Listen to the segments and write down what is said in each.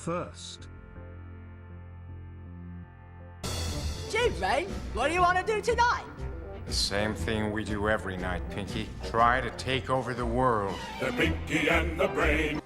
first. Jude, Rain, what do you want to do tonight? The same thing we do every night, Pinky. Try to take over the world. The Pinky and the Brain.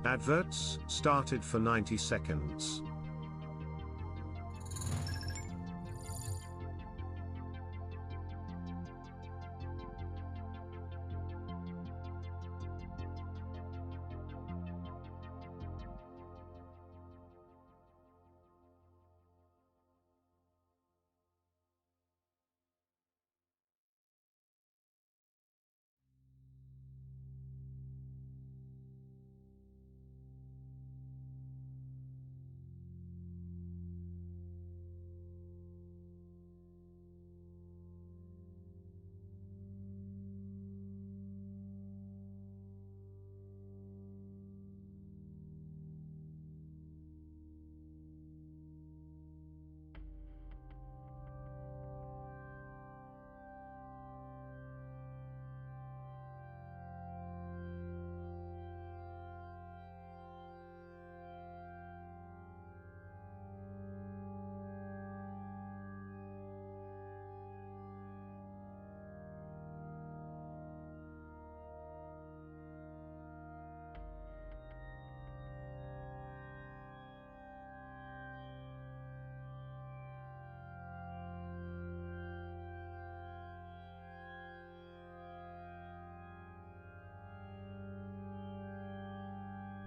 Adverts started for 90 seconds.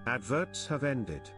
Adverts have ended.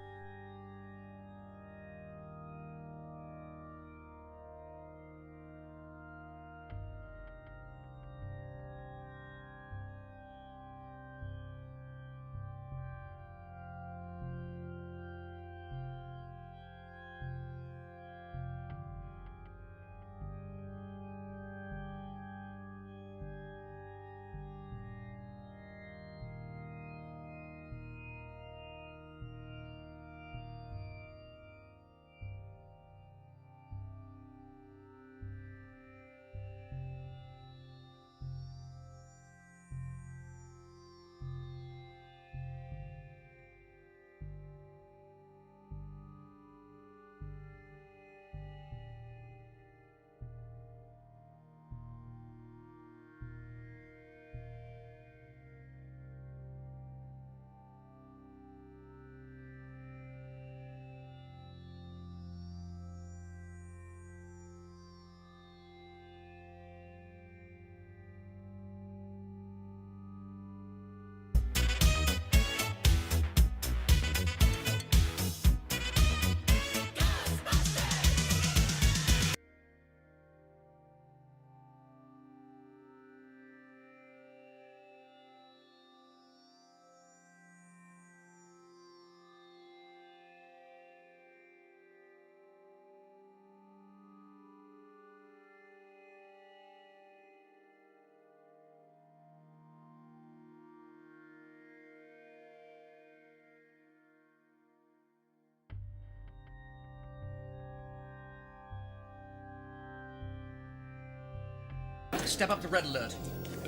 Step up to red alert.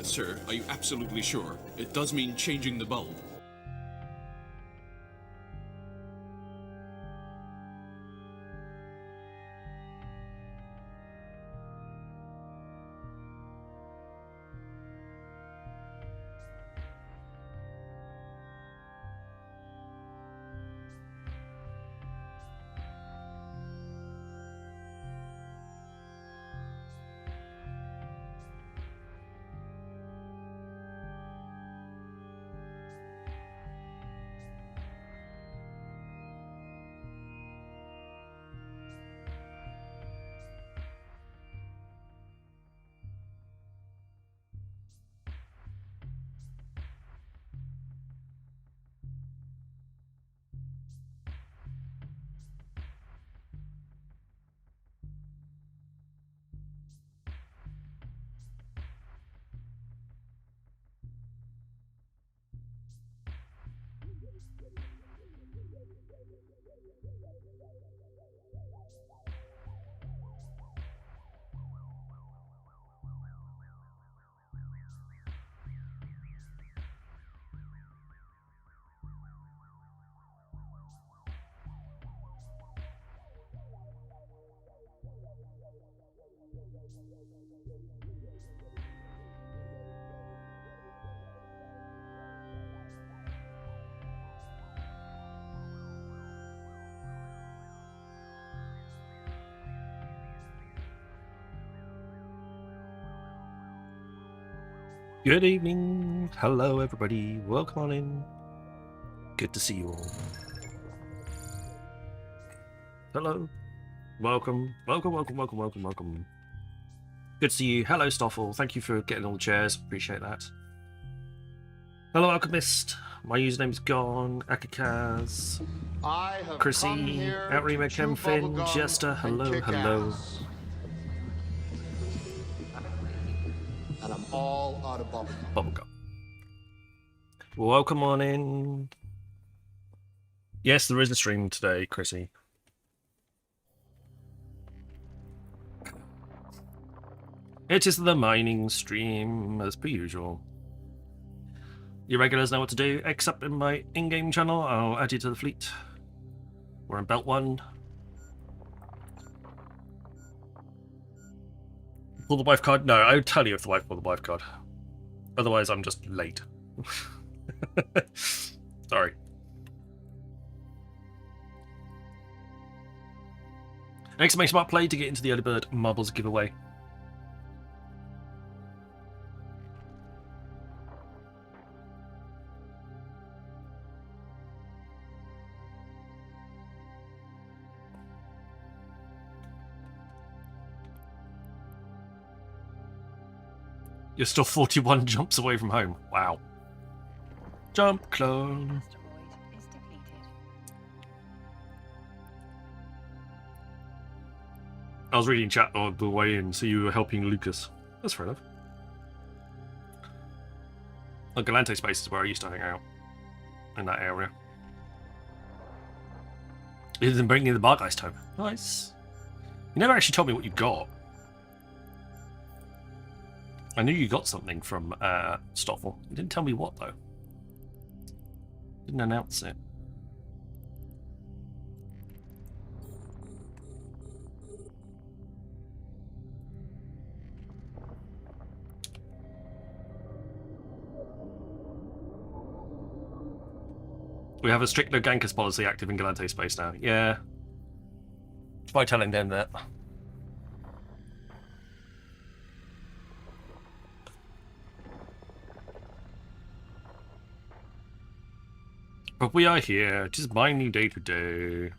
Sir, are you absolutely sure? It does mean changing the bulb. Good evening. Hello, everybody. Welcome on in. Good to see you all. Hello. Welcome. Welcome. Good to see you. Hello, Stoffel. Thank you for getting all the chairs. Appreciate that. Hello, Alchemist. My username is gone. Akakaz. Chrissy. Outrima, Kemfin. Jester. Hello. And I'm all out of bubblegum. Bubblegum. Welcome on in. Yes, there is a stream today, Chrissy. It is the mining stream, as per usual. Your regulars know what to do, except in my in-game channel, I'll add you to the fleet. We're in Belt 1. Pull the wife card? No, I would tell you if the wife pulled the wife card. Otherwise, I'm just late. Sorry. Exclamation mark play to get into the early bird marbles giveaway. You're still 41 jumps away from home. Wow. Jump clone. I was reading chat on the way in, so you were helping Lucas. That's fair enough. Galante Space is where I used to hang out. In that area. You didn't bring in the Bargeist home. Nice. You never actually told me what you got. I knew you got something from Stoffel. You didn't tell me what, though. Didn't announce it. We have a strict no gankers policy active in Galante Space now. Yeah. Try telling them that. But we are here, just mining day to day.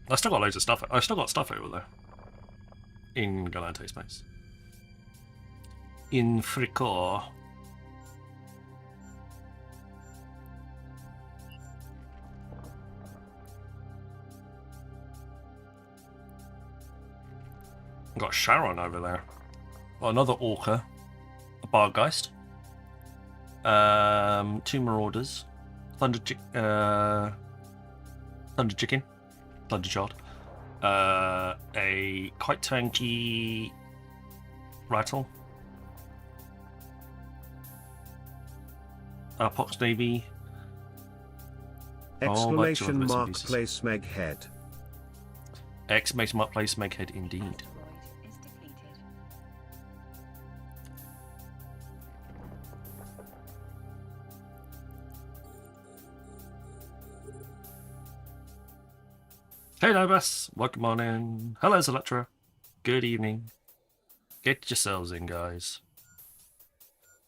I still got loads of stuff. I've still got stuff over there. In Galante Space. In Fricor. Got Sharon over there. Got another Orca. A Bargeist. 2 Marauders. Thunder Chicken, Thunder Child, a quite tanky Rattle, Pox Navy. Exclamation bits and mark pieces. place Meghead. Exclamation mark place Meghead indeed. Is depleted. Hey Nobus, welcome on in. Hello Zeletra. Good evening. Get yourselves in, guys.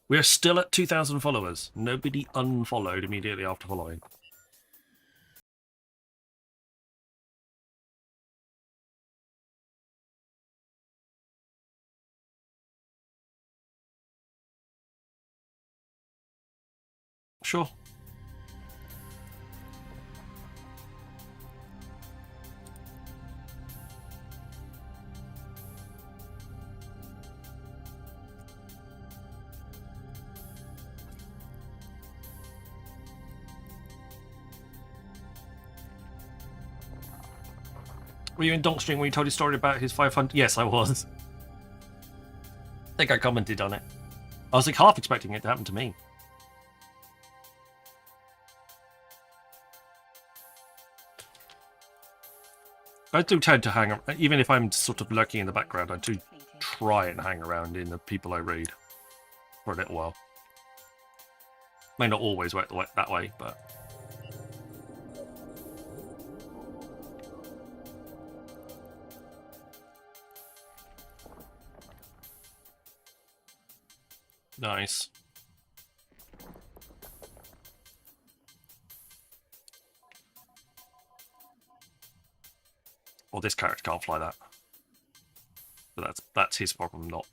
We are still at 2,000 followers. Nobody unfollowed immediately after following. Sure. Were you in Donkstring when you told your story about his 500? Yes, I was. I think I commented on it. I was like half expecting it to happen to me. I do tend to hang around, even if I'm sort of lurking in the background, I do try and hang around in the people I raid for a little while. May not always work that way, but... Nice. Well, this character can't fly that. But that's his problem, not.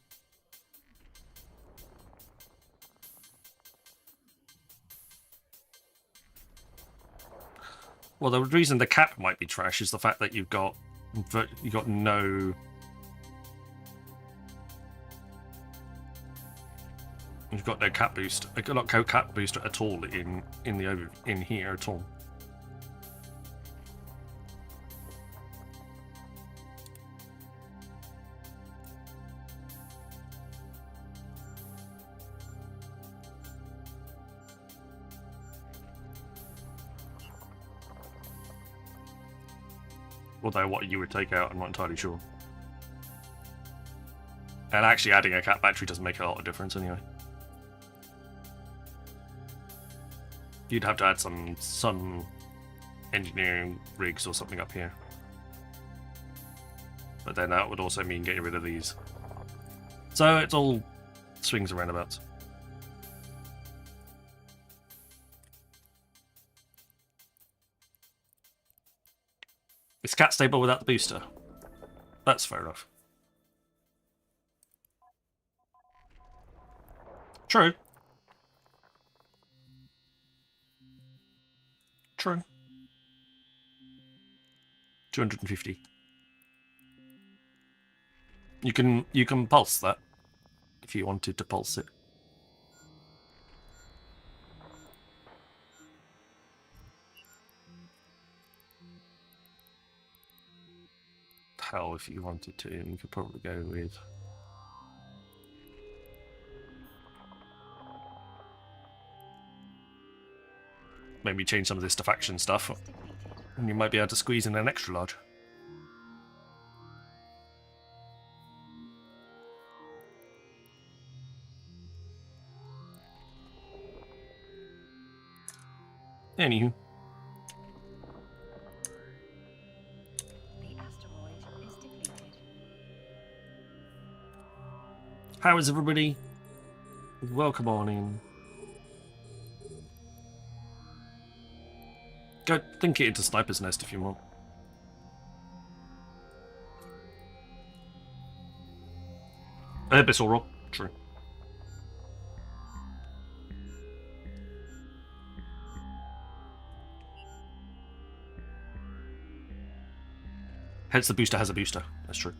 Well, the reason the cap might be trash is the fact that you've got no. You've got no cap boost. Not cap booster at all in here at all. Although what you would take out, I'm not entirely sure. And actually adding a cap battery doesn't make a lot of difference anyway. You'd have to add some engineering rigs or something up here. But then that would also mean getting rid of these. So it's all swings and roundabouts. Is cat stable without the booster? That's fair enough. True. True. 250. You can pulse that if you wanted to pulse it. Hell, if you wanted to, you could probably go with. Maybe change some of this to faction stuff, and you might be able to squeeze in an extra large. Anywho. The asteroid is depleted. How is everybody? Welcome on in. Go think it into Sniper's Nest if you want. Abyssal Rock, true. Hence the booster has a booster, that's true.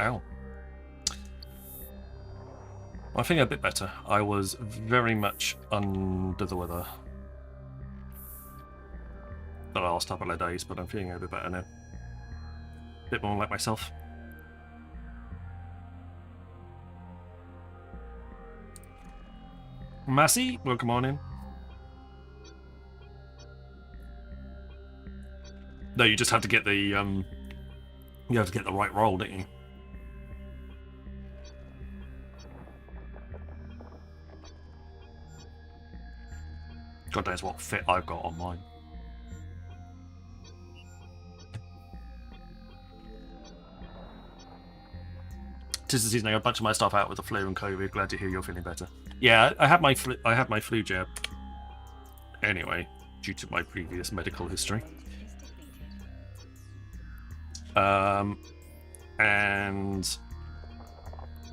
Ow. I think a bit better. I was very much under the weather the last couple of days, but I'm feeling a bit better now. A bit more like myself. Massey, welcome on in. No, you just have to get the you have to get the right roll, don't you? God knows what fit I've got on mine. Tis the season. I got a bunch of my stuff out with the flu and COVID. Glad to hear you're feeling better. Yeah, I had my flu jab. Anyway, due to my previous medical history. And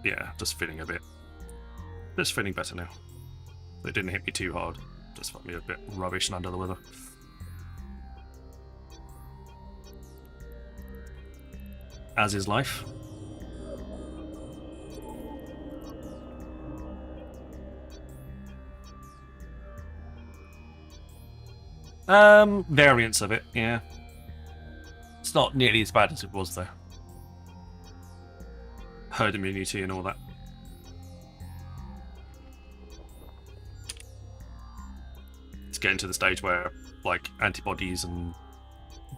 yeah, just feeling better now. It didn't hit me too hard. Just felt me a bit rubbish and under the weather. As is life. Variants of it, yeah. It's not nearly as bad as it was, though. Herd immunity and all that. It's getting to the stage where, like, antibodies and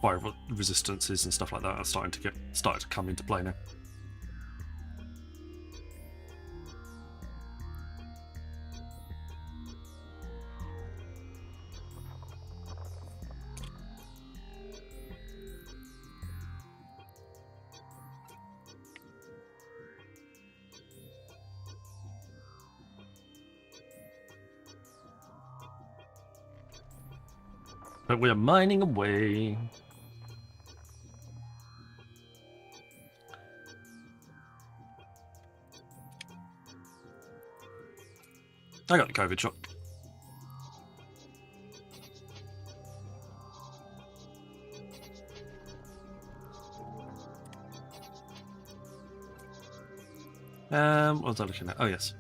viral resistances and stuff like that are starting to come into play now. But we're mining away. I got the COVID shot. What was I looking at? Oh, yes.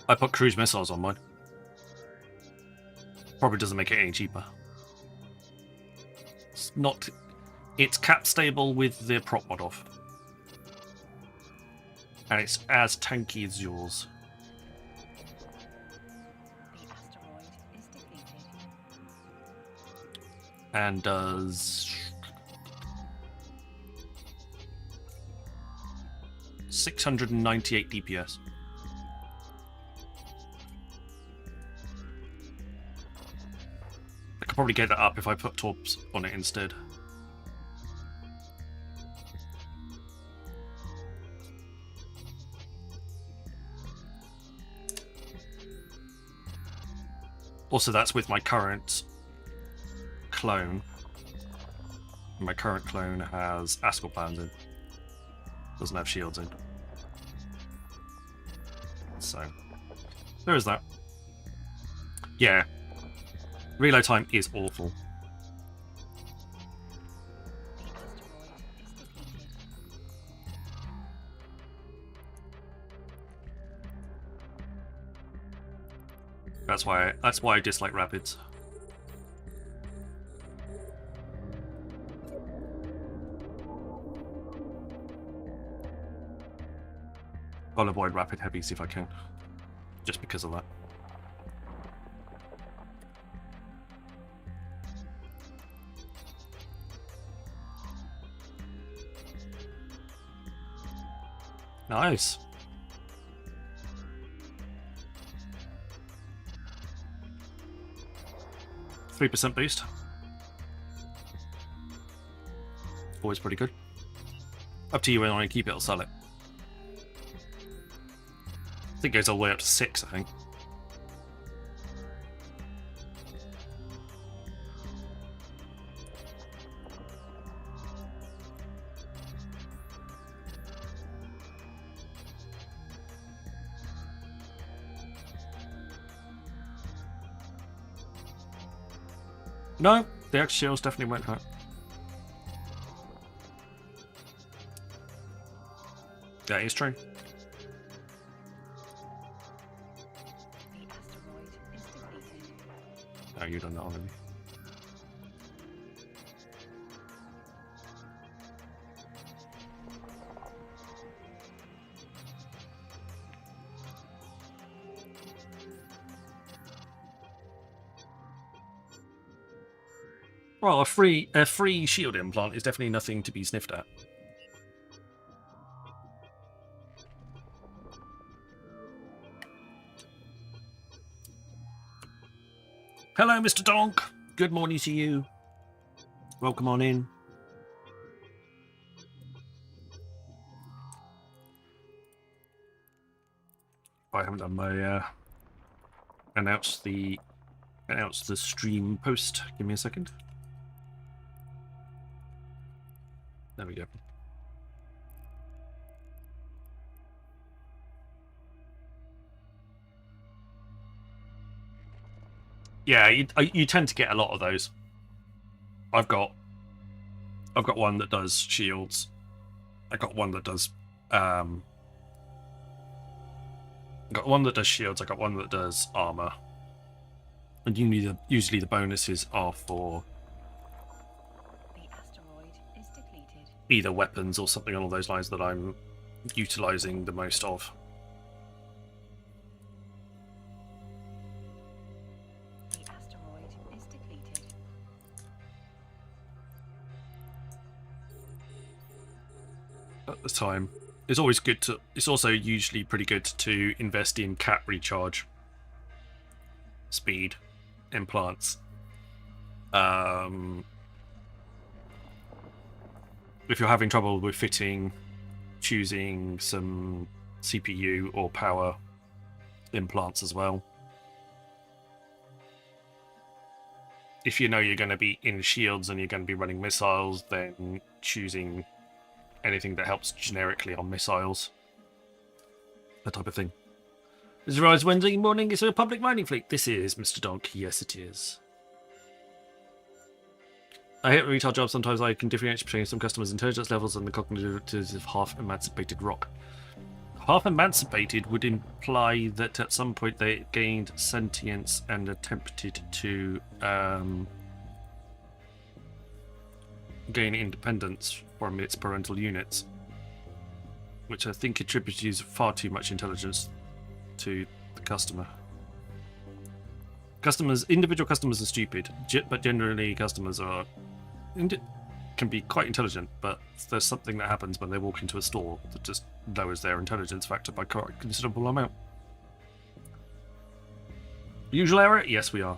I put cruise missiles on mine. Probably doesn't make it any cheaper. It's not. It's cap stable with the prop mod off. And it's as tanky as yours. The asteroid is defeated. And does 698 DPS. I could probably get that up if I put torps on it instead. Also, that's with my current clone. My current clone has Ascal plans in. Doesn't have shields in. So, there is that. Yeah. Reload time is awful. The asteroid is defeated. That's why I dislike rapids. I'll avoid rapid heavies if I can. Just because of that. Nice. %3 boost. Always pretty good. Up to you whether you want to keep it or sell it. I think it goes all the way up to 6, I think. No, the extra shields definitely won't hurt. That is true. The asteroid is depleted. Oh, you done that already. Well, a free shield implant is definitely nothing to be sniffed at. Hello, Mr. Donk. Good morning to you. Welcome on in. I haven't done my announce the stream post. Give me a second. There we go. Yeah, you tend to get a lot of those. I've got one that does shields. I got one that does I got one that does shields. I got one that does armor. And usually the bonuses are for The asteroid is depleted. either weapons or something along those lines that I'm utilizing the most of. The asteroid is depleted. At the time, it's always good to. It's also usually pretty good to invest in cat recharge, speed, implants. If you're having trouble with fitting, choosing some CPU or power implants as well. If you know you're going to be in shields and you're going to be running missiles, then choosing anything that helps generically on missiles. That type of thing. This is Rise Wednesday morning. It's a public mining fleet. This is Mr. Donk. Yes, it is. I hate retail jobs. Sometimes I can differentiate between some customers' intelligence levels and the cognitive half-emancipated rock. Half-emancipated would imply that at some point they gained sentience and attempted to gain independence from its parental units, which I think attributes far too much intelligence to the customer. Individual customers are stupid, but generally customers can be quite intelligent, but there's something that happens when they walk into a store that just lowers their intelligence factor by quite a considerable amount. Usual error? Yes, we are.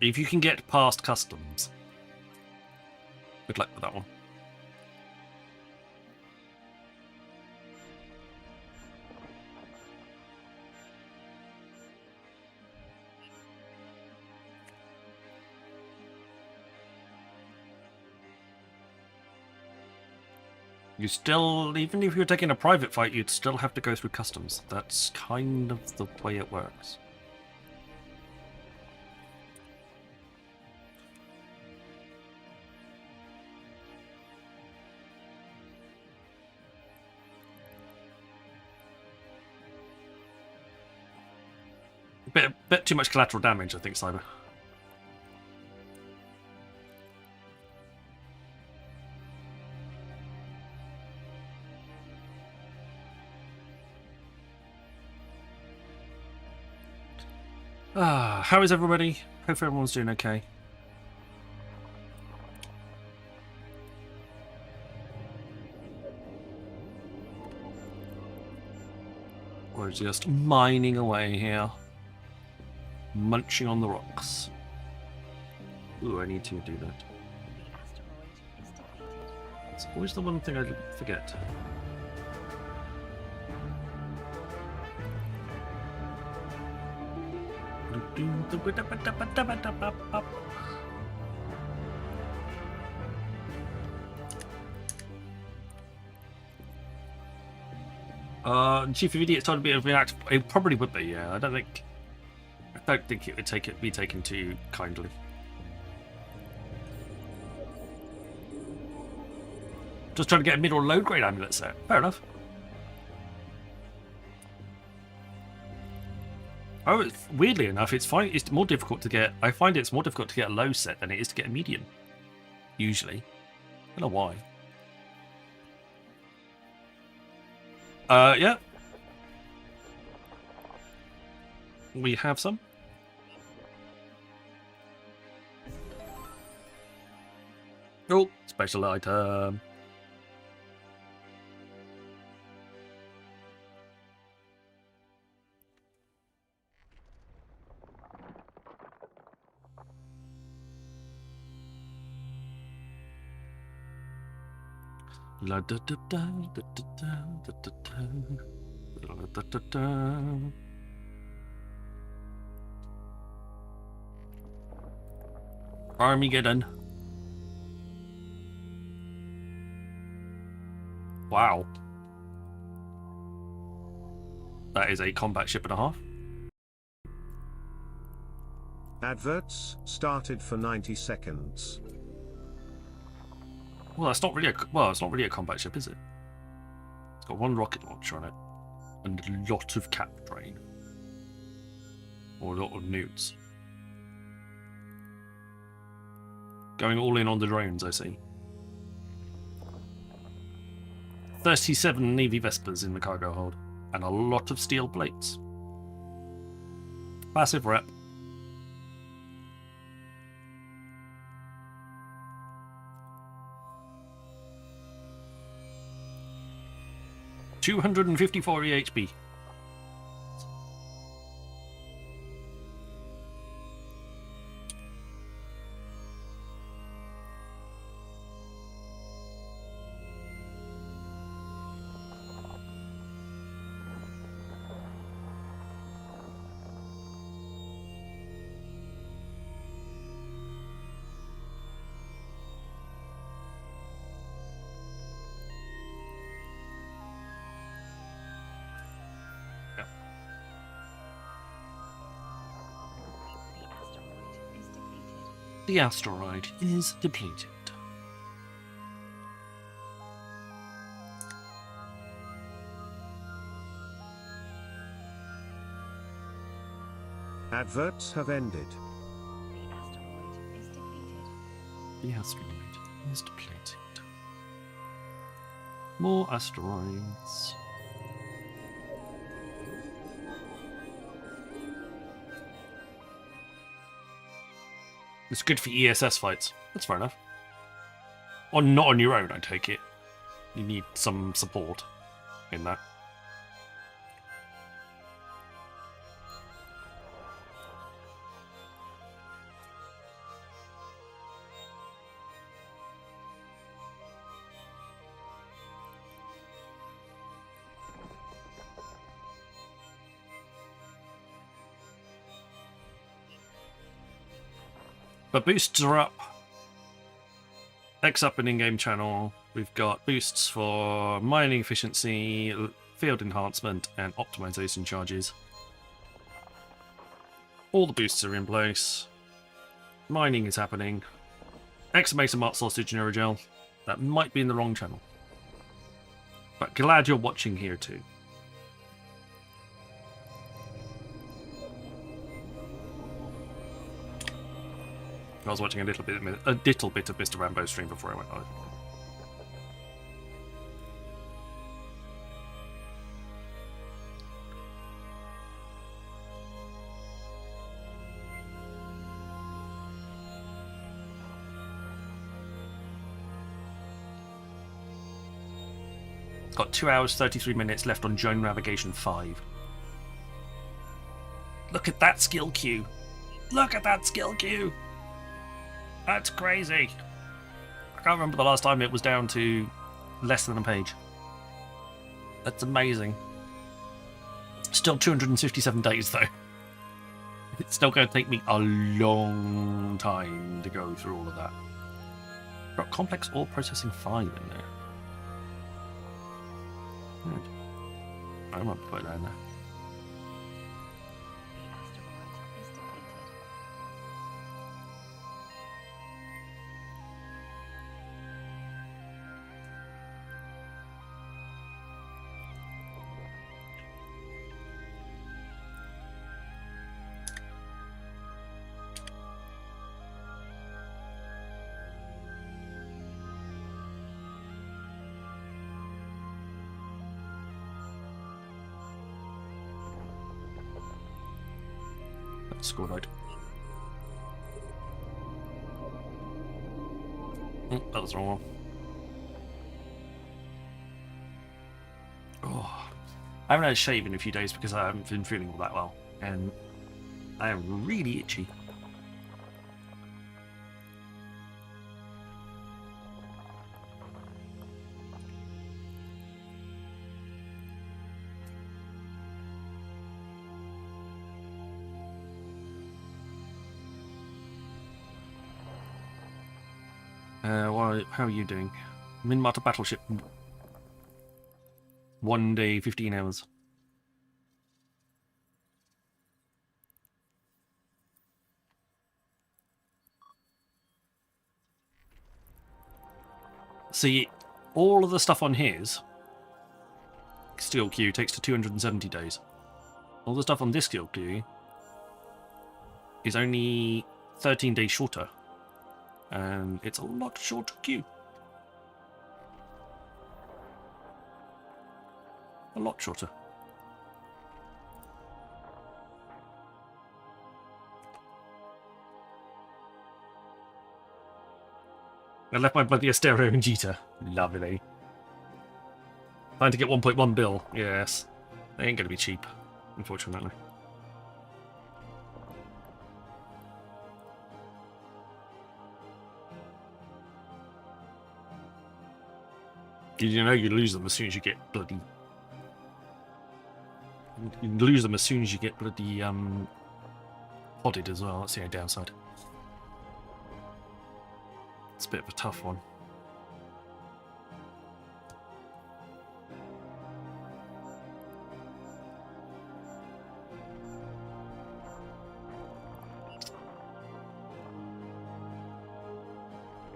If you can get past customs, good luck with that one. You still, even if you're taking a private fight, you'd still have to go through customs. That's kind of the way it works. Bit too much collateral damage, I think, Cyber. How is everybody? Hope everyone's doing okay. We're just mining away here. Munching on the rocks. Ooh, I need to do that. The asteroid is depleted. It's always the one thing I forget. Chief of Idiots told me it would be an act. It probably would be, yeah. I don't think it would be taken too kindly. Just trying to get a middle low grade amulet set. Fair enough. Oh, weirdly enough, it's fine. It's more difficult to get. I find it's more difficult to get a low set than it is to get a medium. Usually, I don't know why. Yeah. We have some. Oh, special item. La da da da da da da da da da da da. Armageddon. Wow. That is a combat ship and a half. Adverts started for 90 seconds. Well, that's not really it's not really a combat ship, is it? It's got one rocket launcher on it and a lot of cap drain. Or a lot of newts. Going all in on the drones, I see. 37 Navy Vespers in the cargo hold, and a lot of steel plates. Massive rep. $254 EHP. The asteroid is depleted. Adverts have ended. The asteroid is depleted. The asteroid is depleted. More asteroids. It's good for ESS fights. That's fair enough. Or not on your own, I take it. You need some support in that. But boosts are up. X up in in-game channel. We've got boosts for mining efficiency, field enhancement, and optimization charges. All the boosts are in place. Mining is happening. Exclamation mark sausage and aerogel. That might be in the wrong channel. But glad you're watching here too. I was watching a little bit of Mr. Rambo's stream before I went live. Got 2 hours 33 minutes left on Joan Navigation 5. Look at that skill queue! Look at that skill queue! That's crazy. I can't remember the last time it was down to less than a page. That's amazing. Still 257 days though. It's still going to take me a long time to go through all of that. Got complex ore processing 5 in there. Good. I might put that in there. Score right. That was the wrong one. Oh, I haven't had a shave in a few days because I haven't been feeling all that well, and I am really itchy. How are you doing? Minmata battleship. 1 day, 15 hours. See, all of the stuff on his skill queue takes to 270 days. All the stuff on this skill queue is only 13 days shorter. And it's a lot shorter queue. A lot shorter. I left my bloody Astero and Jita. Lovely. Trying to get 1.1 bill. Yes. They ain't gonna be cheap, unfortunately. You know you lose them as soon as you get bloody... You lose them as soon as you get bloody, podded as well. That's the only downside. It's a bit of a tough one.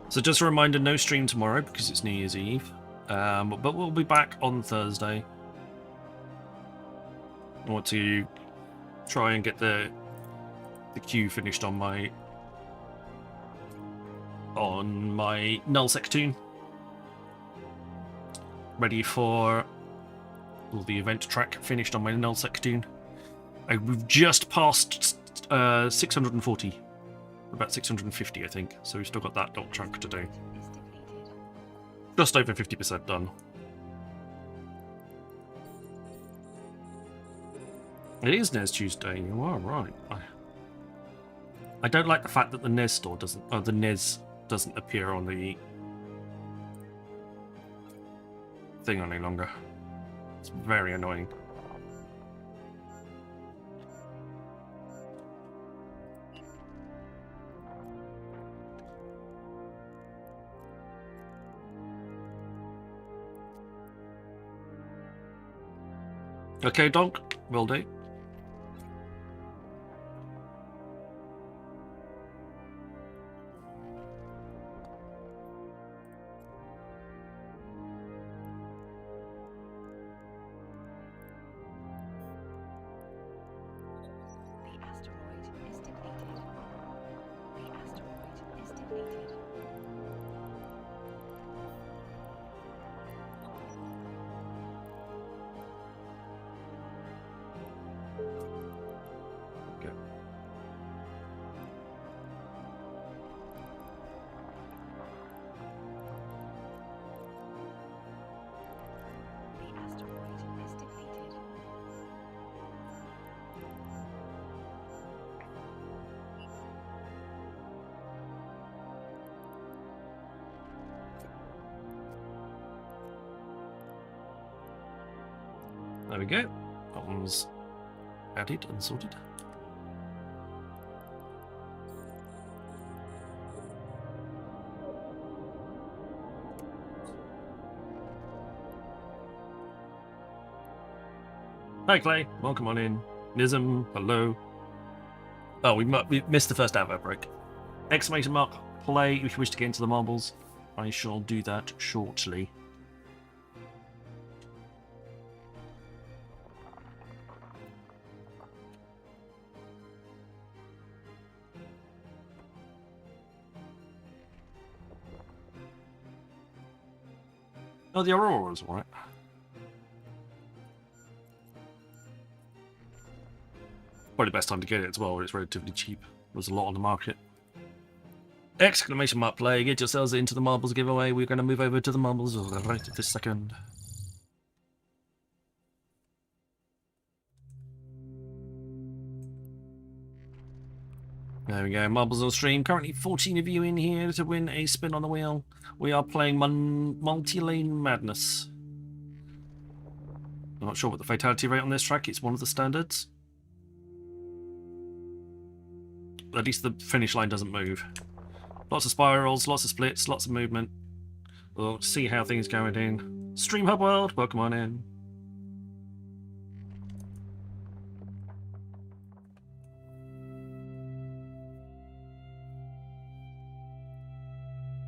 So just a reminder, no stream tomorrow because it's New Year's Eve. But we'll be back on Thursday. I want to try and get the queue finished on my nullsec tune. Ready for the event track finished on my nullsec tune. We've just passed 640. About 650, I think. So we've still got that dot chunk to do. Just over 50% done. It is NES Tuesday. You are right. I don't like the fact that the NES store doesn't, the NES doesn't appear on the thing any longer. It's very annoying. Okay, dog, will do. There we go. That one's added and sorted. Hi Clay, welcome on in. Nism, hello. Oh, we missed the first advert break. Exclamation mark, play if you wish to get into the marbles. I shall do that shortly. Oh, the Aurora's alright. Probably the best time to get it as well, it's relatively cheap. There's a lot on the market. Exclamation mark play, get yourselves into the marbles giveaway. We're going to move over to the marbles right this second. There we go, marbles on stream. Currently 14 of you in here to win a spin on the wheel. We are playing multi-lane madness. I'm not sure what the fatality rate on this track, it's one of the standards. At least the finish line doesn't move. Lots of spirals, lots of splits, lots of movement. We'll see how things go in. Stream Hub World, welcome on in.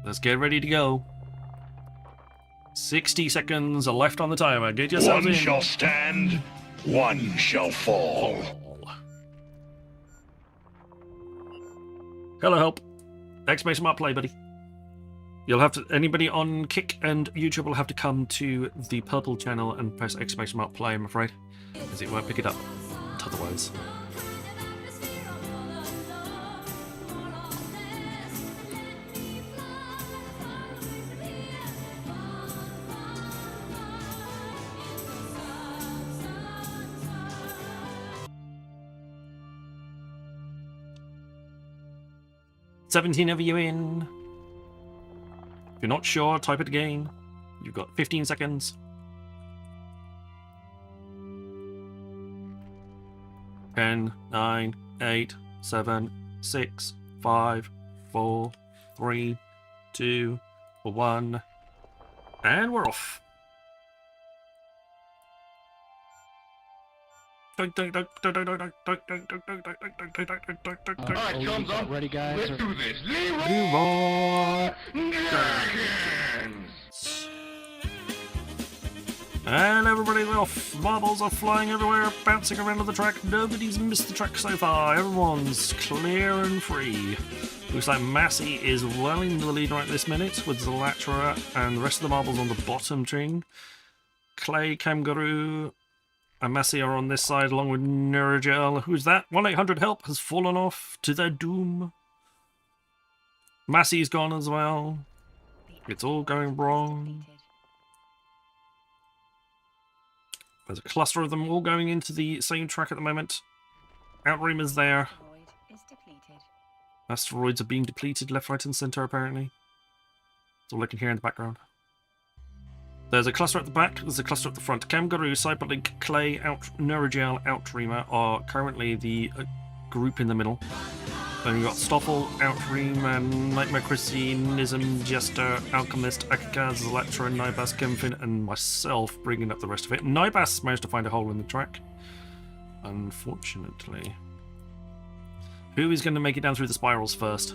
Let's get ready to go. 60 seconds are left on the timer. Get yourselves in. One shall stand, one shall fall. Hello, help. Exclamation mark play, buddy. You'll have to, anybody on Kick and YouTube will have to come to the purple channel and press exclamation mark play, I'm afraid, because it won't pick it up otherwise. "17 of you in. If you're not sure, type it again. You've got 15 seconds. 10, 9, 8, 7, 6, 5, 4, 3, 2, 1. And we're off. Alright, thumbs up. Ready, guys? Let's do this. Leroy Jenkins. And everybody's off. Marbles are flying everywhere, bouncing around on the track. Nobody's missed the track so far. Everyone's clear and free. Looks like Massey is well into the lead right this minute, with Zalatra and the rest of the marbles on the bottom string. Clay, Kangaroo, and Massey are on this side along with Nurgel. Who's that? 1-800-HELP has fallen off to their doom. Massey's gone as well. It's all going wrong. There's a cluster of them all going into the same track at the moment. Outroom is there. Asteroids are being depleted left, right and centre apparently. That's all I can hear in the background. There's a cluster at the back, there's a cluster at the front. Kangaroo, Cyberlink, Clay, Nurgel, Outreamer are currently the group in the middle. Then you've got Stoffel, Outream, Nightmare Chrissy, Nism, Jester, Alchemist, Akakaz, Zalatra, Nibas, Kempfin, and myself bringing up the rest of it. Nibas managed to find a hole in the track, unfortunately. Who is going to make it down through the spirals first?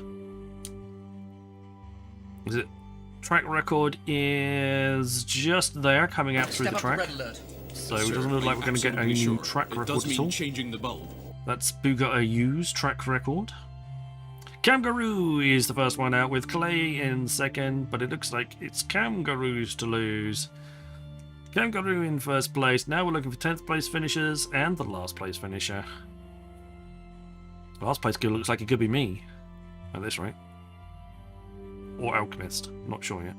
Is it? Track record is just there, coming out through the track. So it doesn't look like we're going to get a new track record does at mean all. changing the bulb. That's Booga Ayu's track record. Kangaroo is the first one out with Clay in second, but it looks like it's Kangaroo's to lose. Kangaroo in first place. Now we're looking for 10th place finishers and the last place finisher. Last place looks like it could be me at this rate. Or Alchemist, not sure yet.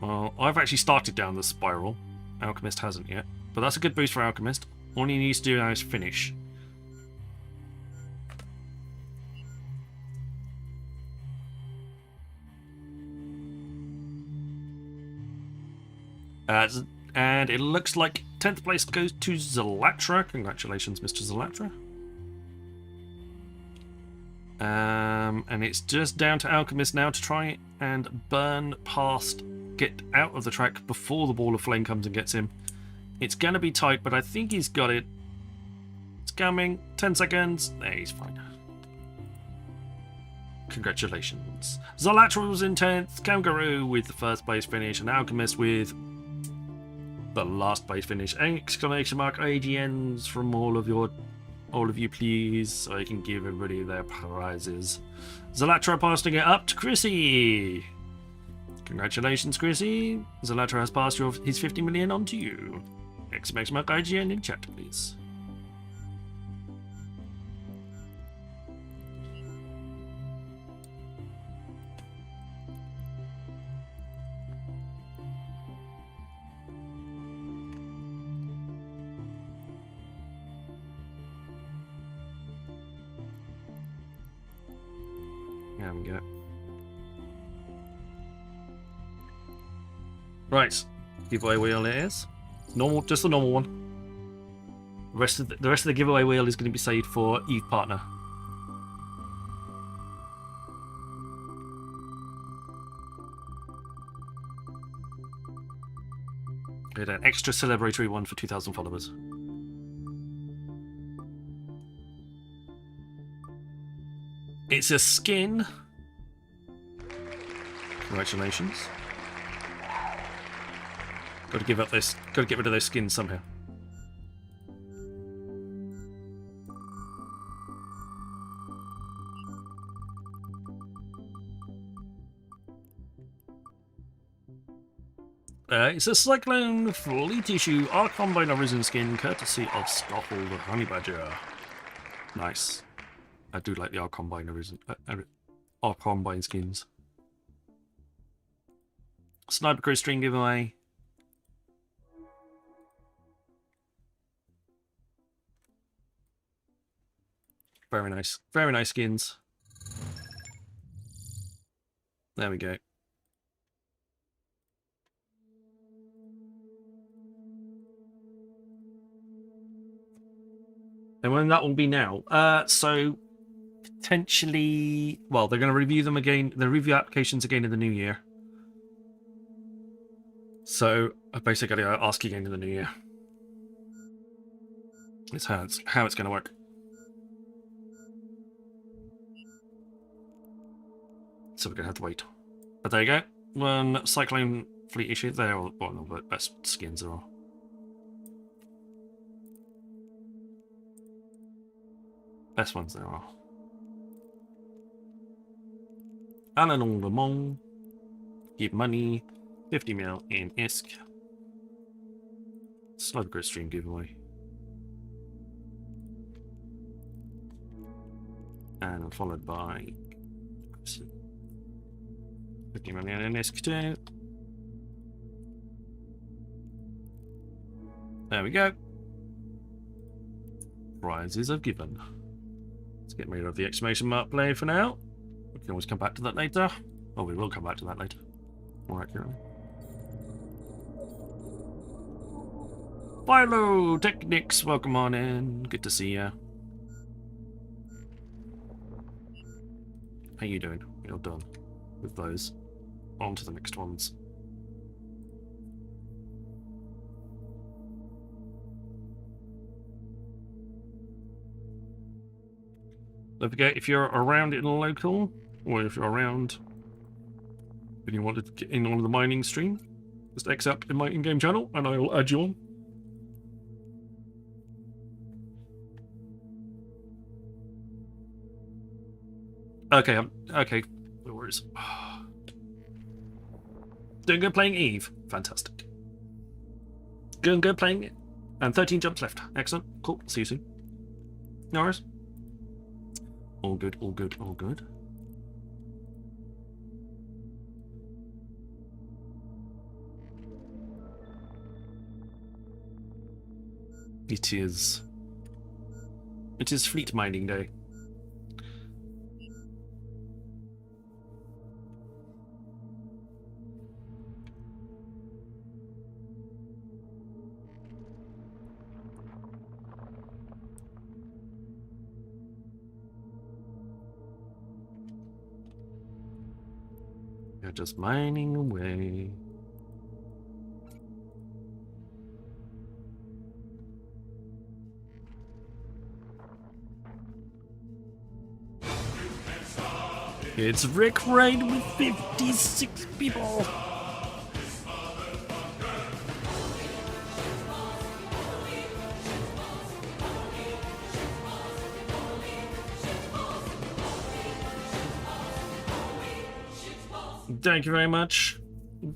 Well, I've actually started down the spiral. Alchemist hasn't yet. But that's a good boost for Alchemist. All he needs to do now is finish. And it looks like 10th place goes to Zalatra. Congratulations, Mr. Zalatra. And it's just down to Alchemist now to try and burn past, get out of the track before the ball of flame comes and gets him It's gonna be tight, but I think he's got it. It's coming. 10 seconds. There, he's fine. Congratulations. Zalatra was in 10th, Kangaroo with the first place finish, and Alchemist with the last place finish. Exclamation mark AGNs from all of you, please, so I can give everybody their prizes. Zalatra passing it up to Chrissy. Congratulations, Chrissy. Zalatra has passed his 50 million on to you. Exclamation mark IGN in chat, please. There we go. Right, giveaway wheel it is. Normal, just the normal one. The rest of the giveaway wheel is going to be saved for Eve Partner. Get an extra celebratory one for 2,000 followers. It's a skin. Congratulations. Got to get rid of those skins somehow. It's a Cyclone fully tissue Arcombine Arisen skin, courtesy of Stoffel the Honey Badger. Nice. I do like the Arcombine Arisen, Arcombine skins. Sniper Crew string giveaway. Very nice. Very nice skins. There we go. And when that will be now? So potentially, well, they're going to review them again. They review applications again in the new year. So I basically got to ask again in the new year. It's how it's going to work. So we're going to have to wait. But there you go. One Cyclone Fleet issue. They're all one of the best skins there are. Best ones there are. Alan Le Mans. Give money. 50 mil in ISK. Slug stream giveaway. And followed by 50 million in ISK too. There we go. Prizes are given. Let's get rid of the exclamation mark play for now. We can always come back to that later. Oh, we will come back to that later. More accurately. Philo Technics, welcome on in. Good to see ya. How you doing? You're done with those. On to the next ones. Don't forget, if you're around in local, or if you're around and you want to get in on the mining stream, just X up in my in-game channel and I will add you on. Okay, okay, no worries. Doing good playing Eve. Fantastic. Doing good playing it. And 13 jumps left. Excellent. Cool. See you soon. No worries. All good, all good, all good. It is fleet mining day. You're just mining away. It's Rick Rain with 56 people. Thank you very much.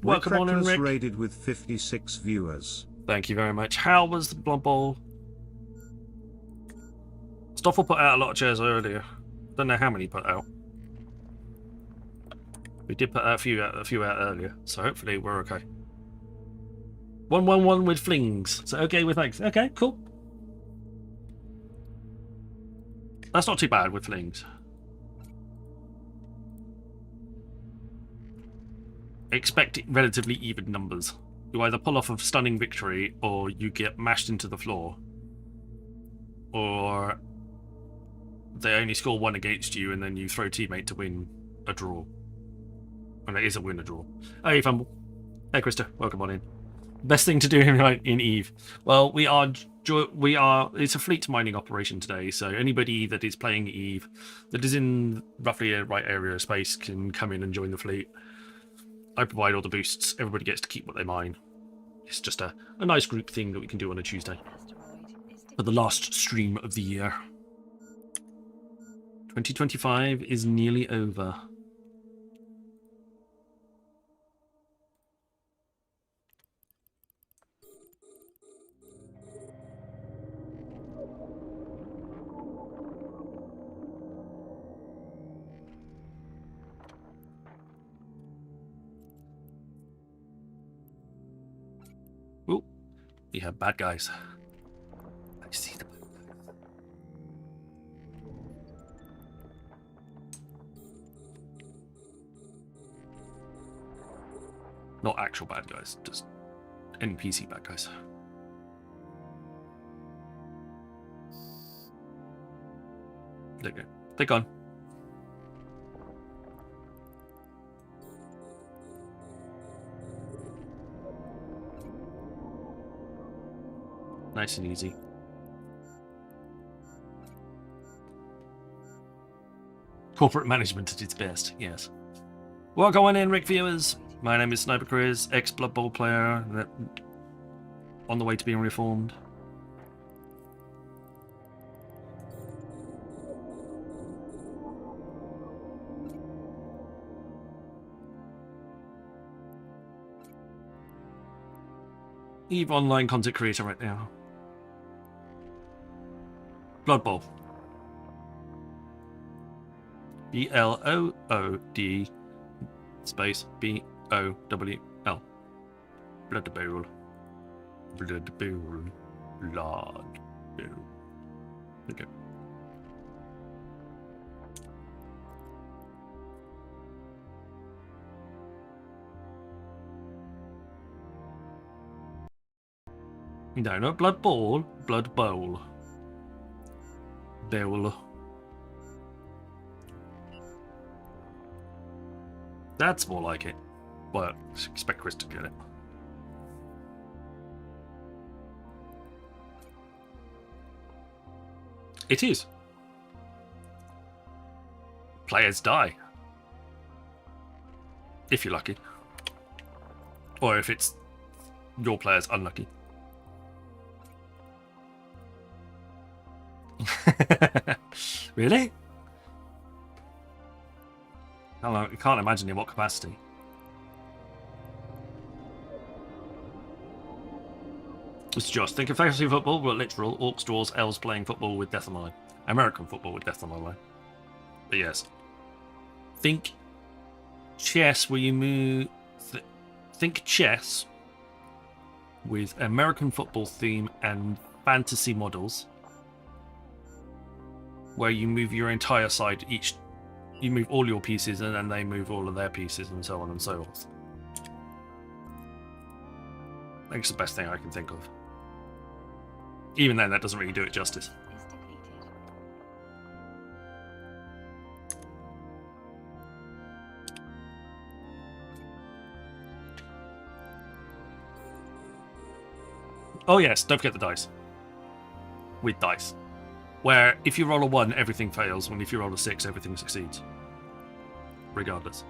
Welcome on in, Rick. Raided with 56 viewers. Thank you very much. How was the Blood Bowl? Stoffel put out a lot of chairs earlier. Don't know how many put out. We did put out a few out earlier, so hopefully we're okay. 111 with flings. So okay with thanks. Okay, cool. That's not too bad with flings. Expect relatively even numbers. You either pull off a stunning victory or you get mashed into the floor. Or they only score one against you and then you throw teammate to win a draw. And it is a win a draw. Hey Fumble. Hey Krista, welcome on in. Best thing to do in Eve. Well, we are it's a fleet mining operation today, so anybody that is playing Eve that is in roughly a right area of space can come in and join the fleet. I provide all the boosts. Everybody gets to keep what they mine. It's just a nice group thing that we can do on a Tuesday. For the last stream of the year. 2025 is nearly over. Ooh, we have bad guys. I see the bad guys. Not actual bad guys, just NPC bad guys. There you go. They're gone. Nice and easy. Corporate management at its best, yes. Welcome on in, Rick viewers. My name is Sniper Chris, ex-Blood Bowl player, on the way to being reformed. Eve online content creator right now. Blood Bowl. BLOOD space BOWL. Blood Bowl. Blood Bowl. Blood Bowl. Okay. No, not Blood Bowl. Blood Bowl. Bowl. That's more like it. Well, expect Chris to get it. It is. Players die. If you're lucky. Or if it's your players unlucky. Really? I can't imagine in what capacity. It's just think of fantasy football, but literal orcs, dwarves, elves playing football with death on the line. American football with death on the line. But yes, think chess where you move. Think chess with American football theme and fantasy models, where you move your entire side. You move all your pieces, and then they move all of their pieces, and so on and so forth. I think it's the best thing I can think of. Even then, that doesn't really do it justice. Oh yes, don't forget the dice. With dice. Where if you roll a 1, everything fails, when if you roll a 6, everything succeeds. regardless.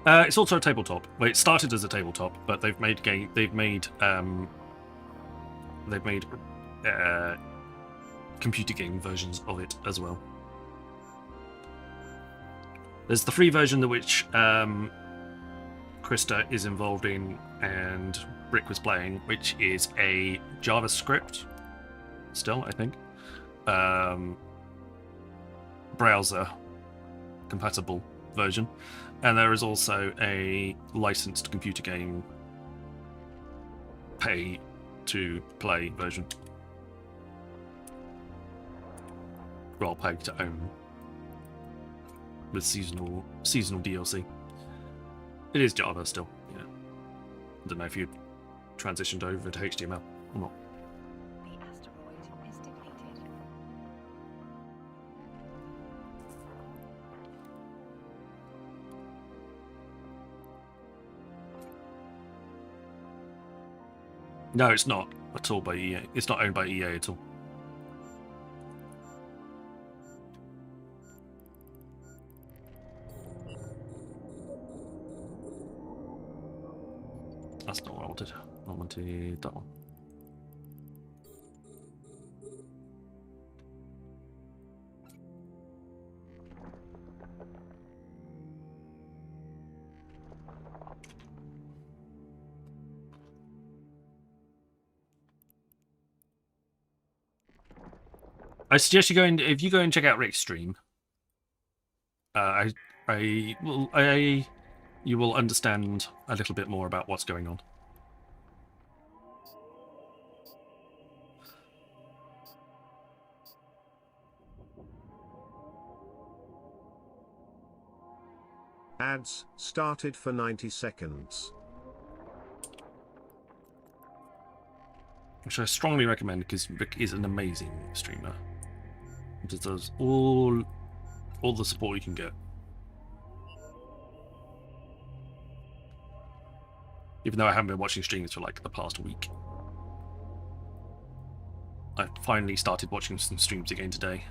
It's also a tabletop. Well, it started as a tabletop, but they've made computer game versions of it as well. There's the free version which Krista is involved in and Rick was playing, which is a JavaScript, still I think, browser compatible version. And there is also a licensed computer game pay to play version. Well, pay to own with seasonal DLC. It is Java still, yeah. I don't know if you transitioned over to HTML or not. The asteroid is depleted. No, it's not at all by EA. It's not owned by EA at all. That's not what I wanted. I wanted that one. I suggest you go and if you go and check out Rick's stream, you will understand a little bit more about what's going on. Ads started for 90 seconds. Which I strongly recommend because Rick is an amazing streamer. He just does all the support you can get. Even though I haven't been watching streams for like the past week. I finally started watching some streams again today.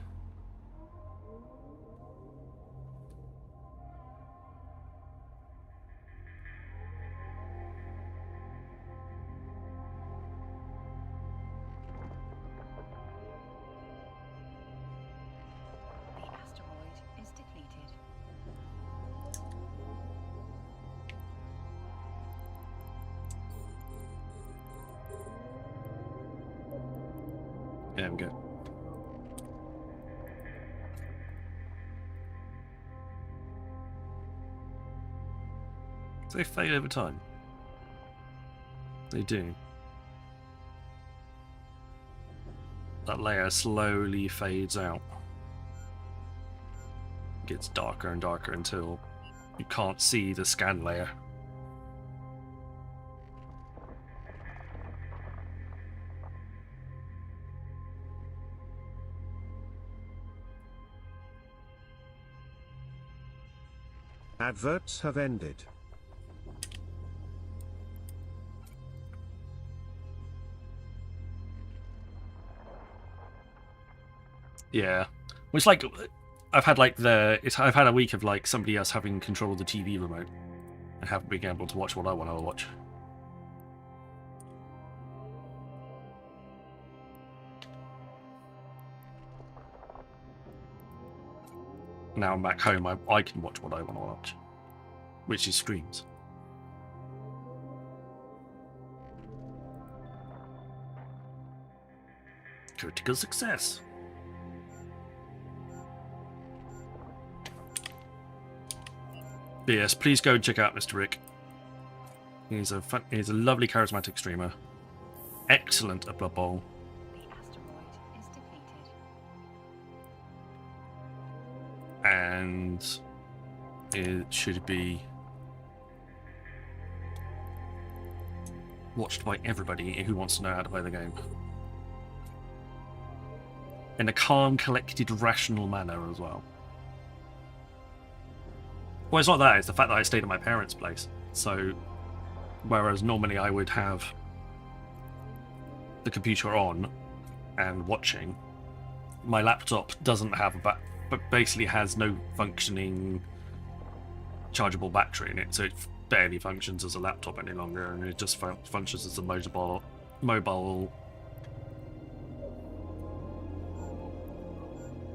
The asteroid is depleted. There we go. Do they fade over time? They do. That layer slowly fades out. It gets darker and darker until you can't see the scan layer. Adverts have ended. Yeah, well, it's like I've had like I've had a week of like somebody else having control of the TV remote and haven't been able to watch what I want to watch. Now I'm back home, I can watch what I want to watch, which is streams. Critical success. But yes, please go and check out Mr. Rick. He's a lovely, charismatic streamer. Excellent at Blood Bowl. The asteroid is depleted. And it should be watched by everybody who wants to know how to play the game. In a calm, collected, rational manner as well. Well, it's not that. It's the fact that I stayed at my parents' place. So, whereas normally I would have the computer on and watching, my laptop doesn't have but basically has no functioning chargeable battery in it, so it barely functions as a laptop any longer, and it just functions as a mobile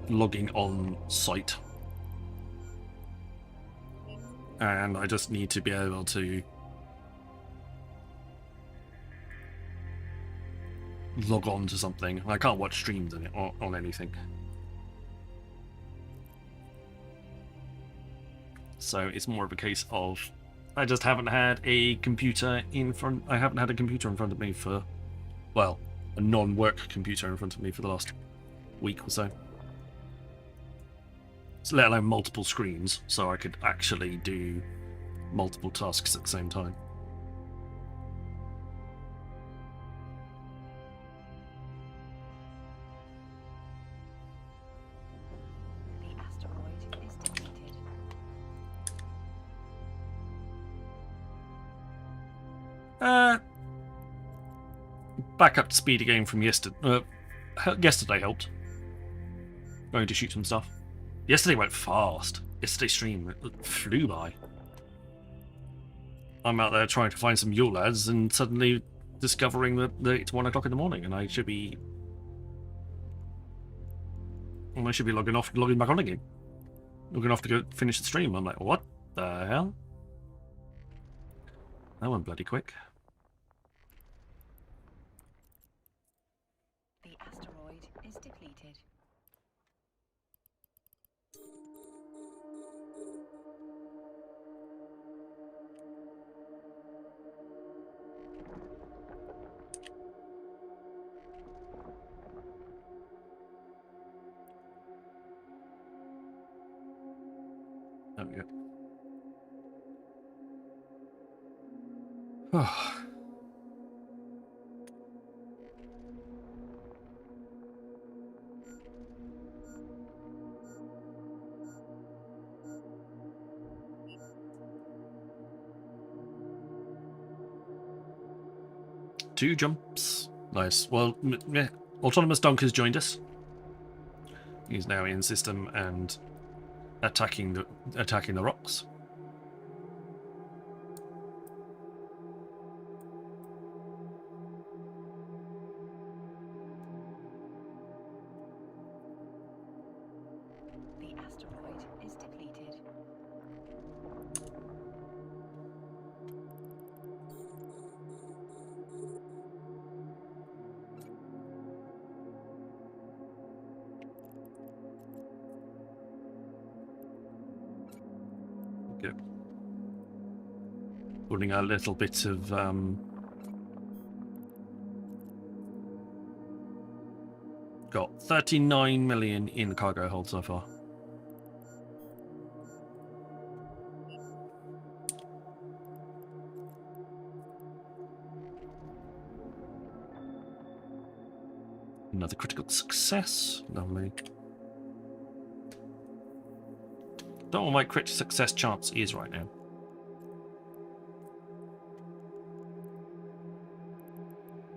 logging on site. And I just need to be able to log on to something. I can't watch streams in it or on anything. So it's more of a case of I just haven't had a computer in front. I haven't had a computer in front of me for, well, a non-work computer in front of me for the last week or so. So let alone multiple screens, so I could actually do multiple tasks at the same time. The asteroid is depleted. Back up to speed again from yesterday. Yesterday helped. Going to shoot some stuff. Yesterday went fast. Yesterday's stream flew by. I'm out there trying to find some Yule lads and suddenly discovering that it's 1 o'clock in the morning and I should be logging back on again. Logging off to go finish the stream. I'm like, what the hell? That went bloody quick. The asteroid is depleted. There we go. Oh. Two jumps. Nice. Well, yeah. Autonomous Donk has joined us. He's now in system and attacking the rocks. The asteroid is depleted. Okay. Putting a little bit of got 39 million in cargo hold so far. Another critical success. Lovely. Don't know what my crit success chance is right now.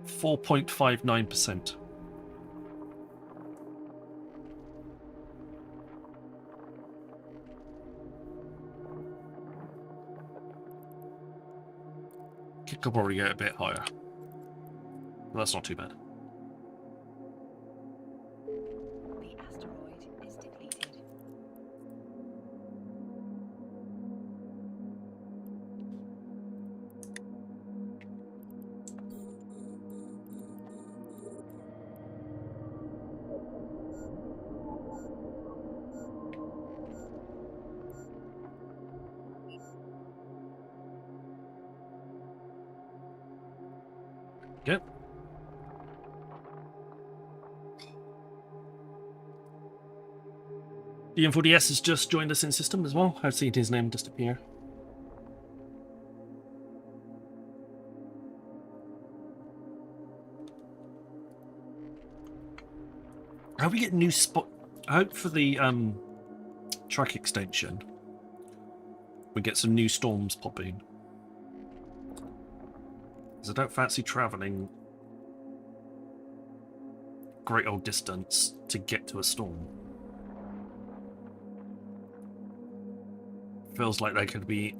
.59%. Could probably get a bit higher. But that's not too bad. The asteroid is depleted. Yep. The M4DS has just joined us in system as well. I've seen his name disappear. I hope we get new spot. I hope for the track extension, we get some new storms popping. Because I don't fancy travelling great old distance to get to a storm. Feels like they could be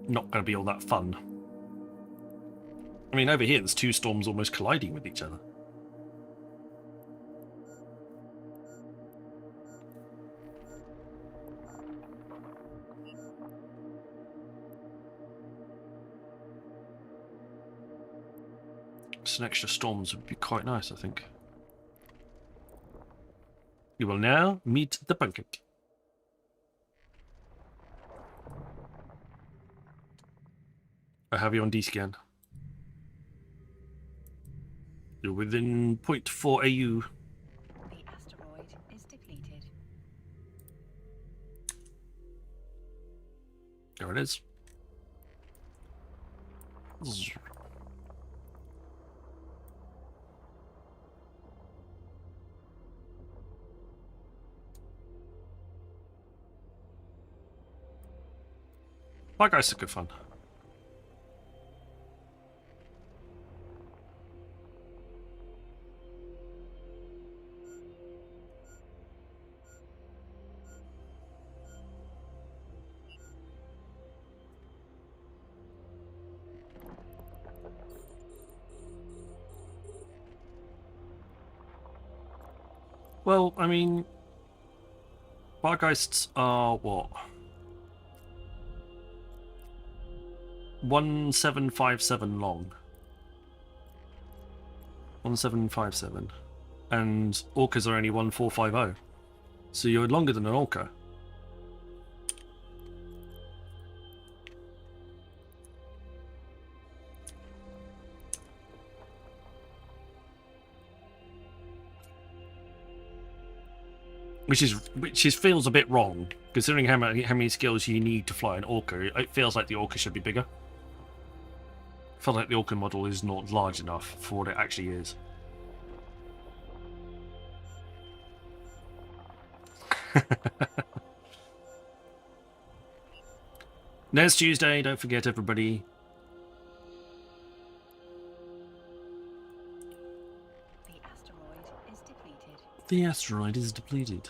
not going to be all that fun. I mean, over here, there's two storms almost colliding with each other. Some extra storms would be quite nice, I think. You will now meet the pumpkin. I have you on D-scan. You're within 0.4 AU. The asteroid is depleted. There it is. That guy's good fun. Well, I mean, Bargeists are what? 1757 long. 1757. And orcas are only 1450. So you're longer than an orca. Which feels a bit wrong, considering how many skills you need to fly an orca. It feels like the orca should be bigger. I feel like the orca model is not large enough for what it actually is. Next Tuesday, don't forget everybody. The asteroid is depleted. The asteroid is depleted.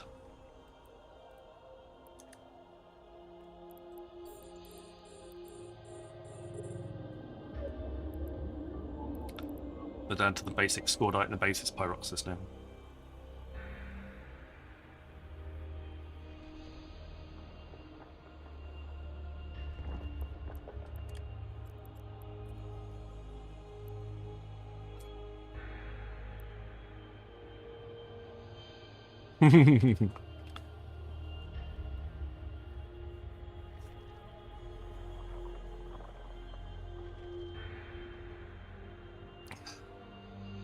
We're down to the basic Scordite and the basis Pyroxis now.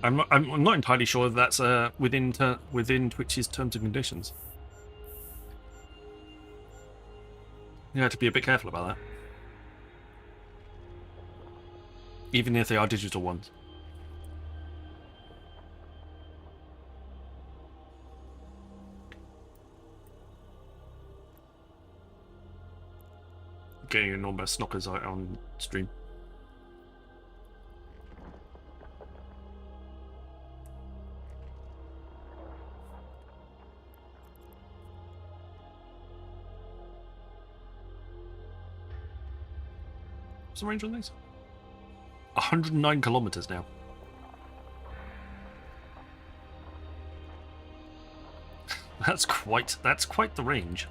I'm not entirely sure if that's within Twitch's terms and conditions. You have to be a bit careful about that, even if they are digital ones. Getting enormous snockers out on stream. What's the range on these? 109 kilometers now. That's quite the range.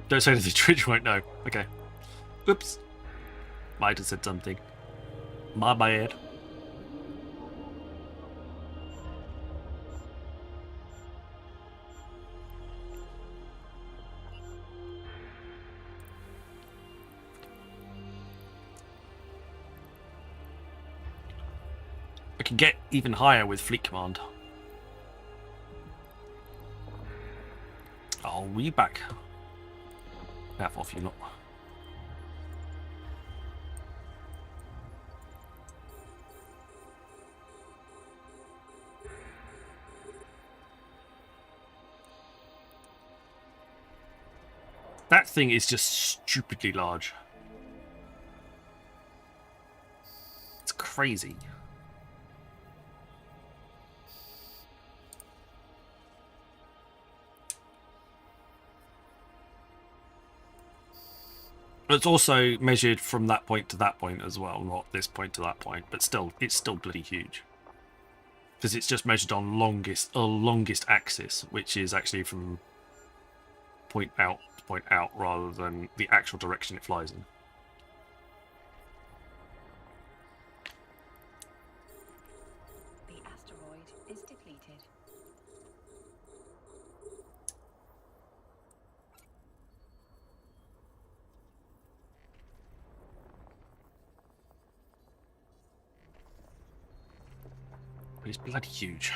Don't say anything, Twitch won't know. Okay. Oops. Might have said something. My bad. I can get even higher with Fleet Command. I'll be back. Have off you lot. That thing is just stupidly large. It's crazy. It's also measured from that point to that point as well, not this point to that point, but still, it's still bloody huge. Because it's just measured on longest axis, which is actually from point out to point out rather than the actual direction it flies in. The asteroid is depleted. But it's bloody huge.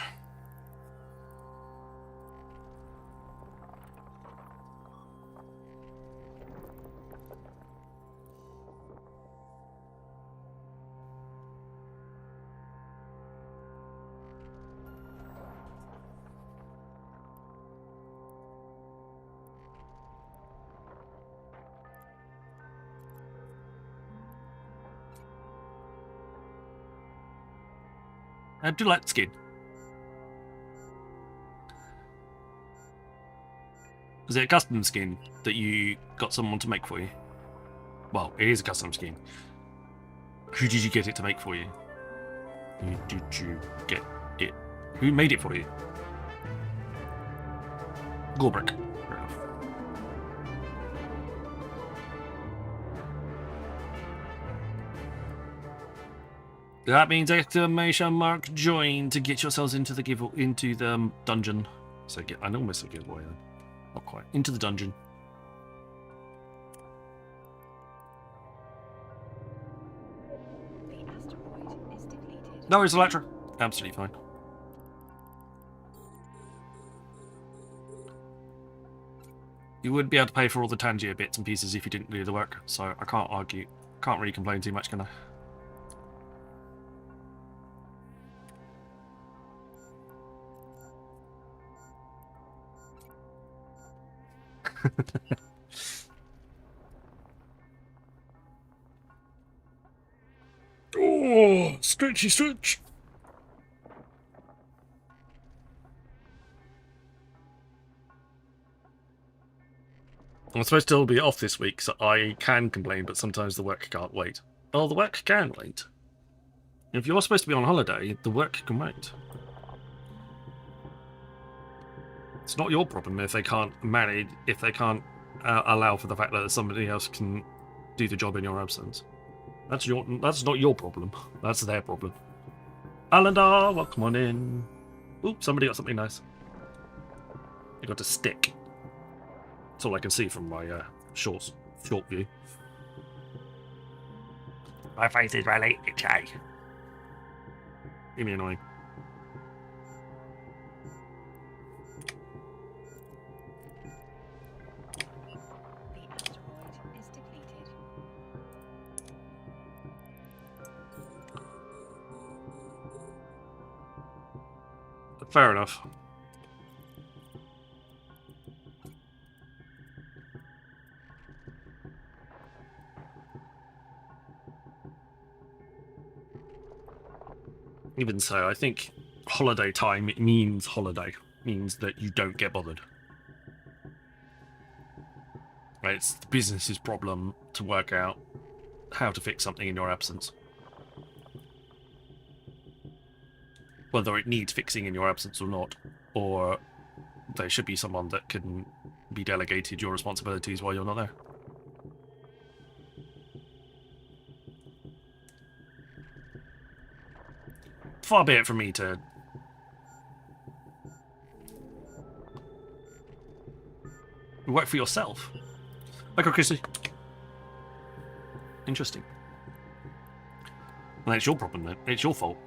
I do like the skin. Was it a custom skin that you got someone to make for you? Well, it is a custom skin. Who did you get it to make for you? Who did you get it? Who made it for you? Gorbrick. Fair enough. That means exclamation mark join to get yourselves into the dungeon. So I almost said giveaway then. Not quite. Into the dungeon. The asteroid is depleted. No worries, Electra. Absolutely fine. You would be able to pay for all the Tangier bits and pieces if you didn't do the work, so I can't argue. Can't really complain too much, can I? Oh, stretchy stretch. I'm supposed to be off this week, so I can complain, but sometimes the work can't wait. Oh, the work can wait. If you're supposed to be on holiday, the work can wait. It's not your problem if they can't manage, if they can't allow for the fact that somebody else can do the job in your absence. That's not your problem. That's their problem. Alandar, welcome on in. Oop, somebody got something nice. They got a stick. That's all I can see from my short view. My face is really itchy. Give me annoying. The asteroid is depleted. Fair enough. Even so, I think holiday time, it means holiday. Means that you don't get bothered. Right, it's the business's problem to work out how to fix something in your absence. Whether it needs fixing in your absence or not, or there should be someone that can be delegated your responsibilities while you're not there. Far be it from me to work for yourself. Okay, Chrissy. Interesting. Well, it's your problem then. It's your fault.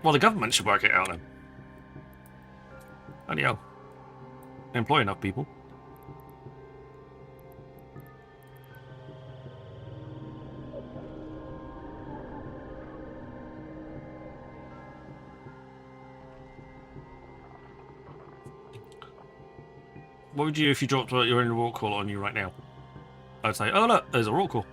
Well, the government should work it out then. Bloody hell. Employ enough people. What would you do if you dropped your own rock call on you right now? I'd say, oh look, there's a rock call.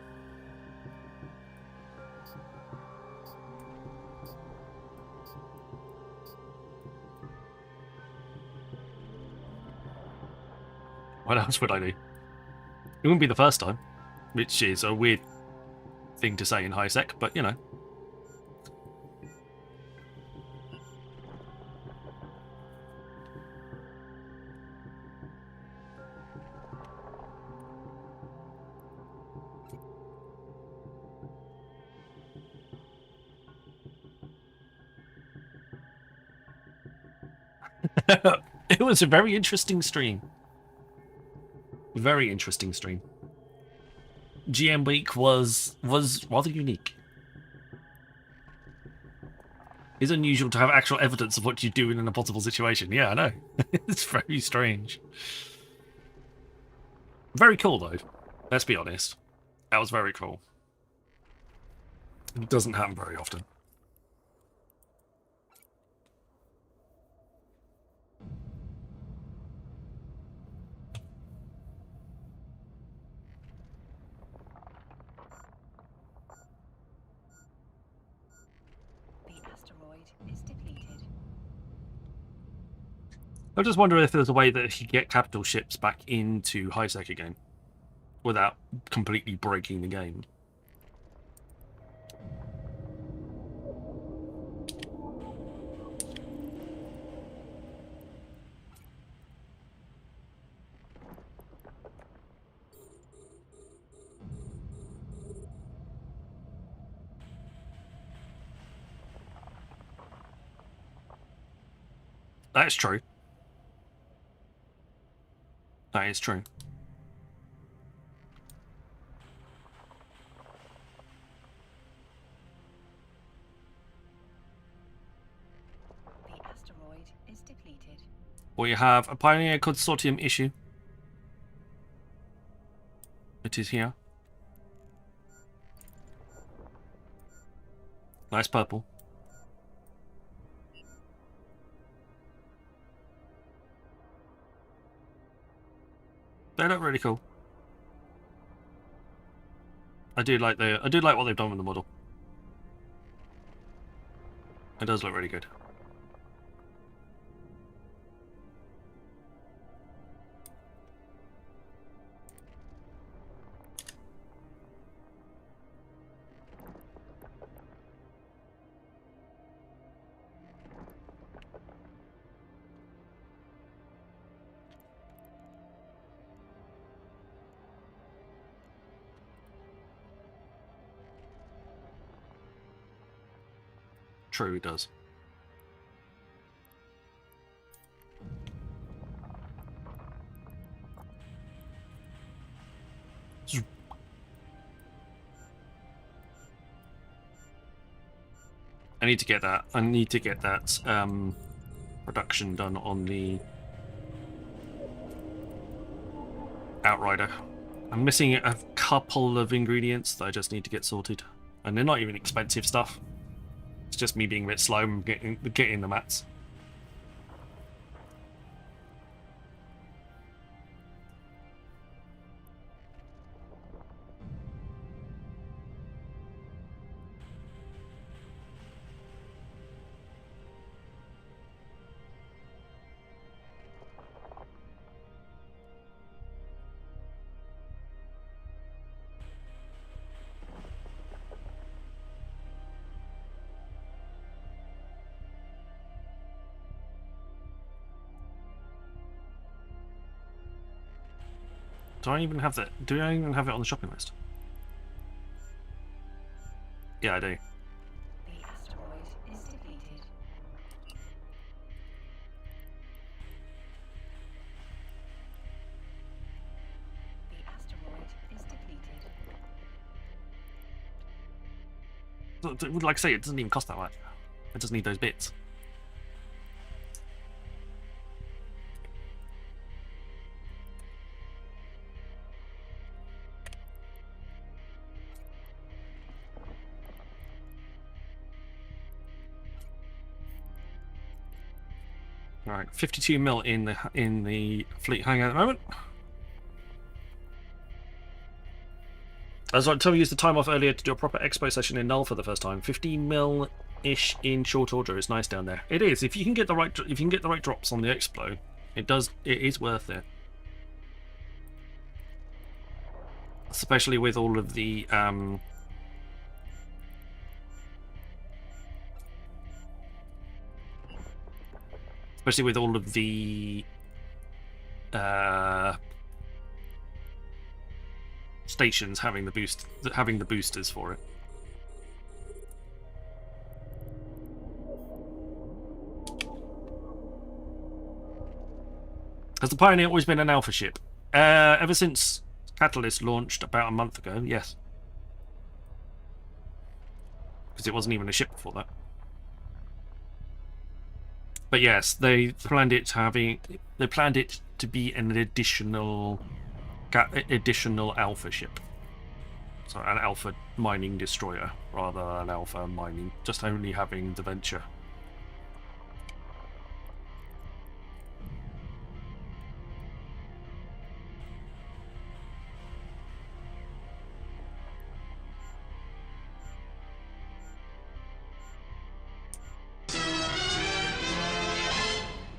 What else would I do? It wouldn't be the first time, which is a weird thing to say in high sec, but you know. It was a very interesting stream. Very interesting stream. GM week was rather unique. It's unusual to have actual evidence of what you do in an impossible situation. Yeah, I know. It's very strange. Very cool though. Let's be honest. That was very cool. It doesn't happen very often. Is depleted. I just wonder if there's a way that he could get capital ships back into high sec again without completely breaking the game. That's true. That is true. The asteroid is depleted. We have a Pioneer Consortium issue. It is here. Nice purple. They look really cool. I do like what they've done with the model. It does look really good. True, it does. I need to get that. I need to get that production done on the Outrider. I'm missing a couple of ingredients that I just need to get sorted, and they're not even expensive stuff. It's just me being a bit slow and getting the mats. Do I even have that? Do I even have it on the shopping list? Yeah, I do. The asteroid is depleted. The asteroid is depleted. Like I say, it doesn't even cost that much. I just need those bits. Right, 52 mil in the fleet hangar at the moment. As I told you, used the time off earlier to do a proper expo session in Null for the first time. 15 mil ish in short order is nice down there. It is. If you can get the right drops on the expo, it is worth it. Especially with all of the stations having the boosters for it. Has the Pioneer always been an alpha ship? Ever since Catalyst launched about a month ago, yes. Because it wasn't even a ship before that. But yes, they planned it to be an additional alpha ship. So an alpha mining destroyer rather than an alpha mining, just only having the Venture.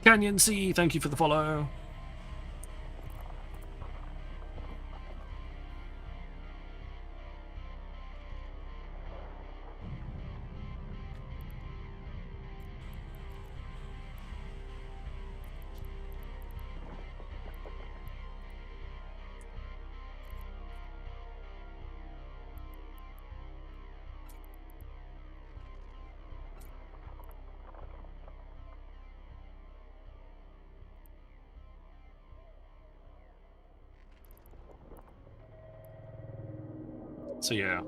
Canyon C, thank you for the follow. So yeah,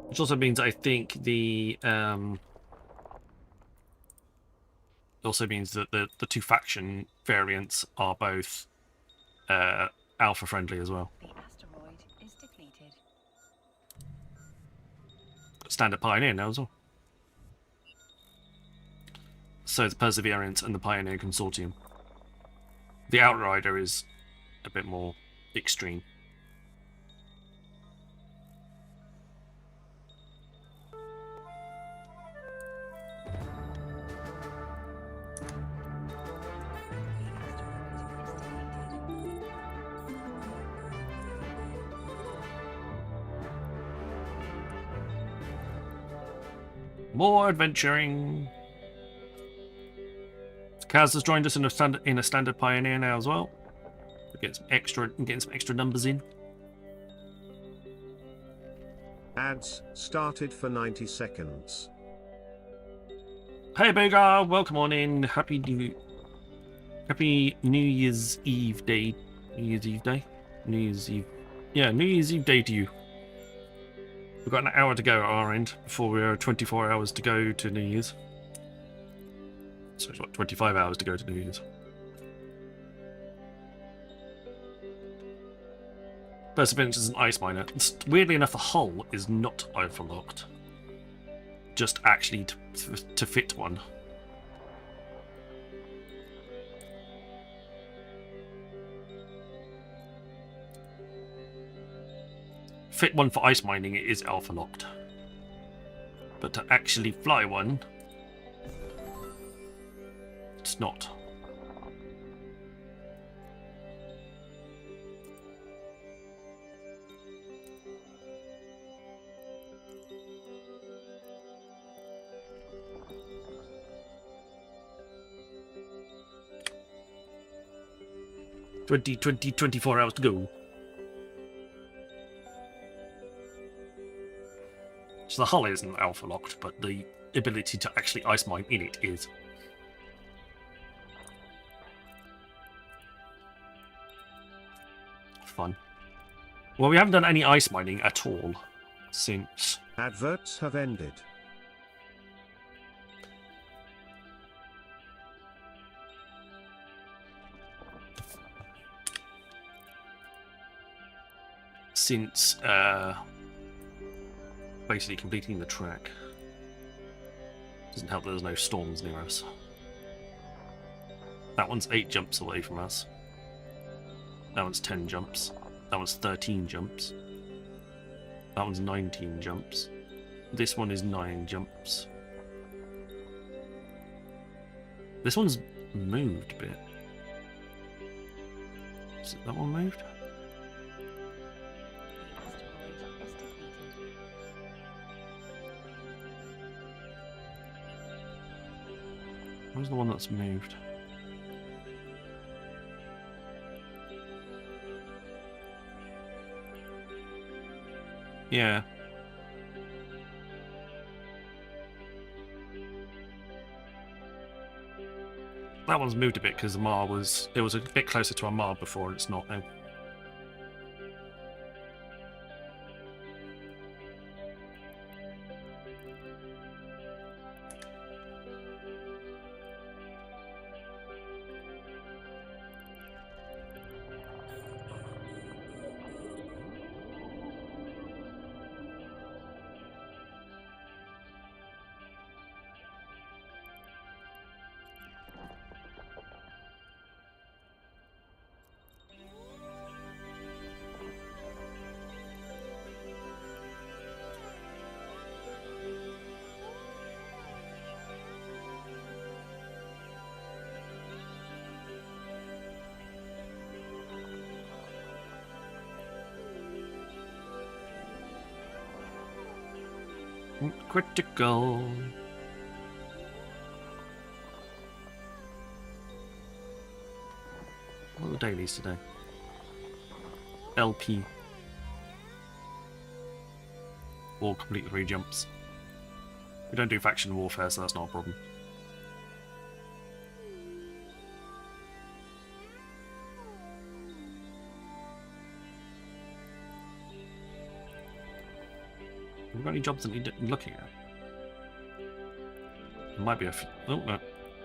which also means I think also means that the two faction variants are both alpha friendly as well. The asteroid is depleted. Standard Pioneer now as well. So the Perseverance and the Pioneer Consortium. The Outrider is a bit more extreme. More adventuring. Kaz has joined us in a standard Pioneer now as well. Getting some extra numbers in. Ads started for 90 seconds. Hey Bogar, welcome on in. Happy New Year's Eve day. New Year's Eve day? New Year's Eve. Yeah, New Year's Eve day to you. We've got an hour to go at our end before we're 24 hours to go to New Year's. So it's what, 25 hours to go to New Year's. Perseverance is an ice miner. Weirdly enough, the hull is not overlocked. Just actually to fit one. Fit one for ice mining, it is alpha locked. But to actually fly one, it's not. 24 hours to go. So the hull isn't alpha locked, but the ability to actually ice mine in it is. Fun. Well, we haven't done any ice mining at all since. Adverts have ended. Since basically completing the track. Doesn't help that there's no storms near us. That one's 8 jumps away from us. That one's 10 jumps. That one's 13 jumps. That one's 19 jumps. This one is 9 jumps. This one's moved a bit. Is it that one moved? Where's the one that's moved? Yeah. That one's moved a bit because the Mar was... It was a bit closer to our Mar before, and it's not now. Critical. What are the dailies today? LP. Or complete 3 jumps. We don't do faction warfare, so that's not a problem. Have we got any jobs that need looking at? There might be a few. Oh, no.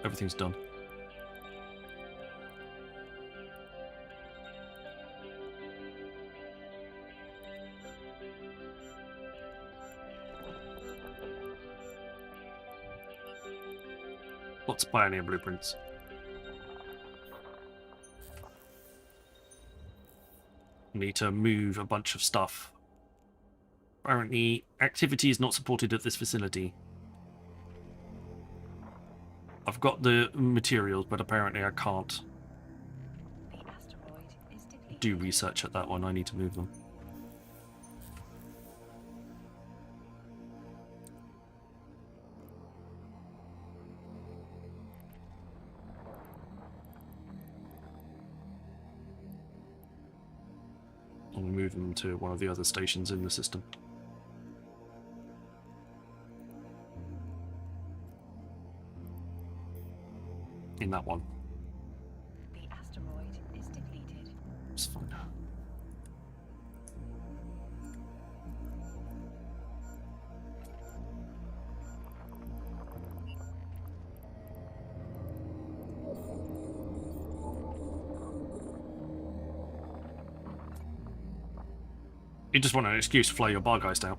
Everything's done. Lots of pioneer blueprints. Need to move a bunch of stuff. Apparently, activity is not supported at this facility. I've got the materials, but apparently I can't do research at that one. I need to move them. I'll move them to one of the other stations in the system. In that one. The asteroid is depleted. It's fine. You just want an excuse to fly your bargeist out.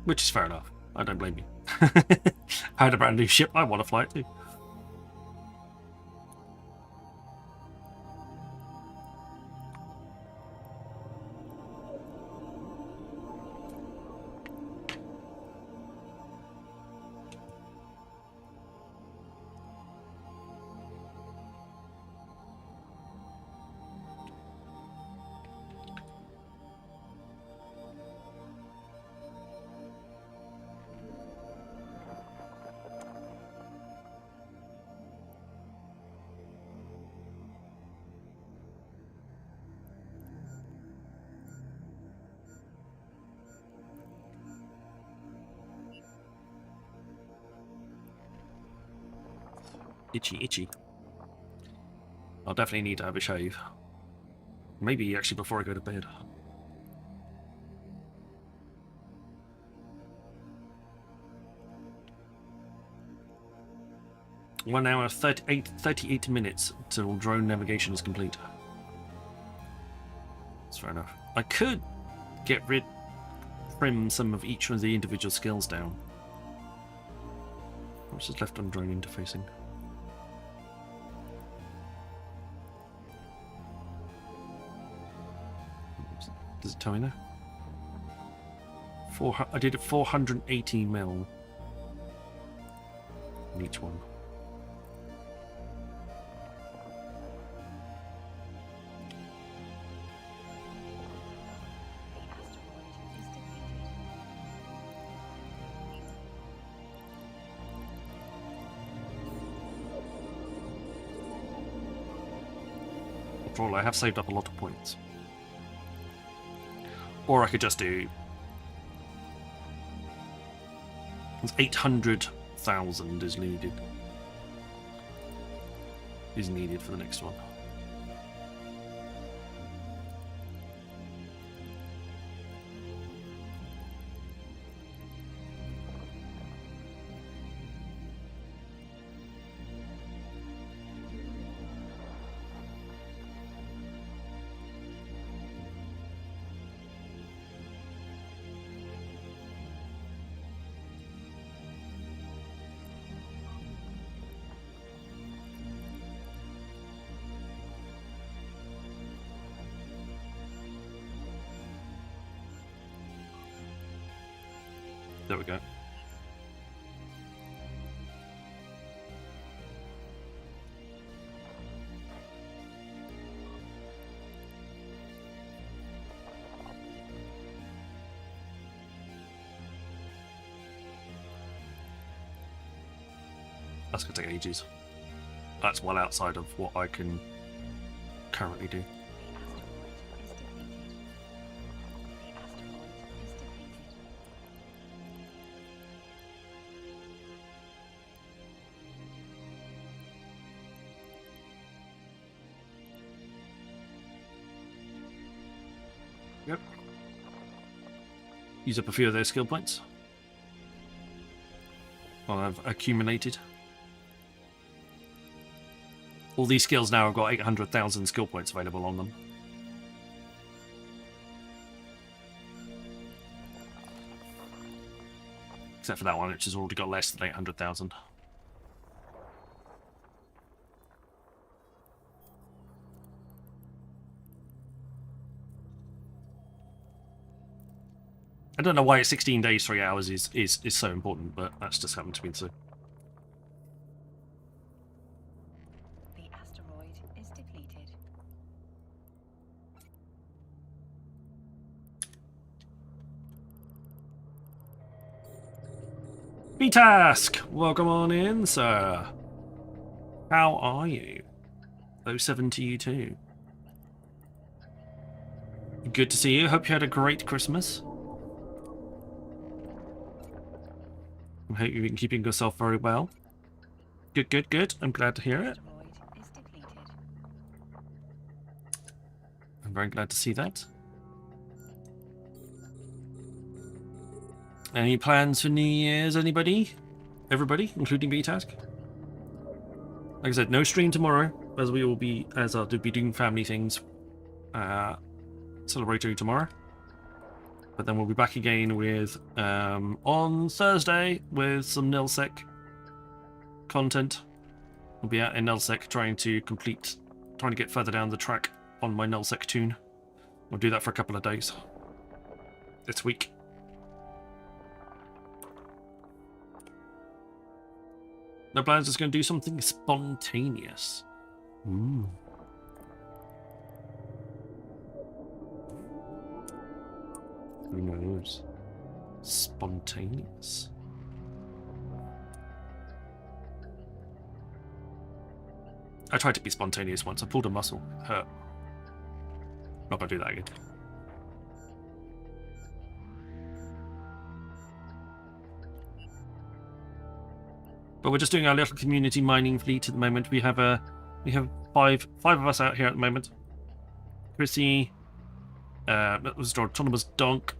Which is fair enough. I don't blame you. I had a brand new ship, I want to fly it too. Itchy, itchy. I'll definitely need to have a shave. Maybe actually before I go to bed. 1 hour, 38 minutes till drone navigation is complete. That's fair enough. I could get rid... trim some of each of the individual skills down. What's just left on drone interfacing? Does it tell me now? I did 480 mil in each one. After all, I have saved up a lot of points. Or I could just do... It's 800,000 is needed. Is needed for the next one. There we go. That's going to take ages. That's well outside of what I can currently do. Yep. Use up a few of those skill points. Well, I've accumulated. All these skills now have got 800,000 skill points available on them. Except for that one, which has already got less than 800,000. I don't know why 16 days, 3 hours is so important, but that's just happened to be so. The asteroid is depleted. B-Task! Welcome on in, sir. How are you? 07 to you too. Good to see you. Hope you had a great Christmas. I hope you've been keeping yourself very well. Good, good, good. I'm glad to hear it. Asteroid is depleted. I'm very glad to see that. Any plans for New Year's, anybody? Everybody, including B-Task? Like I said, no stream tomorrow, as we will be, as I'll be doing family things, celebratory tomorrow. But then we'll be back again with, on Thursday, with some NILSEC content. We'll be out in NILSEC trying to get further down the track on my NILSEC tune. We'll do that for a couple of days this week. No plans, just going to do something spontaneous. Ooh. Who knows? Spontaneous. I tried to be spontaneous once. I pulled a muscle. It hurt. Not gonna do that again. But we're just doing our little community mining fleet at the moment. We have five of us out here at the moment. Chrissy, that was Autonomous Donk,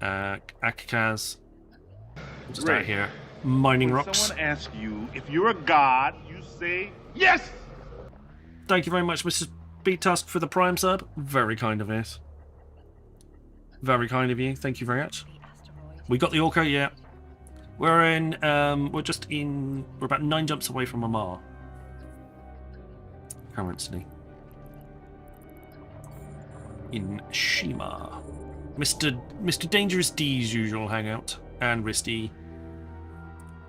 Akakaz, just out here mining rocks. Someone asks you if you're a god, you say yes. Thank you very much, Mr. B-Tusk, for the Prime sub. Very kind of it. Very kind of you. Thank you very much. The asteroid We got the Orca, yeah. We're in, we're about 9 jumps away from Amar. Currently. In Shima. Mr. Dangerous D's usual hangout. And Risty.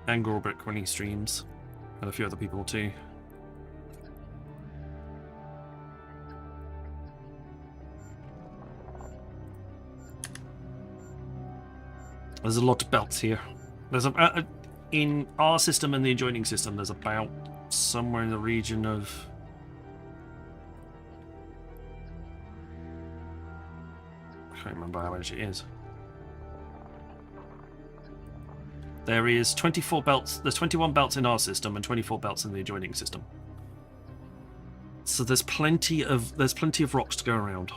And Gorbrick when he streams. And a few other people too. There's a lot of belts here. There's in our system and the adjoining system, there's about somewhere in the region of... I can't remember how much it is. There is 24 belts. There's 21 belts in our system and 24 belts in the adjoining system. So there's plenty of rocks to go around.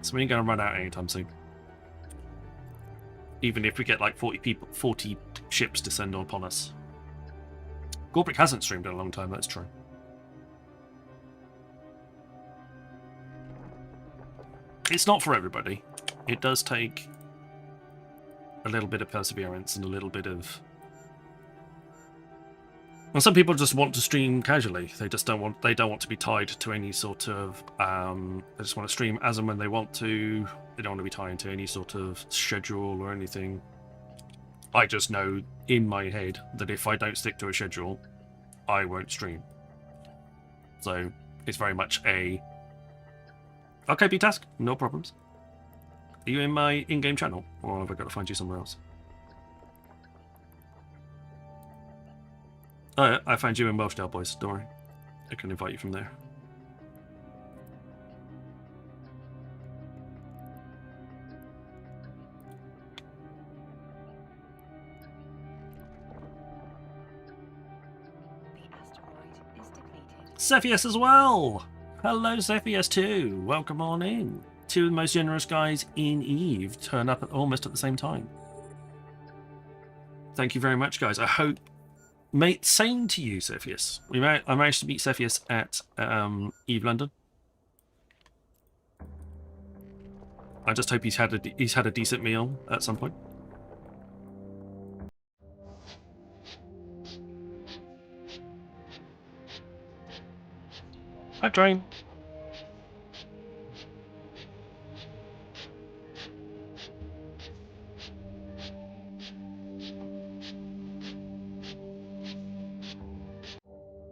So we ain't gonna run out anytime soon. Even if we get like 40 ships descend upon us. Gorbrick hasn't streamed in a long time, that's true. It's not for everybody. It does take a little bit of perseverance and a little bit of... Well, some people just want to stream casually. They just don't want to be tied to any sort of they just want to stream as and when they want to. They don't want to be tied to any sort of schedule or anything. I just know in my head that if I don't stick to a schedule, I won't stream. So it's very much a okay, B-Task, no problems. Are you in my in-game channel, or have I got to find you somewhere else? Oh, yeah, I found you in Welchdale, boys. Don't worry. I can invite you from there. The asteroid is depleted. Cepheus as well! Hello, Cepheus too. Welcome on in. 2 of the most generous guys in EVE turn up almost at the same time. Thank you very much, guys. I hope... Mate, same to you, Cepheus. I managed to meet Cepheus at EVE London. I just hope he's had a decent meal at some point. Hi, Train.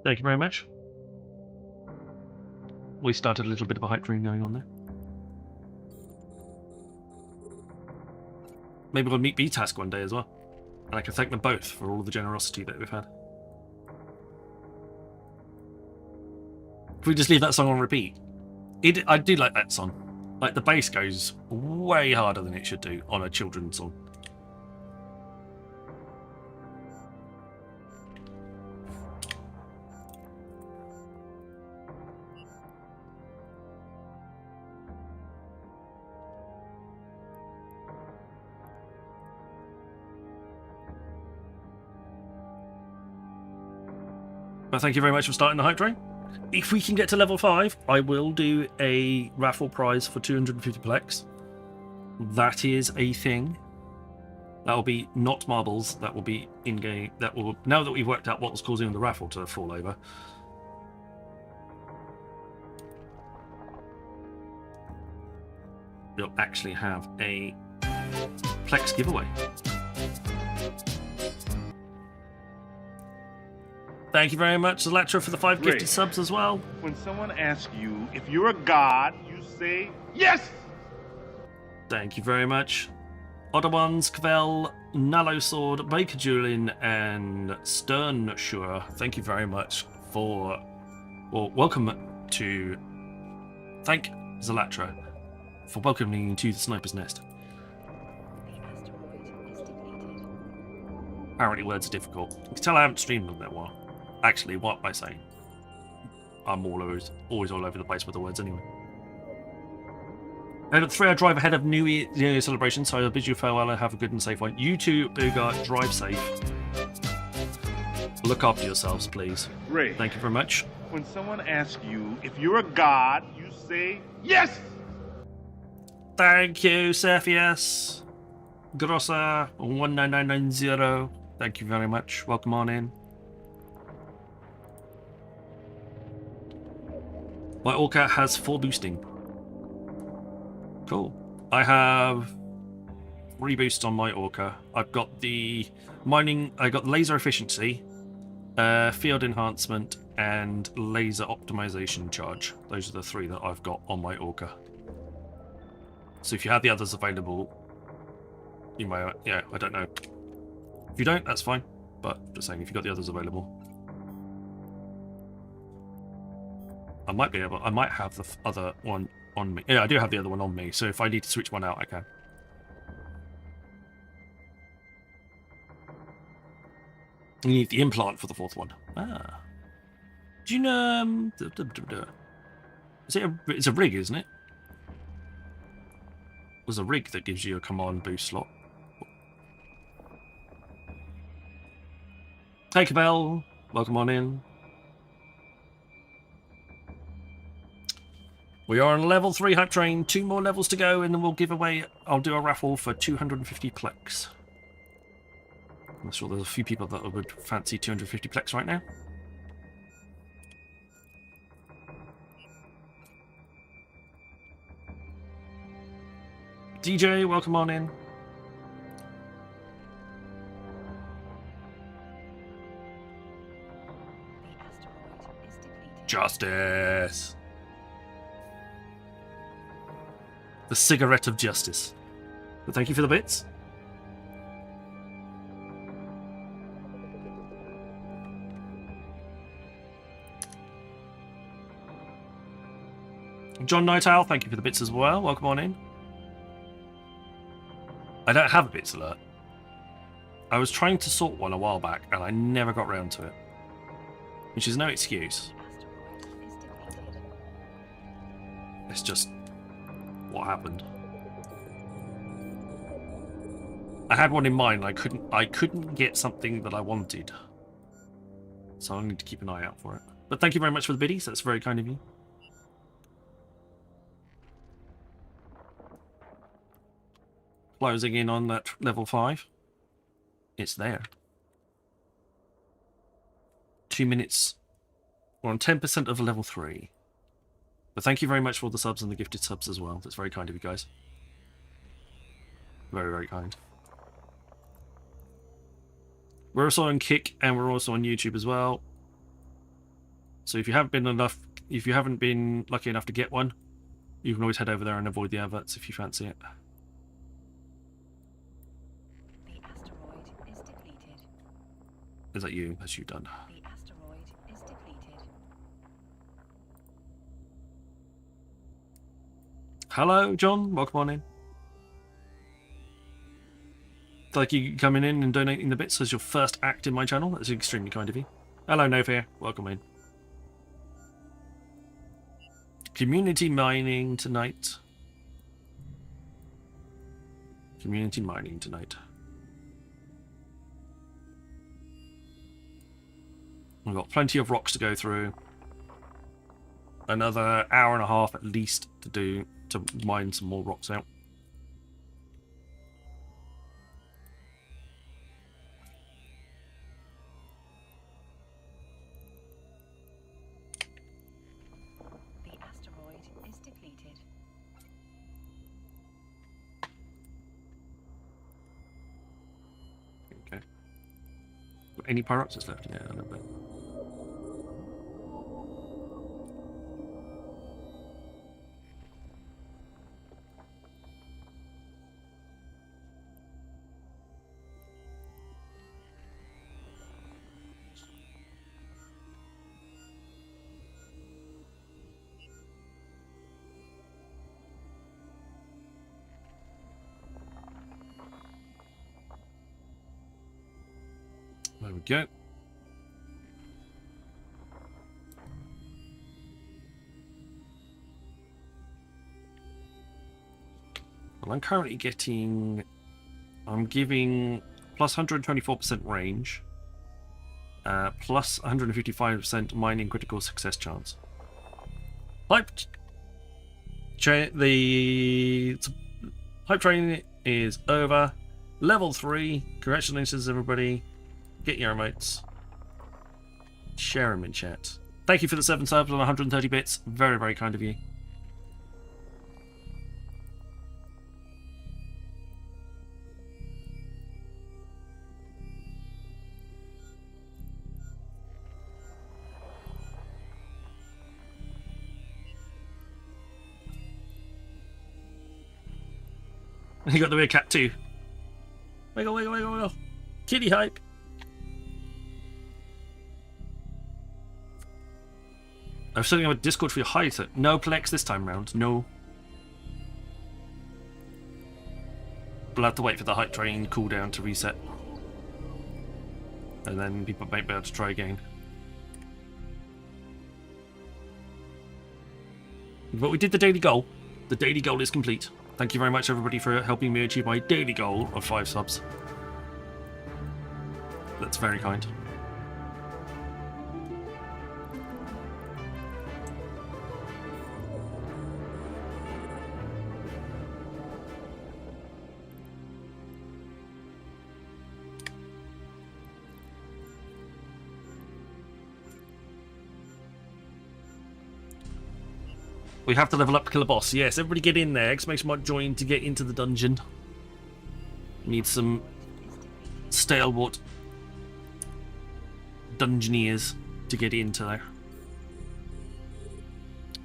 Thank you very much. We started a little bit of a hype train going on there. Maybe we'll meet B-Task one day as well. And I can thank them both for all the generosity that we've had. If we just leave that song on repeat. I do like that song. Like, the bass goes way harder than it should do on a children's song. But thank you very much for starting the hype train. If we can get to level 5, I will do a raffle prize for 250 plex. That is a thing. That will be not marbles. That will be in-game. That will, now that we've worked out what was causing the raffle to fall over. We'll actually have a plex giveaway. Thank you very much, Zalatra, for the 5 Great. gifted subs as well. When someone asks you if you're a god, you say yes! Thank you very much. Ottawans, Kvel, Nallo Sword, Baker Julin, and Stern Sure. Thank you very much for... Well, welcome to... Thank Zalatra for welcoming you to the Sniper's Nest. The asteroid is depleted. Apparently words are difficult. You can tell I haven't streamed them that while. Actually, what am I saying? I'm always all over the place with the words anyway. And at 3 I drive ahead of New Year celebration, so I bid you farewell and have a good and safe one. You too, Boogar, drive safe. Look after yourselves, please. Ray, Thank you very much. when someone asks you if you're a god, you say yes! Thank you, Cepheus. Grossa 19990. Thank you very much. Welcome on in. My Orca has 4 boosting. Cool. I have 3 boosts on my Orca. I've got the mining, I got laser efficiency, field enhancement, and laser optimization charge. Those are the 3 that I've got on my Orca. So if you have the others available, you may, yeah, I don't know. If you don't, that's fine. But just saying, if you've got the others available. I might be able, I might have the other one on me. Yeah, I do have the other one on me, so if I need to switch one out, I can. You need the implant for the 4th one. Ah. Do you know... it's a rig, isn't it? There's a rig that gives you a command boost slot. Hey, Cabell. Welcome on in. We are on level 3 hype train. 2 more levels to go, and then we'll give away... I'll do a raffle for 250 plex. I'm sure there's a few people that would fancy 250 plex right now. DJ, welcome on in. The asteroid is depleted. Justice. The cigarette of justice. But thank you for the bits. John Night Owl, thank you for the bits as well. Welcome on in. I don't have a bits alert. I was trying to sort one a while back and I never got round to it. Which is no excuse. The asteroid is depleted. It's just what happened. I had one in mind. I couldn't get something that I wanted. So I need to keep an eye out for it. But thank you very much for the biddies. That's very kind of you. Closing in on that level 5. It's there. 2 minutes. We're on 10% of level 3. But thank you very much for all the subs and the gifted subs as well. That's very kind of you guys. Very, very kind. We're also on Kick and we're also on YouTube as well. So if you haven't been lucky enough to get one, you can always head over there and avoid the adverts if you fancy it. The asteroid is depleted. Is that you? That's you done. The asteroid is depleted. Hello, John. Welcome on in. Thank you coming in and donating the bits as your first act in my channel. That's extremely kind of you. Hello, Novia. Welcome in. Community mining tonight. Community mining tonight. We've got plenty of rocks to go through. Another hour and a half at least to mine some more rocks out. The asteroid is depleted. Okay. Any pyroxes left? Yeah, a little bit. There we go. Well, I'm currently getting... I'm giving plus 124% range plus 155% mining critical success chance. Hype the hype training is over. Level 3. Congratulations, everybody. Get your emotes. Share them in chat. Thank you for the 7 subs on 130 bits. Very, very kind of you. You got the weird cat too. Wiggle, wiggle, wiggle, wiggle. Kitty hype. I'm setting up a Discord for your height. No Plex this time round. No. We'll have to wait for the hype train cooldown to reset. And then people might be able to try again. But we did the daily goal. The daily goal is complete. Thank you very much, everybody, for helping me achieve my daily goal of 5 subs. That's very kind. We have to level up to kill a boss. Yes, everybody get in there. Exclamation mark join to get into the dungeon. Need some stalewart dungeoneers to get into there.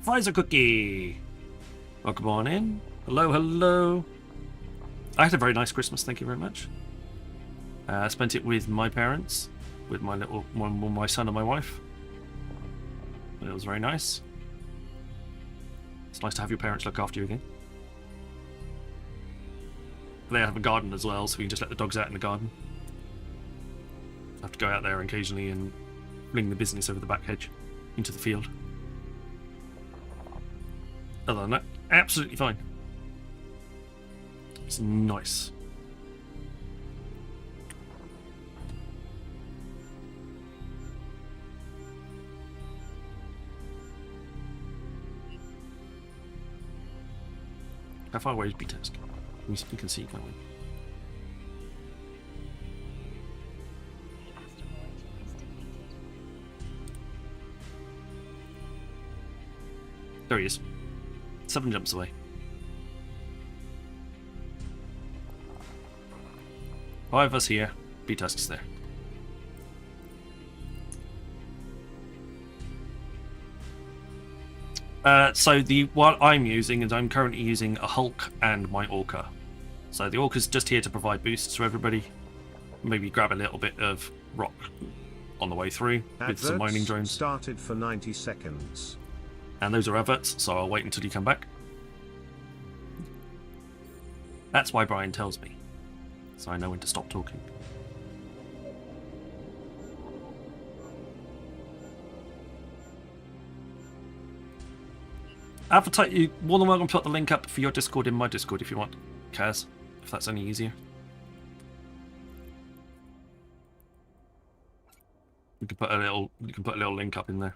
Pfizer cookie. Welcome on in. Hello, hello. I had a very nice Christmas. Thank you very much. I spent it with my parents, with my son and my wife. It was very nice. It's nice to have your parents look after you again. They have a garden as well, so we can just let the dogs out in the garden. I have to go out there occasionally and bring the business over the back hedge into the field. Other than that, absolutely fine. It's nice. How far away is B-Task? We can see, can't we? There he is. 7 jumps away. 5 of us here. B-Task is there. So what I'm using is I'm currently using a Hulk and my Orca. So the Orca's just here to provide boosts to everybody. Maybe grab a little bit of rock on the way through with some mining drones. Started for 90 seconds. And those are adverts, so I'll wait until you come back. That's why Brian tells me, so I know when to stop talking. Advertise, you're more than welcome to put the link up for your Discord in my Discord if you want, Kaz, if that's any easier. You can put a little link up in there.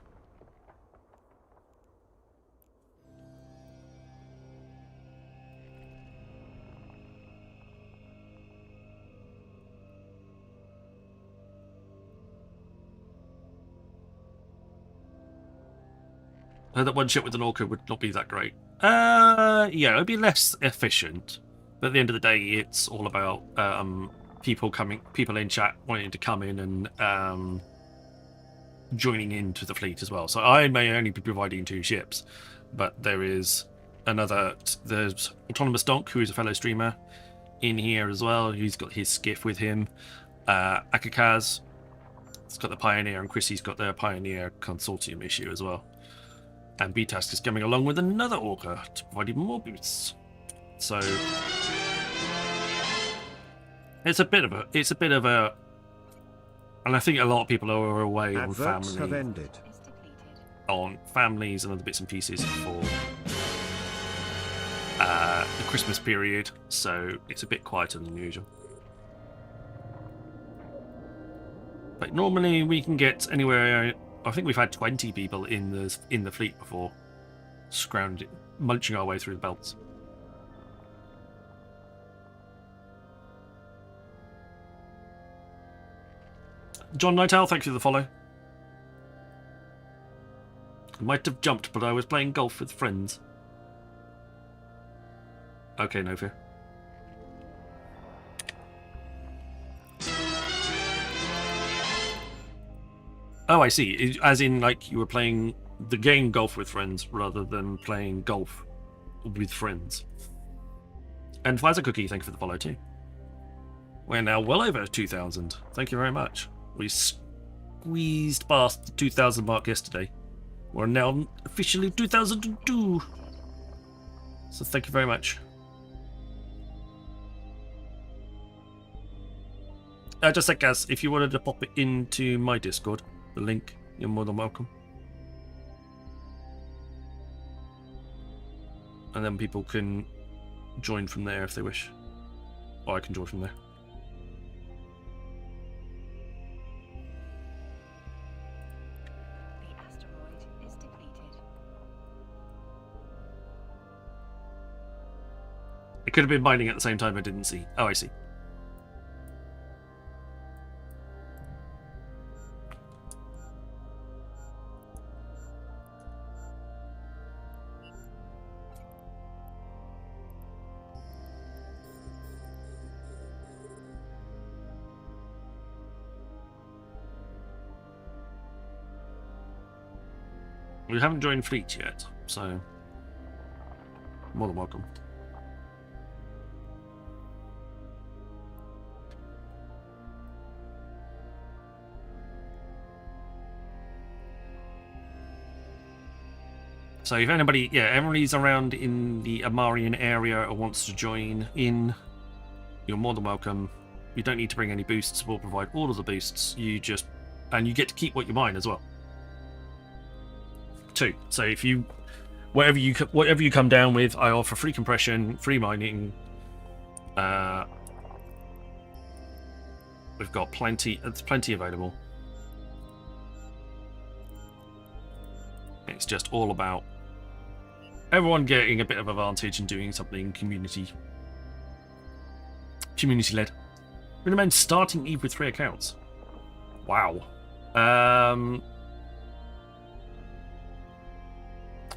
That one ship with an Orca would not be that great. Yeah, it would be less efficient. But at the end of the day, it's all about people in chat wanting to come in and joining into the fleet as well. So I may only be providing 2 ships, but there's Autonomous Donk, who is a fellow streamer, in here as well. He's got his skiff with him. Akakaz, it's got the Pioneer, and Chrissy's got their Pioneer Consortium issue as well. And B-Task is coming along with another Orca to provide even more boosts. So it's a bit of a, and I think a lot of people are away on Adverts have ended. On families and other bits and pieces for the Christmas period, so it's a bit quieter than usual. But normally we can get anywhere. I think we've had 20 people in the fleet before, scrounging, munching our way through the belts. John Nightowl, thank you for the follow. I might have jumped, but I was playing golf with friends. Okay, no fear. Oh, I see. As in, like, you were playing the game golf with friends rather than playing golf with friends. And Flies a Cookie, thank you for the follow too. We're now well over 2,000. Thank you very much. We squeezed past the 2,000 mark yesterday. We're now officially 2002. So thank you very much. Just like Gaz, if you wanted to pop it into my Discord, the link, you're more than welcome. And then people can join from there if they wish. Or I can join from there. The asteroid is depleted. It could have been mining at the same time I didn't see. Oh, I see. We haven't joined fleet yet, so more than welcome. So if anybody, everybody's around in the Amarian area or wants to join in, you're more than welcome. You don't need to bring any boosts. We'll provide all of the boosts. You get to keep what you mine as well. Too. So if you, whatever you come down with, I offer free compression, free mining. We've got plenty. There's plenty available. It's just all about everyone getting a bit of advantage and doing something community-led. Recommend starting Eve with 3 accounts. Wow.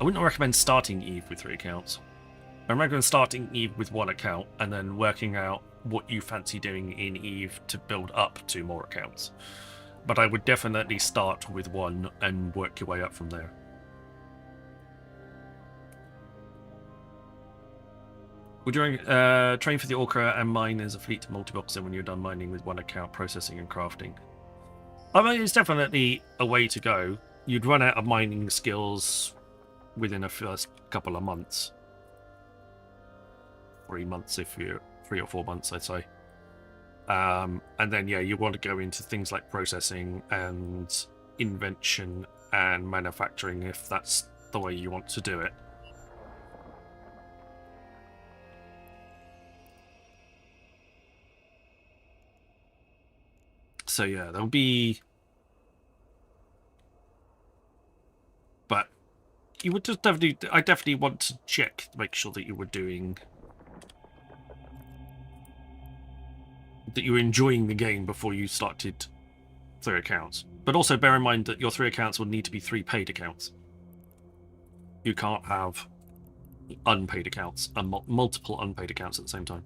I wouldn't recommend starting Eve with 3 accounts. I recommend starting Eve with 1 account and then working out what you fancy doing in Eve to build up to more accounts. But I would definitely start with 1 and work your way up from there. Would you train for the Orca and mine as a fleet multi-boxer when you're done mining with 1 account, processing and crafting? I mean, it's definitely a way to go. You'd run out of mining skills within the first couple of months. 3 months if you're 3 or 4 months, I'd say. And then, you want to go into things like processing and invention and manufacturing if that's the way you want to do it. So there'll be... But you would just definitely... I definitely want to check to make sure that you were doing... that you were enjoying the game before you started 3 accounts. But also bear in mind that your 3 accounts will need to be 3 paid accounts. You can't have unpaid accounts and multiple unpaid accounts at the same time.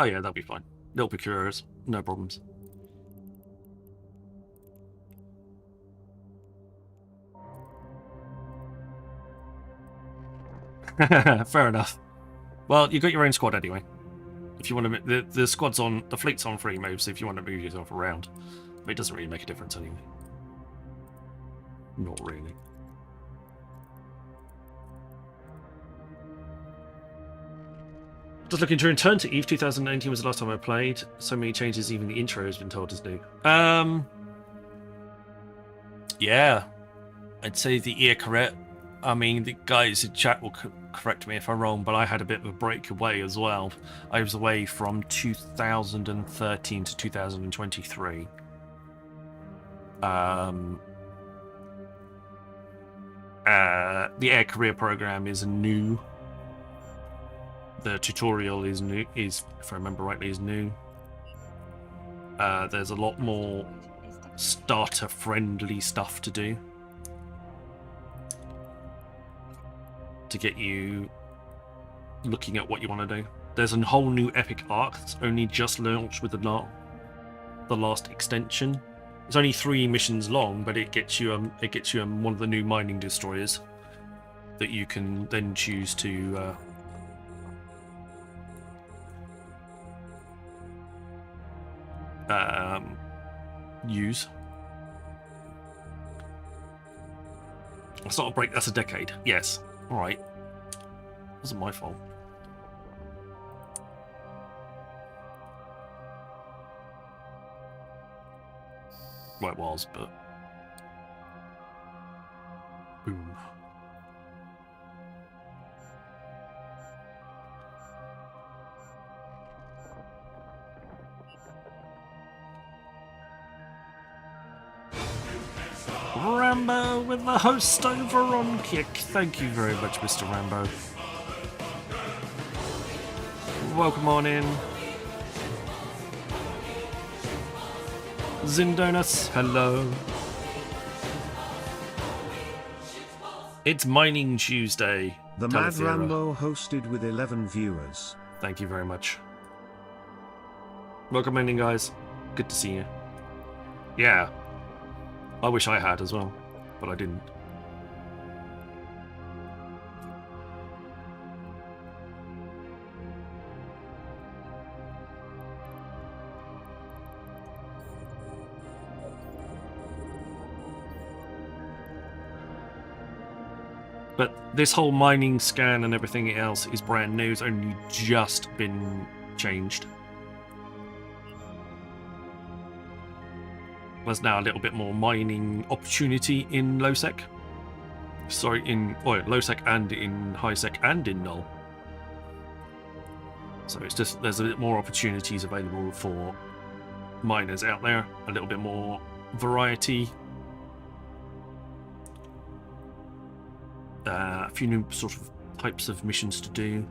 Oh yeah, that'll be fine. They'll be curious. No problems. Fair enough. Well, you got your own squad anyway. If you want to, the squad's on, the fleet's on free moves. So if you want to move yourself around, but it doesn't really make a difference anyway. Not really. Just looking to return to EVE. 2019 was the last time I played. So many changes, even the intro has been told is new. Yeah, I'd say the ear correct. I mean, the guys in chat will correct me if I'm wrong, but I had a bit of a break away as well. I was away from 2013 to 2023. The Air Career program is new. The tutorial is new. If I remember rightly, is new. There's a lot more starter-friendly stuff to do to get you looking at what you want to do. There's a whole new epic arc that's only just launched with the last extension. It's only 3 missions long, but it gets you one of the new mining destroyers that you can then choose to use. That's not a break, that's a decade. Yes. Alright. Wasn't my fault. Well, it was, but... Boom. Rambo with the host over on Kick. Thank you very much, Mr. Rambo. Welcome on in. Zindonas, hello. It's Mining Tuesday. The Mad Rambo hosted with 11 viewers. Thank you very much. Welcome in, guys. Good to see you. Yeah. I wish I had as well, but I didn't. But this whole mining scan and everything else is brand new. It's only just been changed. There's now a little bit more mining opportunity in low-sec. Sorry, in low-sec and in high-sec and in null. So it's just, there's a bit more opportunities available for miners out there. A little bit more variety. A few new sort of types of missions to do.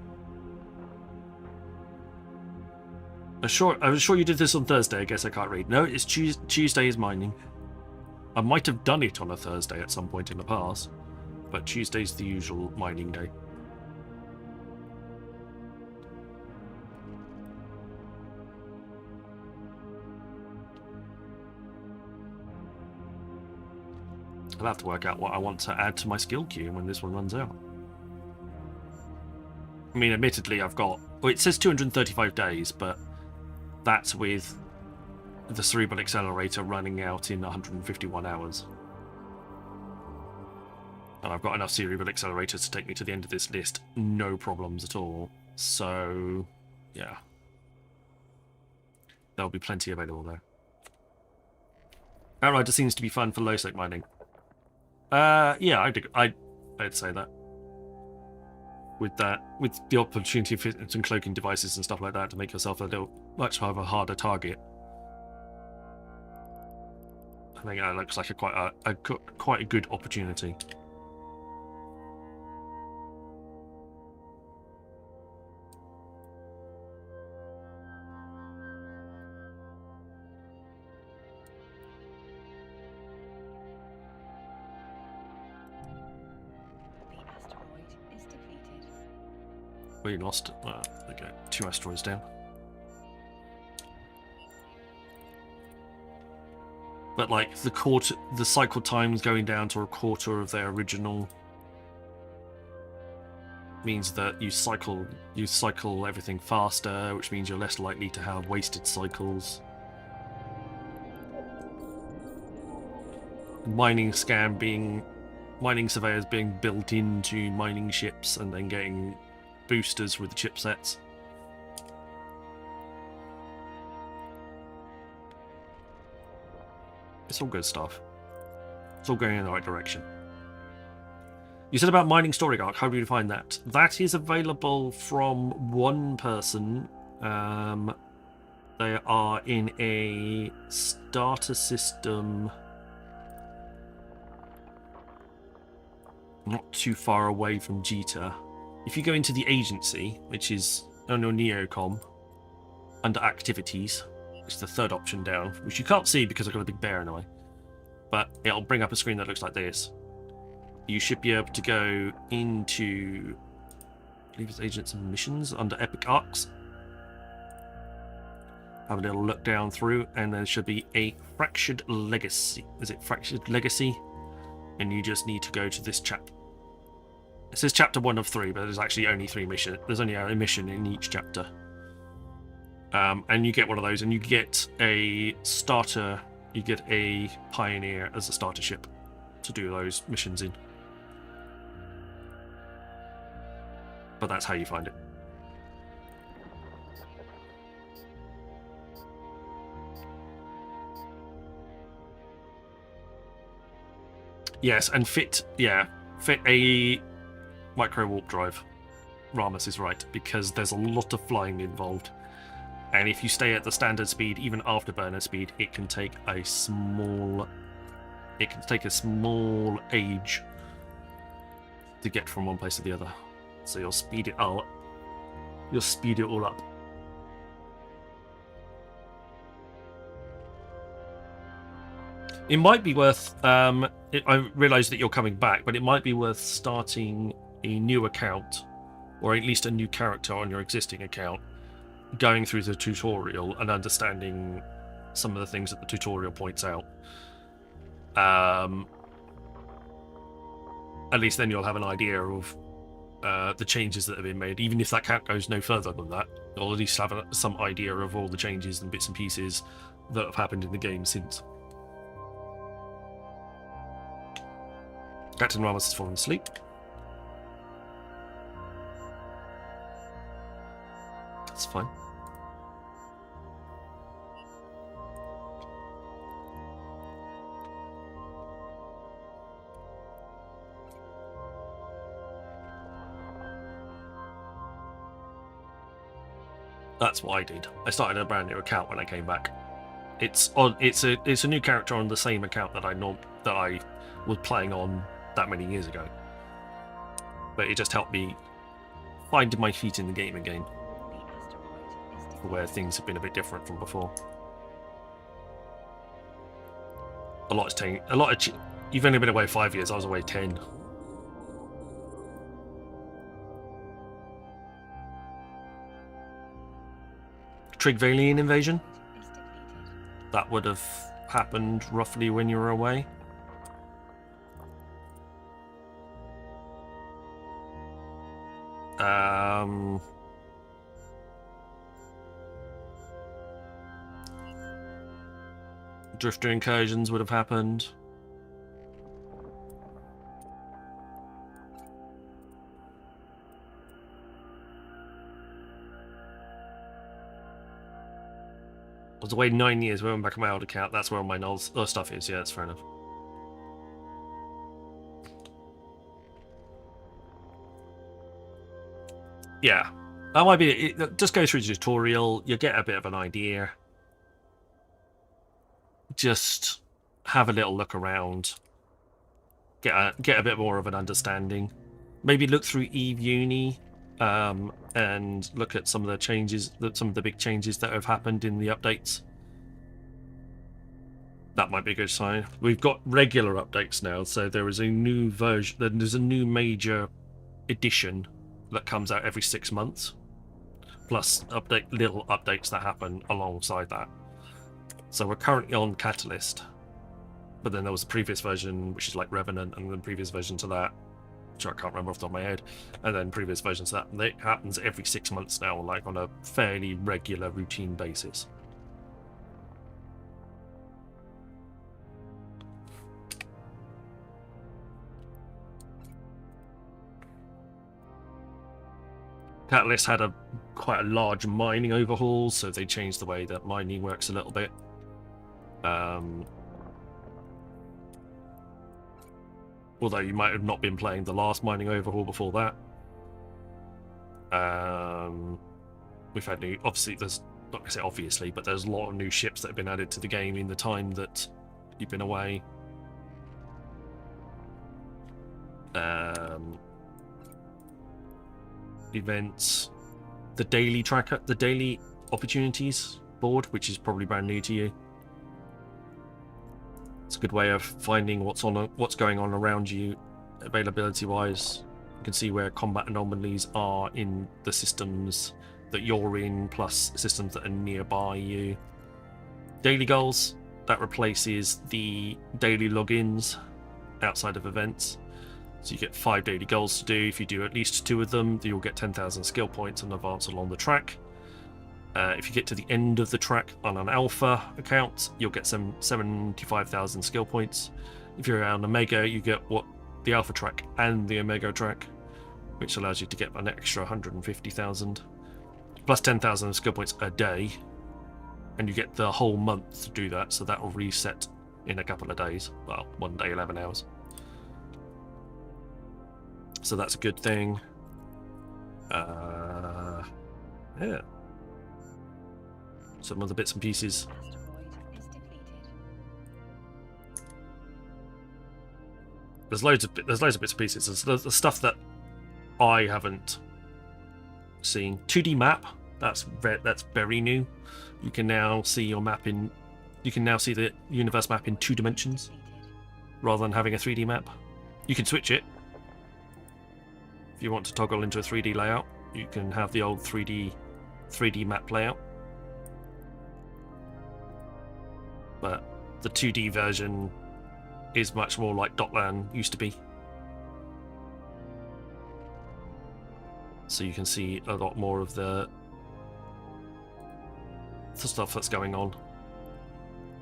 I was sure you did this on Thursday. I guess I can't read. No, it's Tuesday is mining. I might have done it on a Thursday at some point in the past, but Tuesday's the usual mining day. I'll have to work out what I want to add to my skill queue when this one runs out. I mean, admittedly, I've got... Well, it says 235 days, but that's with the Cerebral Accelerator running out in 151 hours. And I've got enough Cerebral Accelerators to take me to the end of this list, no problems at all. So, yeah. There'll be plenty available there. Outrider seems to be fun for low-sec mining. Yeah, I'd say that. With the opportunity for some cloaking devices and stuff like that to make yourself a much of a harder target. I think that looks like quite a good opportunity. We lost. Okay, 2 asteroids down. But like the cycle times going down to a quarter of their original means that you cycle everything faster, which means you're less likely to have wasted cycles. Mining surveyors being built into mining ships and then getting boosters with the chipsets It's all good stuff. It's all going in the right direction. You said about mining story arc. How do you find that? That is available from one person. They are in a starter system not too far away from Jita. If you go into the agency, which is on your Neocom, under activities, which is the third option down, which you can't see because I've got a big bear in the way, but it'll bring up a screen that looks like this. You should be able to go into, I believe it's agents and missions under epic arcs. Have a little look down through, and there should be a fractured legacy. Is it fractured legacy? And you just need to go to this chapter. It says chapter 1 of 3, but there's actually only 3 missions. There's only a mission in each chapter. And you get one of those, and you get a starter. You get a pioneer as a starter ship to do those missions in. But that's how you find it. Yes, and fit a micro warp drive. Ramus is right, because there's a lot of flying involved. And if you stay at the standard speed, even after burner speed, it can take a small age to get from one place to the other. So you'll speed it all up. It might be worth, I realise that you're coming back, but it might be worth starting a new account, or at least a new character on your existing account, going through the tutorial and understanding some of the things that the tutorial points out. At least then you'll have an idea of the changes that have been made. Even if that count goes no further than that, you'll at least have some idea of all the changes and bits and pieces that have happened in the game since. Captain Ramus has fallen asleep. That's fine. That's what I did. I started a brand new account when I came back. It's a new character on the same account that I was playing on that many years ago. But it just helped me find my feet in the game again, where things have been a bit different from before. You've only been away 5 years. I was away 10. Trigvalian invasion. That would have happened roughly when you were away. Drifter incursions would have happened. I was away 9 years. We went back on my old account. That's where all my stuff is. Yeah, that's fair enough. Yeah, that might be it. Just go through the tutorial. You get a bit of an idea. Just have a little look around. Get a bit more of an understanding. Maybe look through Eve Uni. And look at some of the changes, some of the big changes that have happened in the updates. That might be a good sign. We've got regular updates now, so there is a new version. There's a new major edition that comes out every 6 months, plus little updates that happen alongside that. So we're currently on Catalyst, but then there was a previous version, which is like Revenant, and then previous version to that, which I can't remember off the top of my head, and then previous versions of that. And it happens every 6 months now, like on a fairly regular routine basis. Catalyst had quite a large mining overhaul, so they changed the way that mining works a little bit. although you might have not been playing the last mining overhaul before that. We've had new, obviously there's, not gonna say obviously, but there's a lot of new ships that have been added to the game in the time that you've been away. Events, the daily tracker, the daily opportunities board, which is probably brand new to you. It's a good way of finding what's going on around you, availability wise. You can see where combat anomalies are in the systems that you're in, plus systems that are nearby you. Daily goals, that replaces the daily logins outside of events. So you get 5 daily goals to do. If you do at least 2 of them, you'll get 10,000 skill points and advance along the track. If you get to the end of the track on an alpha account, you'll get some 75,000 skill points. If you're on Omega, you get the alpha track and the Omega track, which allows you to get an extra 150,000 plus 10,000 skill points a day, and you get the whole month to do that. So that will reset in a couple of days. Well, one day, 11 hours. So that's a good thing. Yeah. Some other bits and pieces. There's loads of bits and pieces. There's the stuff that I haven't seen. 2D map. That's very new. You can now see your map in. You can now see the universe map in 2 dimensions, rather than having a 3D map. You can switch it. If you want to toggle into a 3D layout, you can have the old 3D map layout. But the 2D version is much more like Dotlan used to be. So you can see a lot more of the stuff that's going on.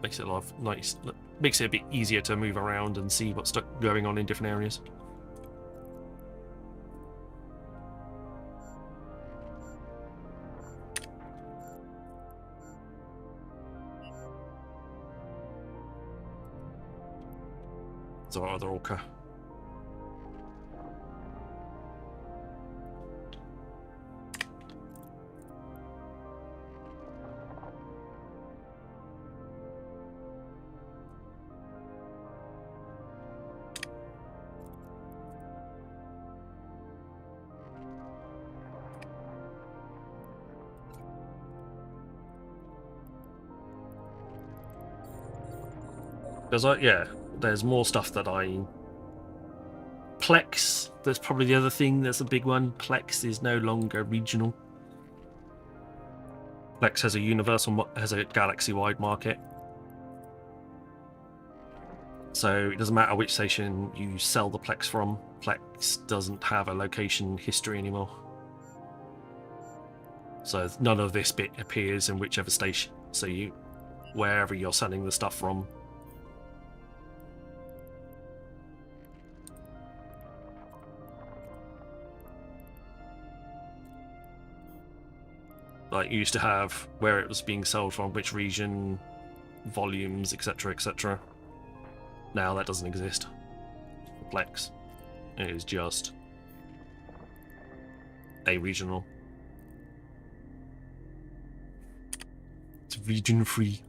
Makes it a lot nice. Makes it a bit easier to move around and see what's going on in different areas. Our other orca. There's more stuff that Plex, that's probably the other thing that's a big one. Plex is no longer regional. Plex has a galaxy-wide market. So it doesn't matter which station you sell the Plex from. Plex doesn't have a location history anymore. So none of this bit appears in whichever station. So wherever you're selling the stuff from. Like you used to have where it was being sold from, which region, volumes, etc., etc. Now that doesn't exist. Plex. It is just a regional. It's region free.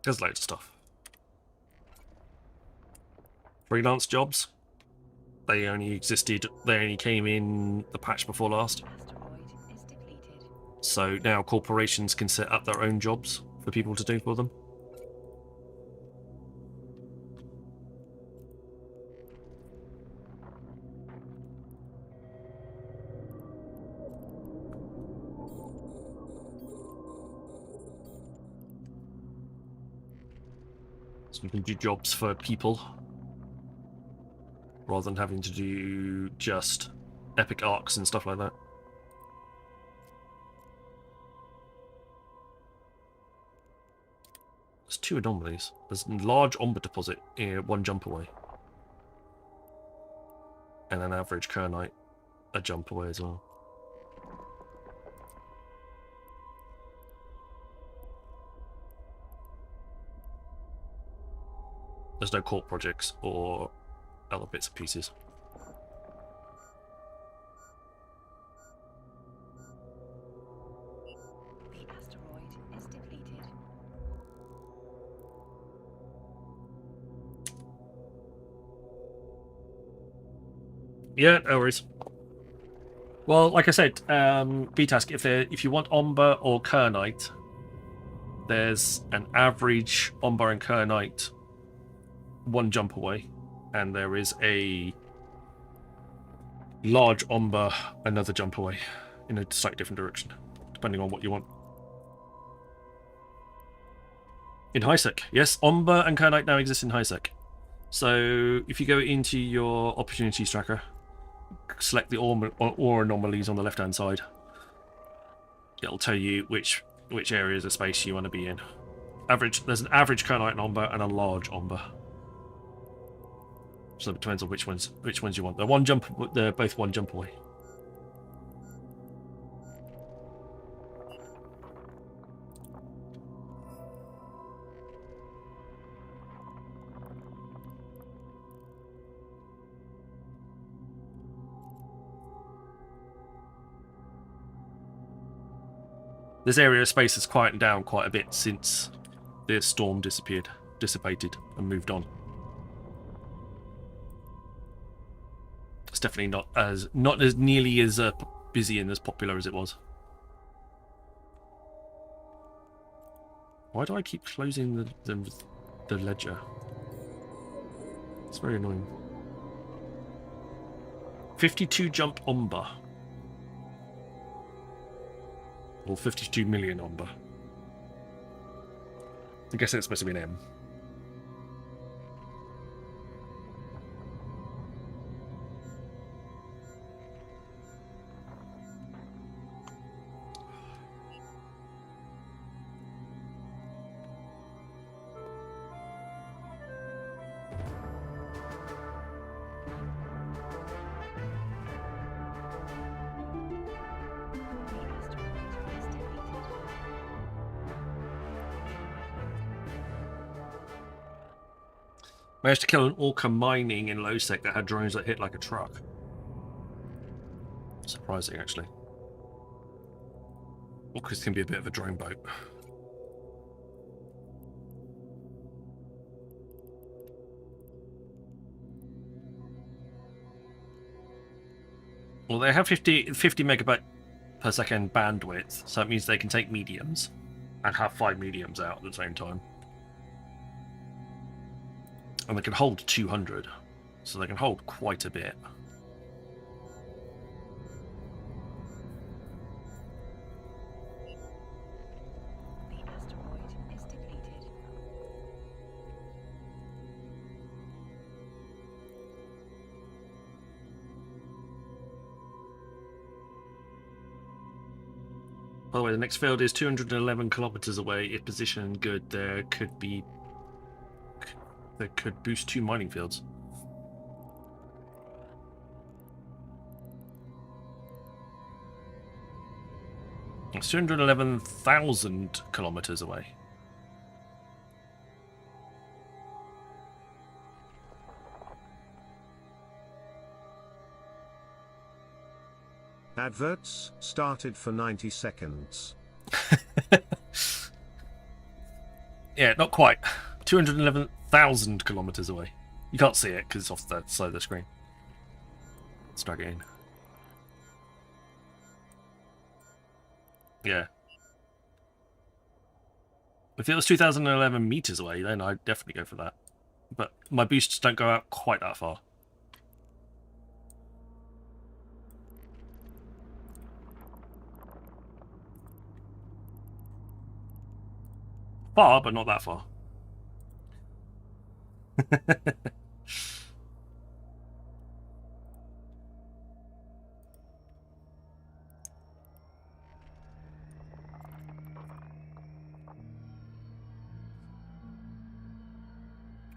There's loads of stuff. Freelance jobs. They only came in the patch before last. So now corporations can set up their own jobs for people to do for them. So you can do jobs for people rather than having to do just epic arcs and stuff like that. Let's two anomalies. There's a large Omber deposit one jump away. And an average Kernite a jump away as well. There's no court projects or other bits and pieces. The asteroid is depleted. Yeah, no worries. Well, like I said, B-Task, if you want Omber or Kernite, there's an average Omber and Kernite one jump away, and there is a large Omber another jump away in a slightly different direction, depending on what you want. In HiSec, yes, Omber and Kernite now exist in HiSec. So if you go into your opportunities tracker, select the ore anomalies on the left-hand side, it'll tell you which areas of space you want to be in. There's an average Kernite Omber and a large Omber. So it depends on which ones you want. They're both one jump away. This area of space has quietened down quite a bit since the storm dissipated, and moved on. It's definitely not as nearly as busy and as popular as it was. Why do I keep closing the ledger? It's very annoying. 52 jump Omber. Or 52 million Omber. I guess it's supposed to be an M. Managed to kill an Orca mining in low sec that had drones that hit like a truck. Surprising, actually. Orcas can be a bit of a drone boat. Well, they have 50 megabyte per second bandwidth, so that means they can take mediums and have 5 mediums out at the same time. And they can hold 200, so they can hold quite a bit. The asteroid is depleted. By the way, the next field is 211 kilometers away. If positioned good, there could boost 2 mining fields. It's 211,000 kilometers away. Adverts started for 90 seconds. Yeah, not quite. 211,000 kilometers away. You can't see it because it's off the side of the screen. Let's drag it in. Yeah. If it was 2011 meters away, then I'd definitely go for that. But my boosts don't go out quite that far. Far, but not that far.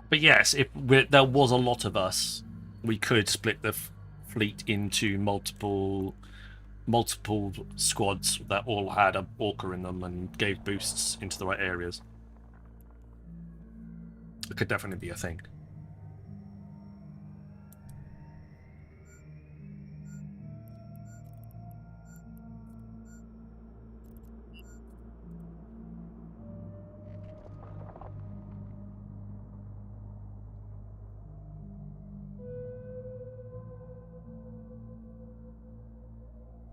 But yes, if there was a lot of us, we could split the fleet into multiple squads that all had a orca in them and gave boosts into the right areas. It could definitely be a thing.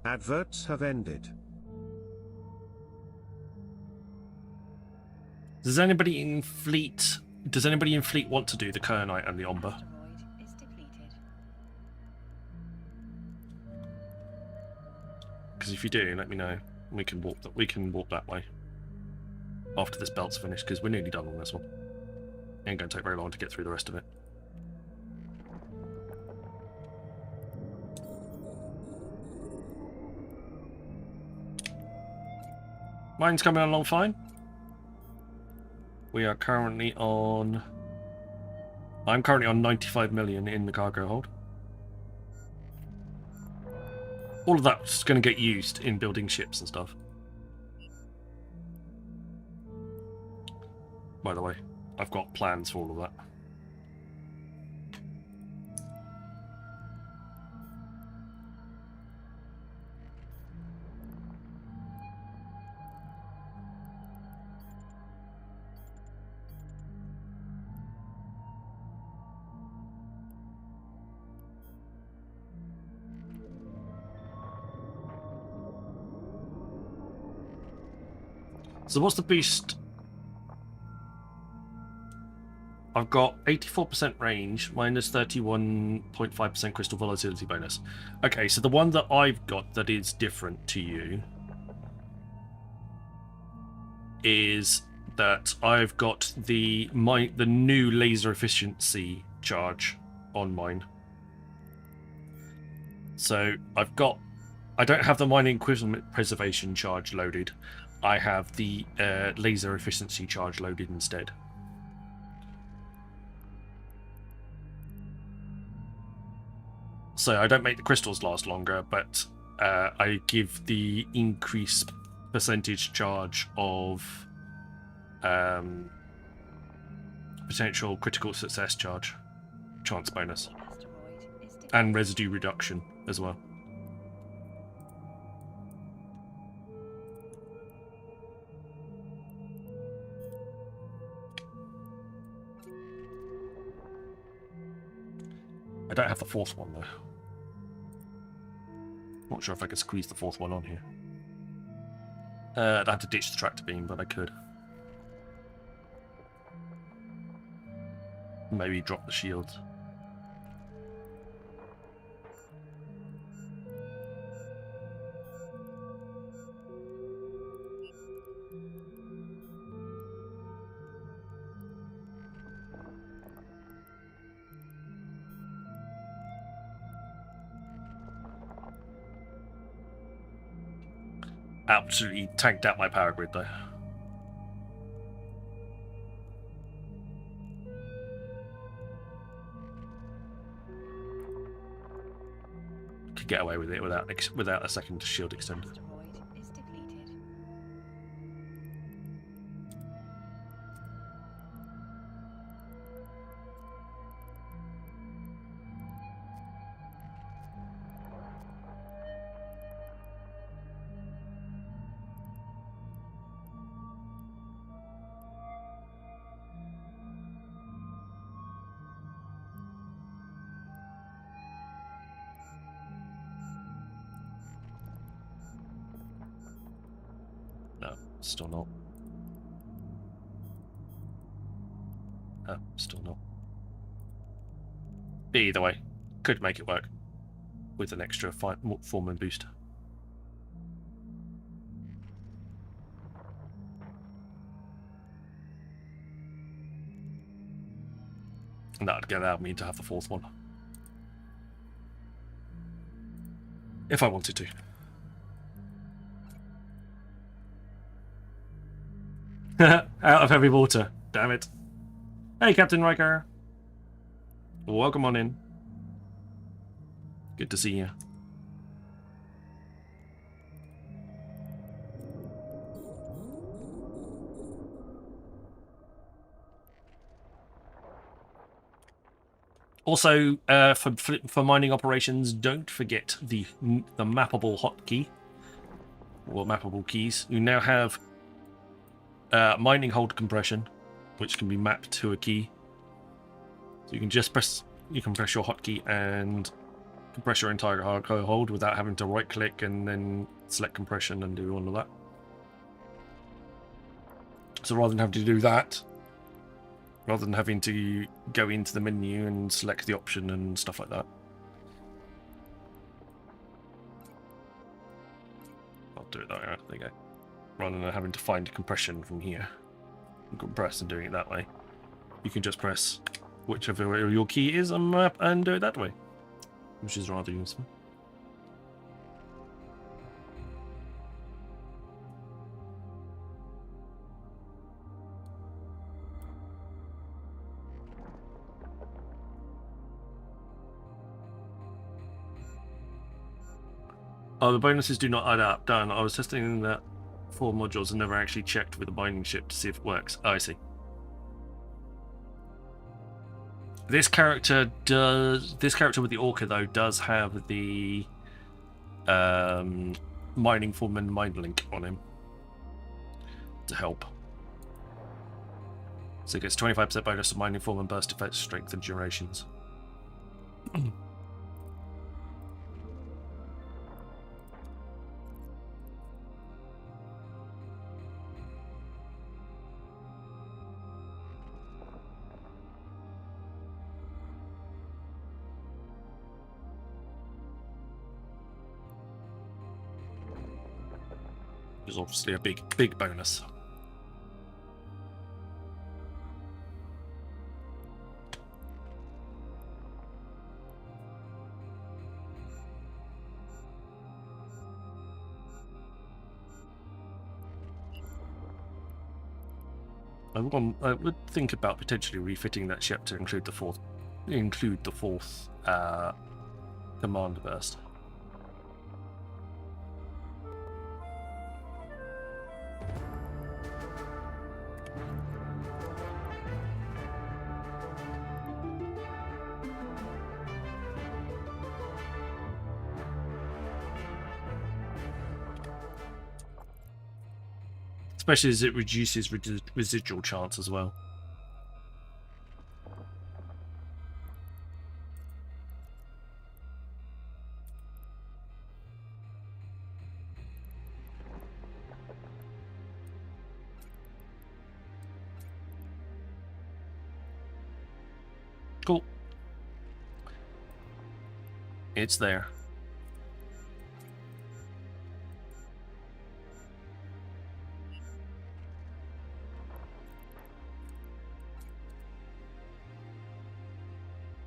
Adverts have ended. Does anybody in fleet want to do the Kernite and the Omber? Asteroid is depleted. Because if you do, let me know. We can walk that way after this belt's finished, because we're nearly done on this one. Ain't going to take very long to get through the rest of it. Mine's coming along fine. We are currently on... I'm currently on 95 million in the cargo hold. All of that's going to get used in building ships and stuff. By the way, I've got plans for all of that. So what's the boost? I've got 84% range, minus 31.5% crystal volatility bonus. Okay, so the one that I've got that is different to you is that I've got the new laser efficiency charge on mine. So I don't have the mining equipment preservation charge loaded. I have the laser efficiency charge loaded instead. So I don't make the crystals last longer, but I give the increased percentage charge of potential critical success charge, chance bonus, and residue reduction as well. I don't have the fourth one though. Not sure if I could squeeze the fourth one on here. I'd have to ditch the tractor beam, but I could. Maybe drop the shield. Absolutely tanked out my power grid though. Could get away with it without a second shield extender. Asteroid is depleted. No, still not. No, still not. But either way, could make it work with an extra foreman boost. And that would allow me to have the fourth one. If I wanted to. Out of heavy water. Damn it. Hey, Captain Riker. Welcome on in. Good to see you. Also, for mining operations, don't forget the mappable hotkey or mappable keys. You now have mining hold compression, which can be mapped to a key. So you can just press your hotkey and compress your entire cargo hold without having to right click and then select compression and do all of that. So rather than having to do that, rather than having to go into the menu and select the option and stuff like that. I'll do it that way. There you go. Rather than having to find compression from here and compress and doing it that way, you can just press whichever your key is on the map and do it that way, which is rather useful. Oh, the bonuses do not add up. Done. I was testing that 4 modules and never actually checked with the binding ship to see if it works. Oh, I see. This character with the Orca though does have the mining form and mind link on him to help. So it gets 25% bonus to mining form and burst effect, strength and durations. Is obviously a big bonus. I would think about potentially refitting that ship to include the fourth command burst. Especially as it reduces residual chance as well. Cool. It's there.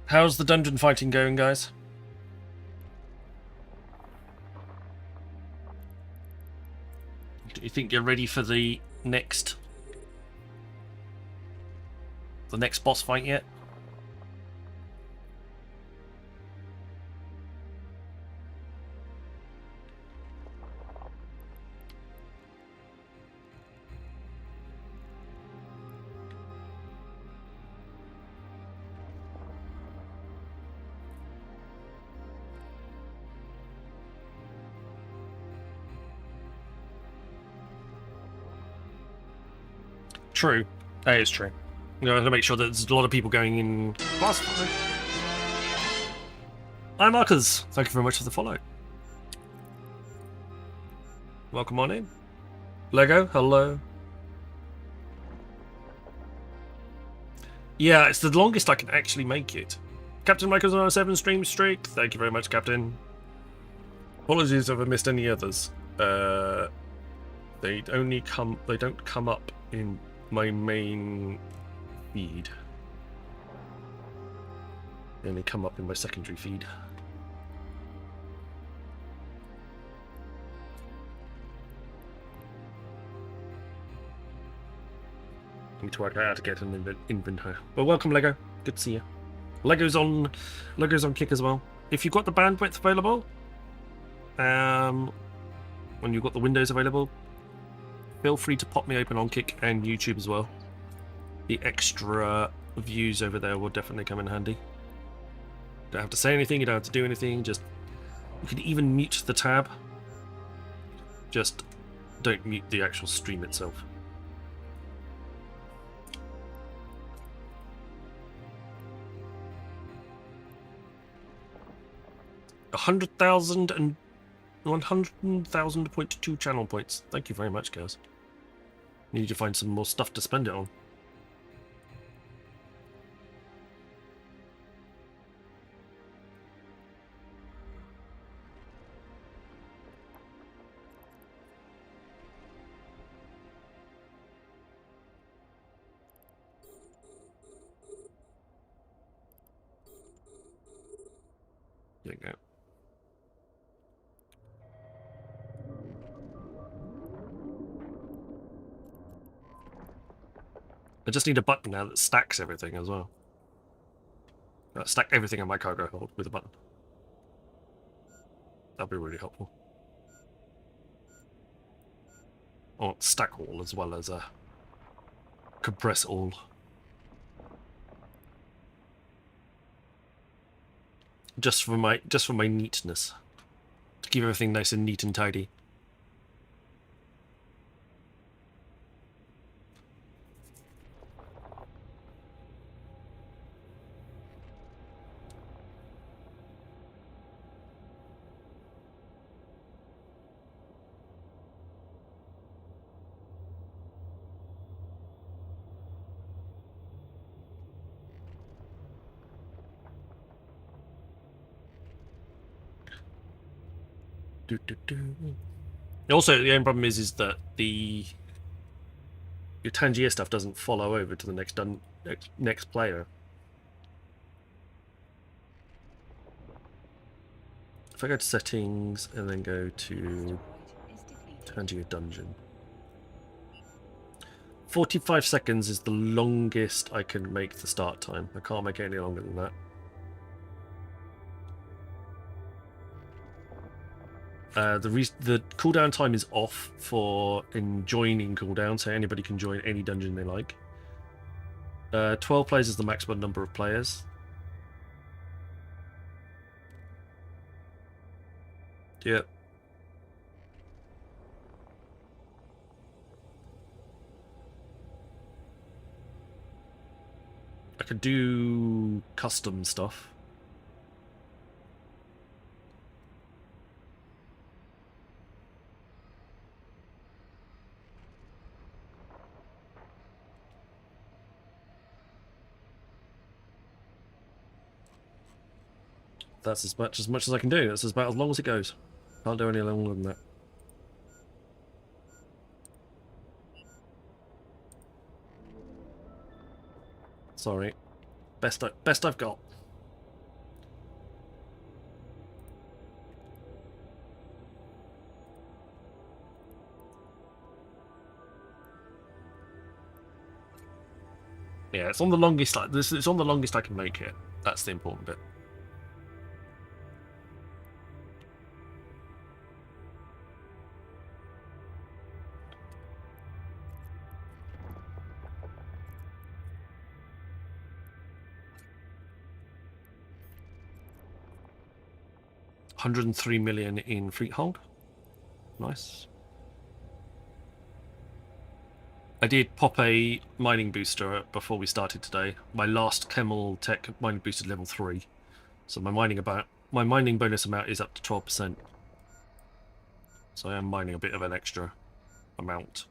How's the dungeon fighting going, guys? Do you think you're ready for the next boss fight yet? True. That is true. You know, I have to make sure that there's a lot of people going in fast. Hi, Marcus. Thank you very much for the follow. Welcome on in. Lego, hello. Yeah, it's the longest I can actually make it. Captain Michael's on a 7 stream streak. Thank you very much, Captain. Apologies if I missed any others. They don't come up in my main feed. They only come up in my secondary feed. need to work out how to get an inventory. But welcome, Lego. Good to see you. Lego's on Kick as well. If you've got the bandwidth available, when you've got the windows available, feel free to pop me open on Kick and YouTube as well. The extra views over there will definitely come in handy. Don't have to say anything, you don't have to do anything, just you can even mute the tab. Just don't mute the actual stream itself. $100,000 100,000.2 channel points. Thank you very much, guys. Need to find some more stuff to spend it on. There you go. I just need a button now that stacks everything as well. Stack everything in my cargo hold with a button. That'd be really helpful. I want stack all as well as compress all. Just for my neatness. To keep everything nice and neat and tidy. Also, the only problem is that your Tangier stuff doesn't follow over to the next player. If I go to settings and then go to Tangier Dungeon, 45 seconds is the longest I can make the start time. I can't make it any longer than that. The cooldown time is off for joining cooldown, so anybody can join any dungeon they like. 12 players is the maximum number of players. Yep. I could do custom stuff. That's as much as I can do. That's about as long as it goes. Can't do any longer than that. Sorry. Best I've got. Yeah, it's on the longest. It's on the longest I can make it. That's the important bit. $103 million in freehold. Nice. I did pop a mining booster before we started today. My last Camel Tech mining booster level 3. So my mining bonus amount is up to 12%. So I am mining a bit of an extra amount.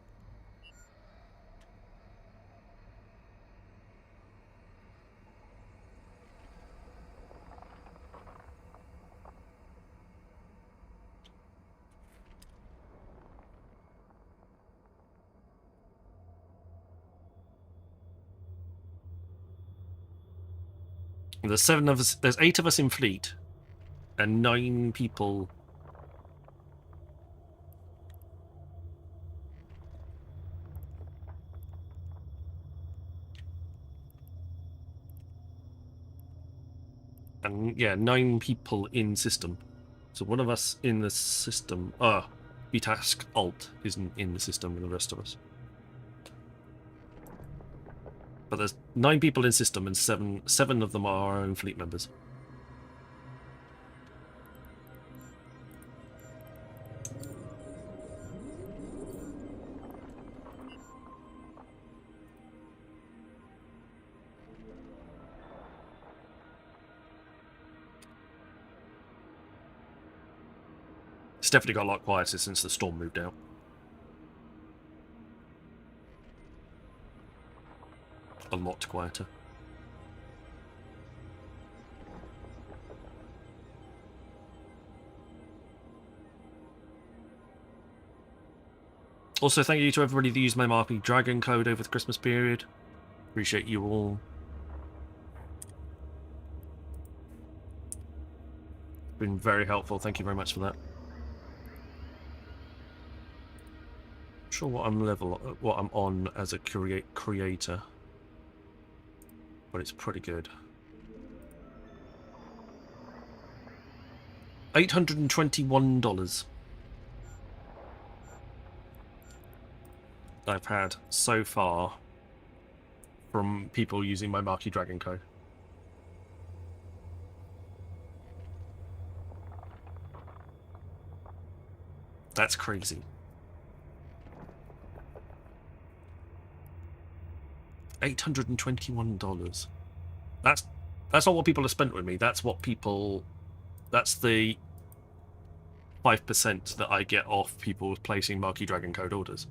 There's 7 of us. There's 8 of us in fleet, and 9 people. And yeah, 9 people in system. So one of us in the system. Btask Alt isn't in the system with the rest of us. But there's 9 people in system, and seven of them are our own fleet members. It's definitely got a lot quieter since the storm moved out. A lot quieter. Also, thank you to everybody that used my Marky Dragon code over the Christmas period. Appreciate you all. Been very helpful. Thank you very much for that. Not sure what I'm on as a creator, but it's pretty good. $821 I've had so far from people using my Marky Dragon code. That's crazy. $821. That's not what people have spent with me. That's what people. That's the 5% that I get off people placing Marky Dragon code orders.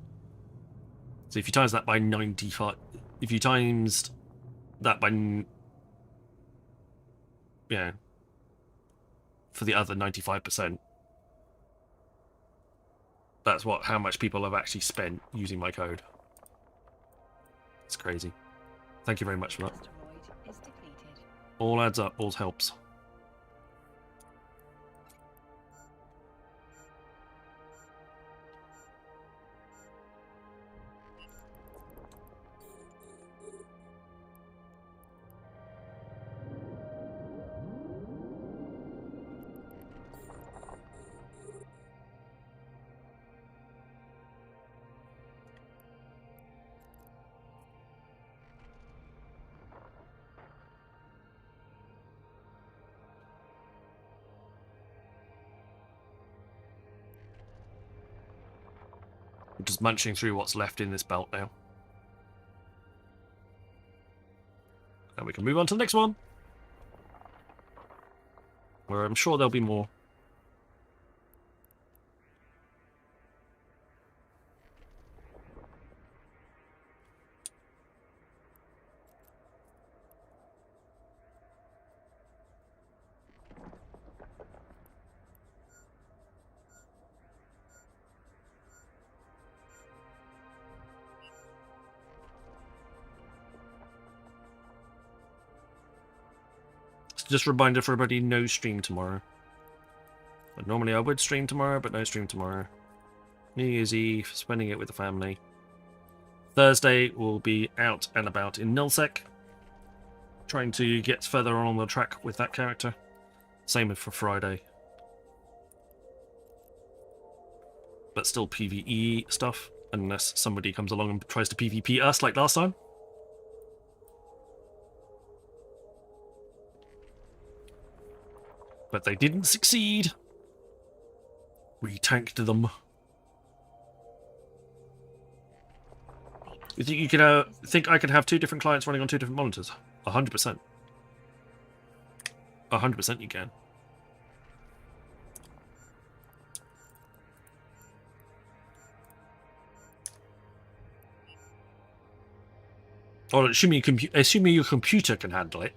So if you times that by 95, if you times that by, yeah, for the other 95%, that's how much people have actually spent using my code. It's crazy. Thank you very much for that. All adds up, all helps. Just munching through what's left in this belt now. And we can move on to the next one, where I'm sure there'll be more. Just a reminder for everybody, no stream tomorrow. But normally I would stream tomorrow, but no stream tomorrow. New Year's Eve, spending it with the family. Thursday we'll be out and about in Nilsec, trying to get further on the track with that character. Same for Friday. But still PvE stuff, unless somebody comes along and tries to PvP us like last time. But they didn't succeed. We tanked them. You think you can think I could have 2 different clients running on 2 different monitors? 100%. 100% you can. Or assuming your computer can handle it.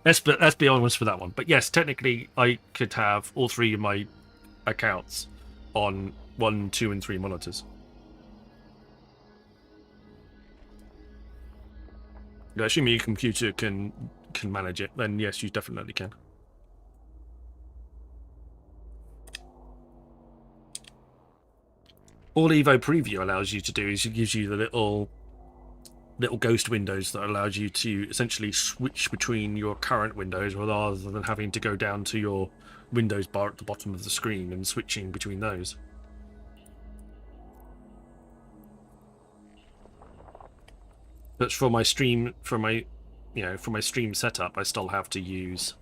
Let's be honest with that one. But yes, technically, I could have all 3 of my accounts on 1, 2, and 3 monitors. Yeah, assuming your computer can manage it, then yes, you definitely can. All Evo Preview allows you to do is it gives you the little ghost windows that allows you to essentially switch between your current windows rather than having to go down to your Windows bar at the bottom of the screen and switching between those. But for my stream, for my stream setup, I still have to use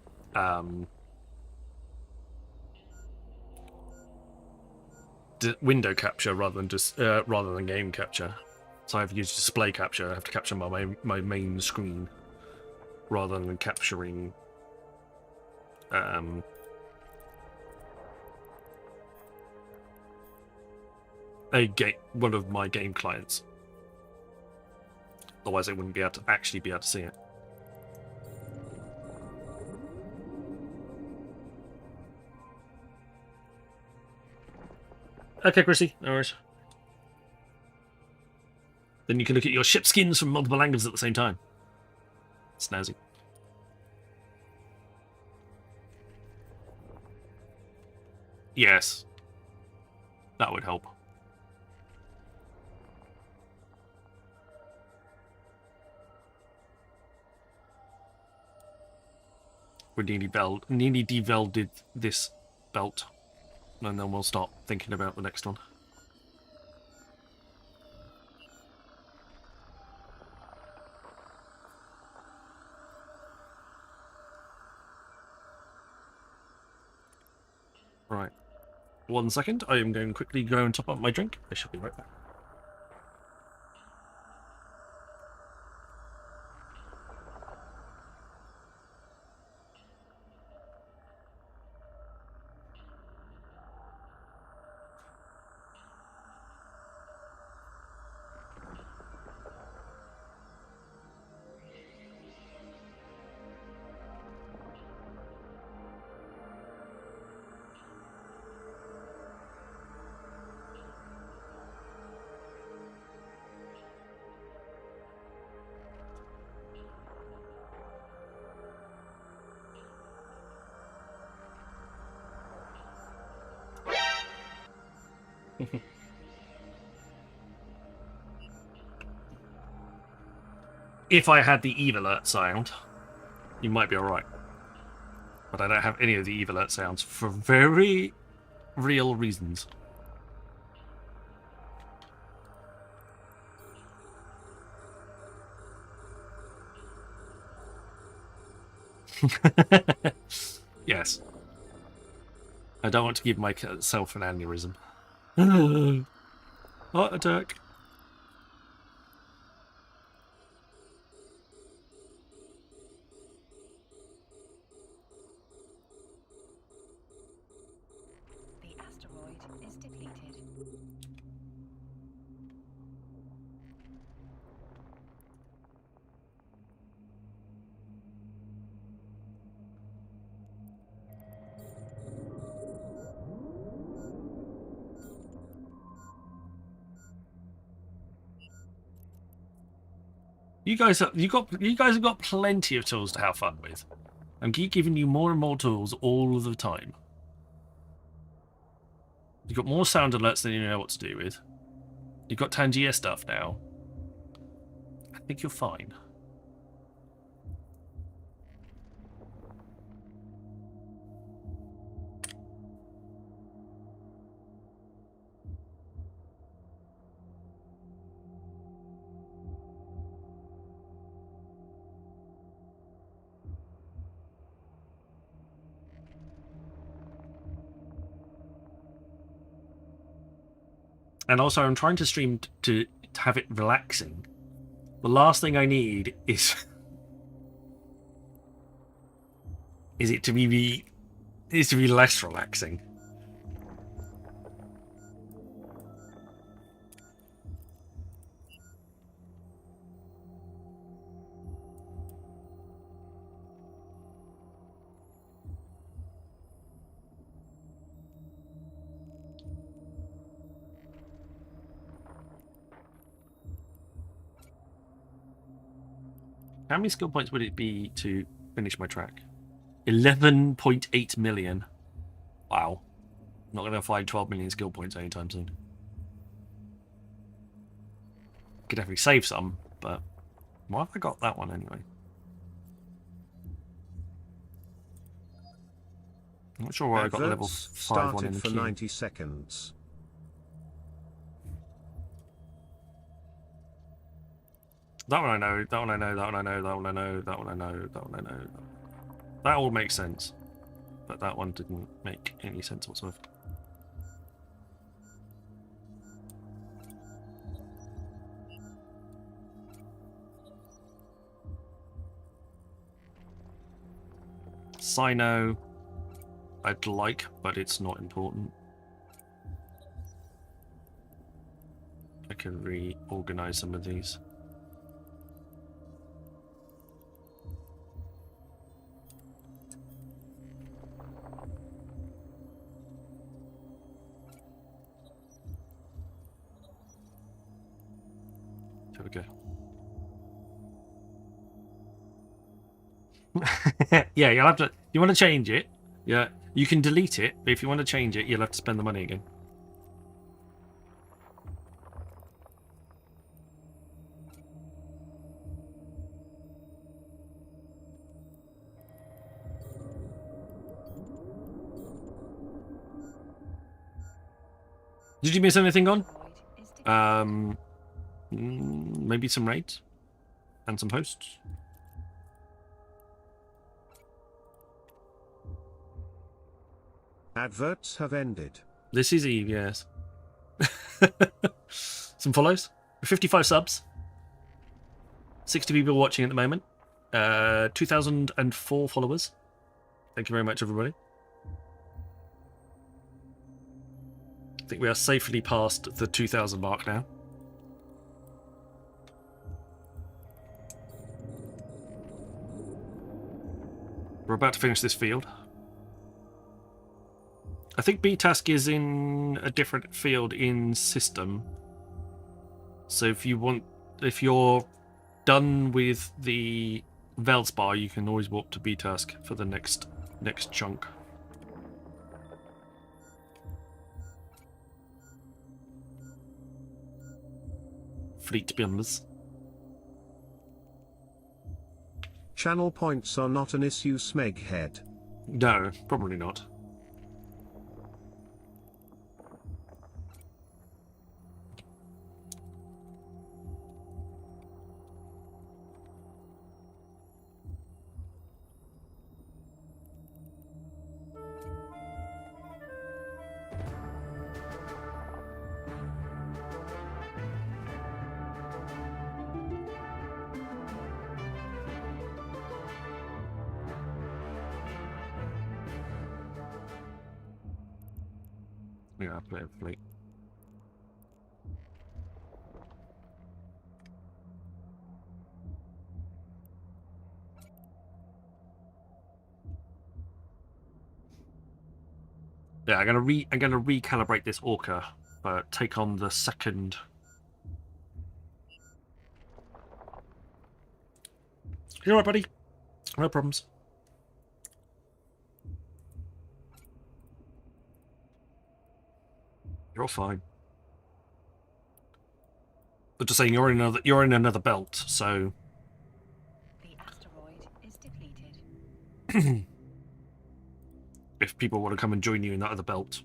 window capture rather than game capture. So I have to use display capture. I have to capture my main screen rather than capturing one of my game clients. Otherwise, I wouldn't be able to actually see it. Okay, Chrissy, no worries. Then you can look at your ship skins from multiple angles at the same time. Snazzy. Yes. That would help. We nearly develded this belt. And then we'll start thinking about the next one. Right. 1 second. I am going to quickly go and top up my drink. I shall be right back. If I had the Eve Alert sound, you might be alright. But I don't have any of the Eve Alert sounds for very real reasons. Yes. I don't want to give myself an aneurysm. Heart attack. The asteroid is depleted. You guys have got plenty of tools to have fun with. And keep giving you more and more tools all of the time. You've got more sound alerts than you know what to do with. You've got Tangier stuff now. I think you're fine. And also, I'm trying to stream to have it relaxing. The last thing I need is it to be less relaxing. How many skill points would it be to finish my track? 11.8 million. Wow. Not going to find 12 million skill points anytime soon. Could definitely save some, but Why have I got that one anyway? I'm not sure why I got the level Adverts 5 one in started the for queue. 90 seconds. That one I know, that one I know, that one I know, that one I know, that one I know, that one I know. That all makes sense. But that one didn't make any sense whatsoever. Sino, I'd like, but it's not important. I can reorganize some of these. There we go. Yeah, you'll have to. You want to change it? Yeah, you can delete it, but if you want to change it, you'll have to spend the money again. Did you miss anything on? Maybe some raids and some hosts. Adverts have ended. This is Eve, yes. Some follows. 55 subs. 60 people watching at the moment. 2004 followers. Thank you very much, everybody. I think we are safely past the 2000 mark now. We're about to finish this field. I think B-Task is in a different field in system. So if you're done with the Veldspar, you can always warp to B-Task for the next chunk. Fleet members. Channel points are not an issue, Smeghead. No, probably not. Yeah, I'll play it fleet. Yeah, I'm gonna recalibrate this Orca, but take on the second. You alright, buddy? No problems. You're all fine. I'm just saying you're in another belt, so. The asteroid is depleted. If people want to come and join you in that other belt.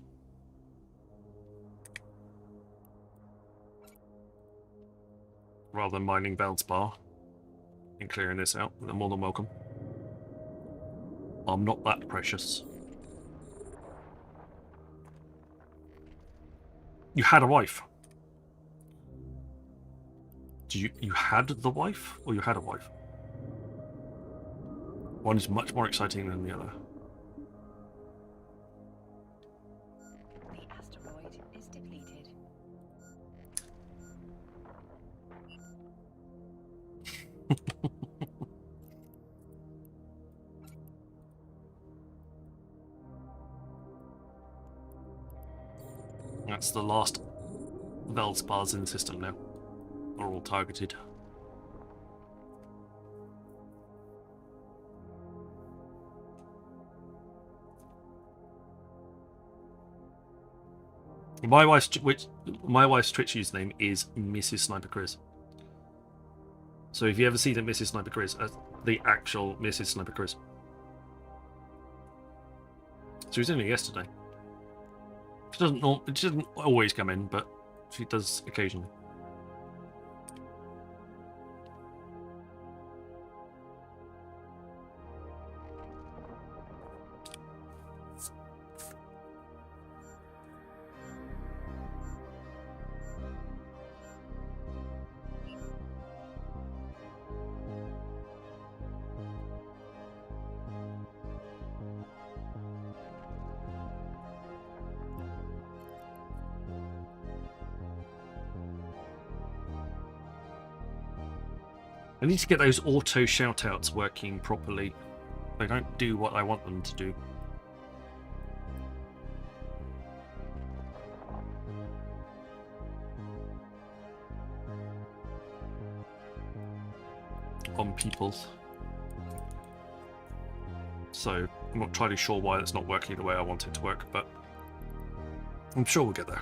Rather than mining Veldspar and clearing this out, they're more than welcome. I'm not that precious. You had a wife. You had the wife, or you had a wife? One is much more exciting than the other. The asteroid is depleted. That's the last Veldspars in the system now. Are all targeted. My wife's Twitch username is Mrs. Sniper Chris. So if you ever see the Mrs. Sniper Chris, the actual Mrs. Sniper Chris. She was in here yesterday. She doesn't always come in, but she does occasionally. I need to get those auto shoutouts working properly. They don't do what I want them to do. On people. So, I'm not entirely sure why that's not working the way I want it to work, but I'm sure we'll get there.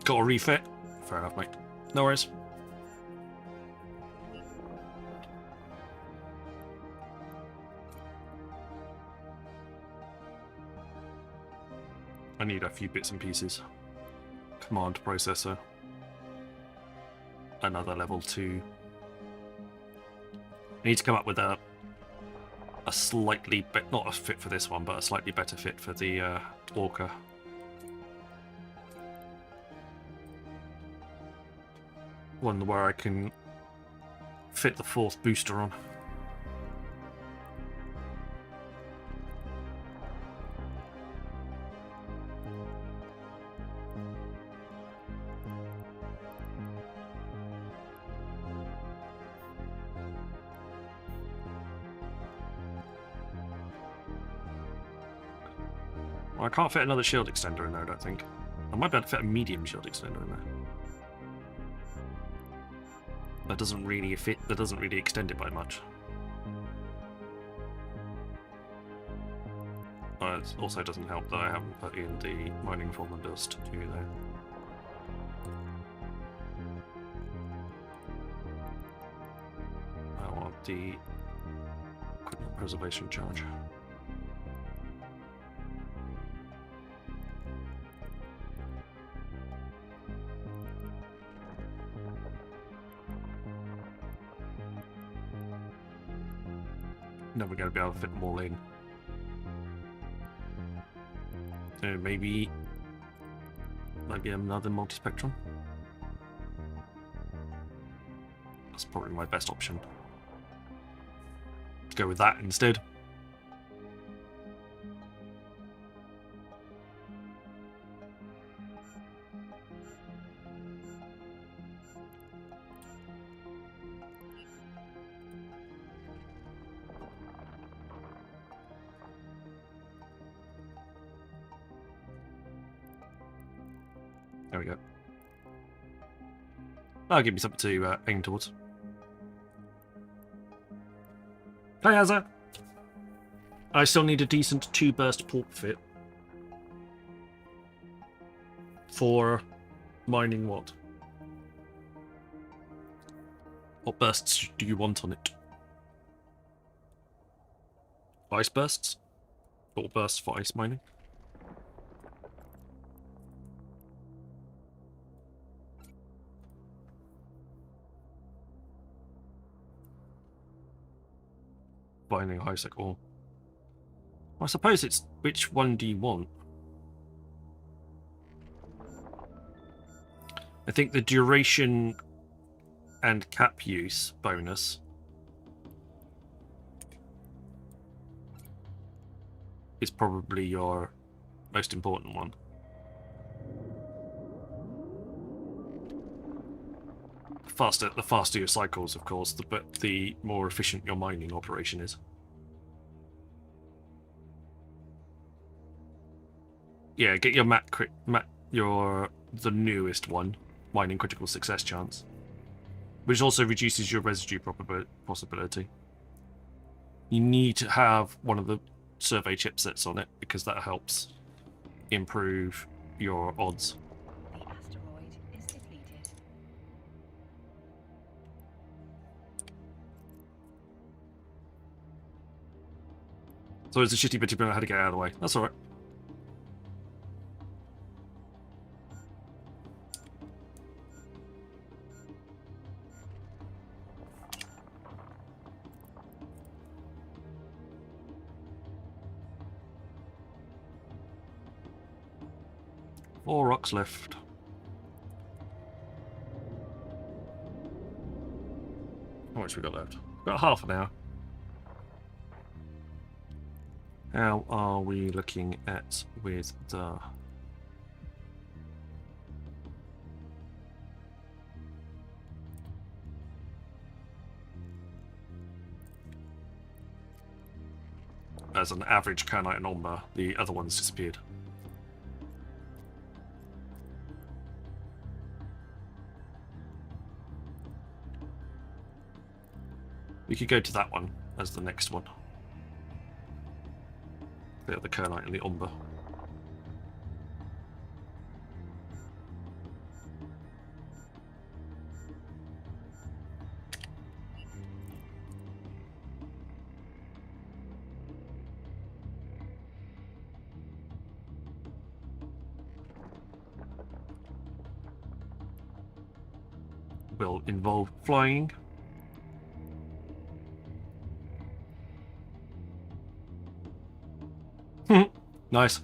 Got a refit? Fair enough, mate. No worries. I need a few bits and pieces. Command processor. Another level 2. I need to come up with a slightly not a fit for this one, but a slightly better fit for the Orca. One where I can fit the 4th booster on. Well, I can't fit another shield extender in there, I don't think. I might be able to fit a medium shield extender in there. That doesn't really fit. That doesn't really extend it by much. It also doesn't help that I haven't put in the mining form and dust to there. I want the equipment preservation charge. Never going to be able to fit them all in. Maybe another multi-spectrum. That's probably my best option. Let's go with that instead. There we go. That'll give me something to aim towards. Hey, Azza! I still need a decent 2-burst port fit. For mining what? What bursts do you want on it? Ice bursts? Or bursts for ice mining? Binding high-sec ore. I suppose it's which one do you want? I think the duration and cap use bonus is probably your most important one. The faster your cycles, of course, but the more efficient your mining operation is. Yeah, get your the newest one, mining critical success chance. which also reduces your residue possibility. You need to have one of the survey chipsets on it because that helps improve your odds. The asteroid is depleted. So it's a shitty bitty, but I had to get out of the way. That's alright. Four rocks left. How much we got left? Got half an hour. How are we looking at with the... As an average Kernite and Omba, the other ones disappeared. We could go to that one as the next one. The other Kernite and the Omba. Will involve flying. Nice.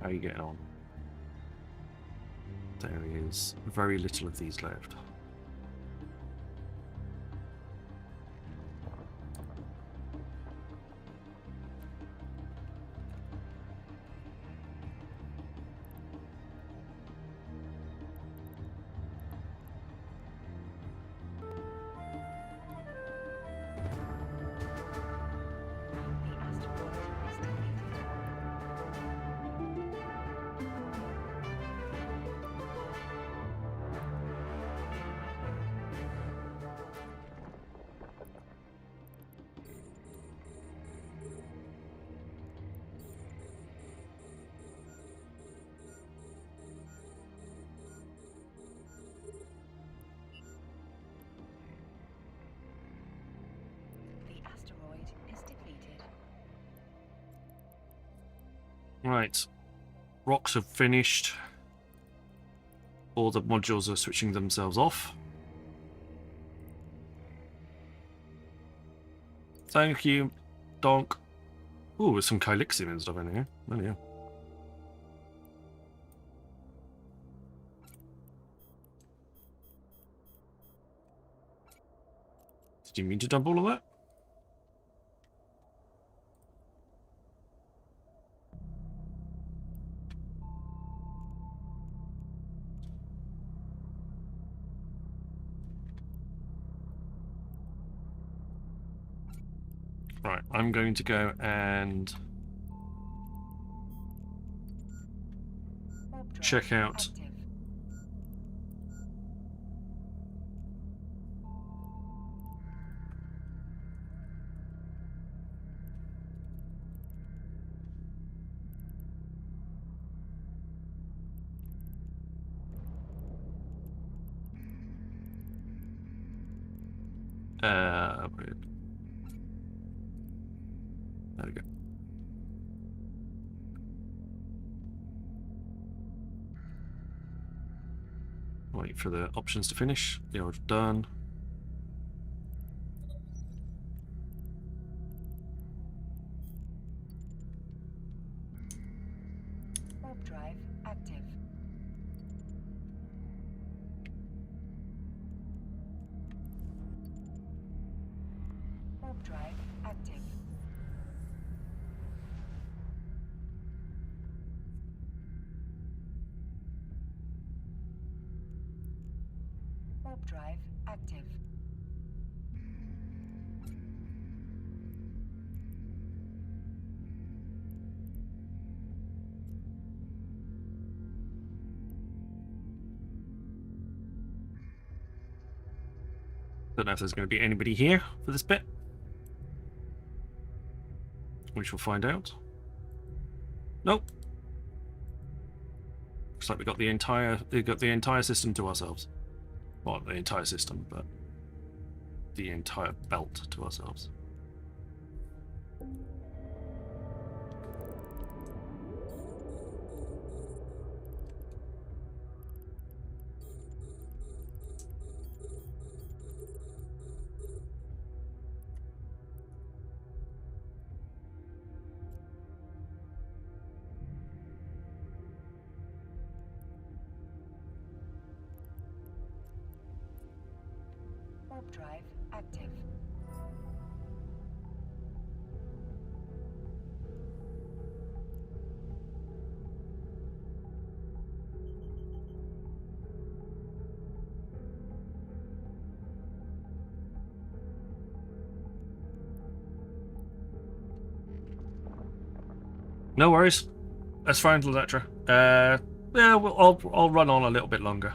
How are you getting on? There is very little of these left. The asteroid is depleted. The asteroid is depleted. Right. Rocks have finished. All the modules are switching themselves off. Thank you, Donk. Ooh, there's some Calyxium and stuff in here. Oh, yeah. Did you mean to dump all of that? Right, I'm going to go and Warp drive check out. active. There we go. Wait for the options to finish. You're done. Warp drive active. Warp drive active. Warp drive active. Don't know if there's going to be anybody here for this bit. We shall find out. Nope. Looks like we got the entire system to ourselves. Well, not the entire system, but the entire belt to ourselves. Warp drive active. No worries. That's fine, Lelectra. Yeah, I'll run on a little bit longer.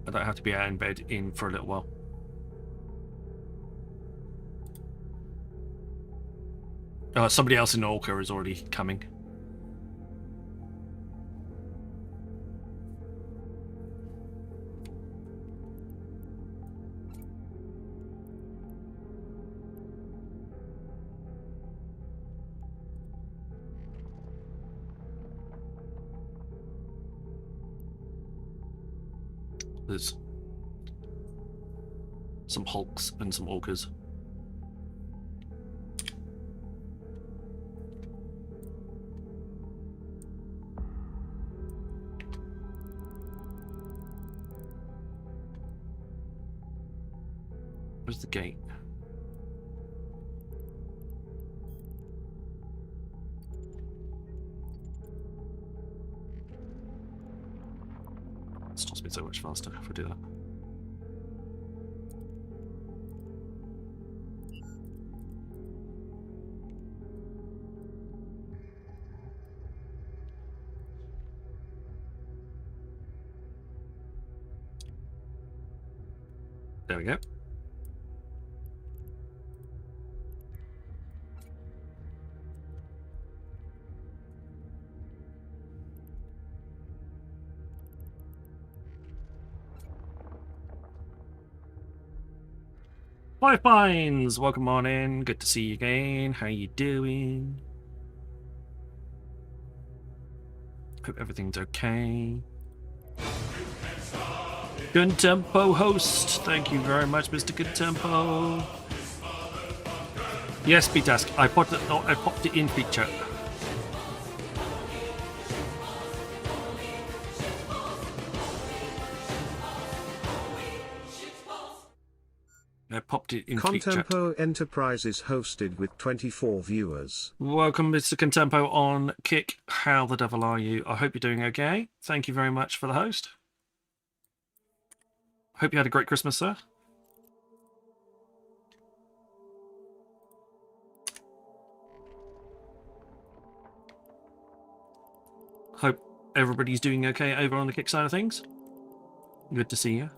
I don't have to be out in bed for a little while. Somebody else in Orca is already coming. There's some Hulks and some Orcas. Where's the gate? This stops me so much faster if I do that. There we go. Five Pines, welcome on in. Good to see you again. How you doing? Hope everything's okay. Good Tempo host. Thank you very much, Mr. Good Tempo. Yes, B-Task. I popped it in feature. I popped it in feature. Contempo Enterprises hosted with 24 viewers. Welcome, Mr. Contempo on Kick. How the devil are you? I hope you're doing okay. Thank you very much for the host. Hope you had a great Christmas, sir. Hope everybody's doing okay over on the Kick side of things. Good to see you.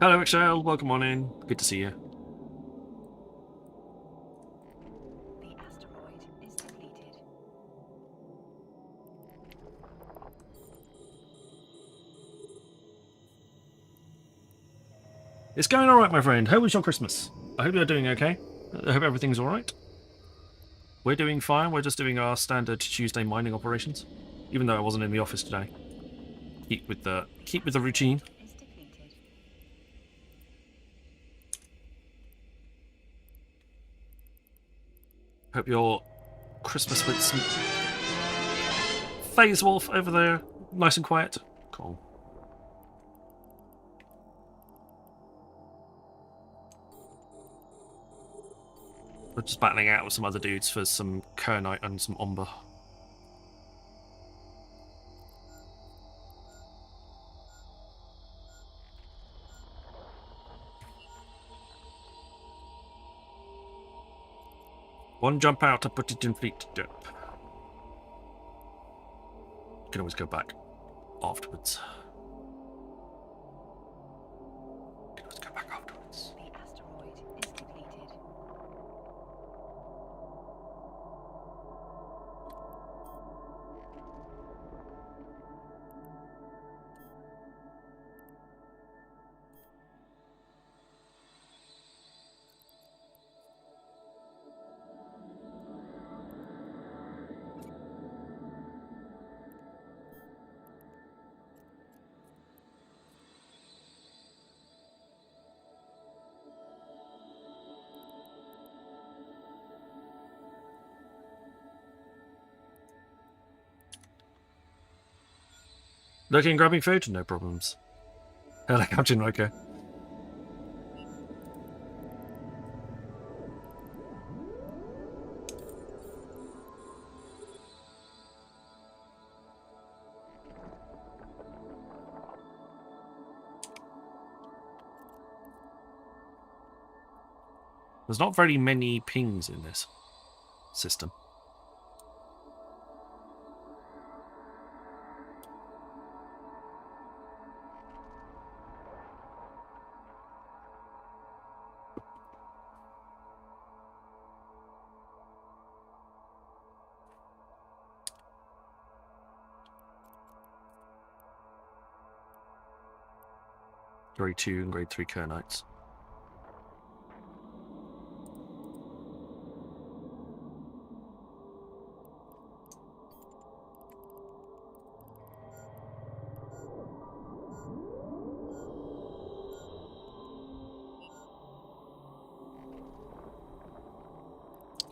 Hello, Excel. Welcome on in. Good to see you. The asteroid is depleted. It's going all right, my friend. How was your Christmas? I hope you're doing okay. I hope everything's all right. We're doing fine. We're just doing our standard Tuesday mining operations, even though I wasn't in the office today. Keep with the routine. Is depleted. Hope your Christmas with some Phase Wolf over there, nice and quiet. Cool. We're just battling out with some other dudes for some Kernite and some Omber. One jump out to put it in fleet dip. Can always go back afterwards. Can always go back afterwards. The asteroid is depleted. Looking and grabbing food? No problems. Hello, Captain Riker. There's not very many pings in this system. Grade 2 and Grade 3 Kernites.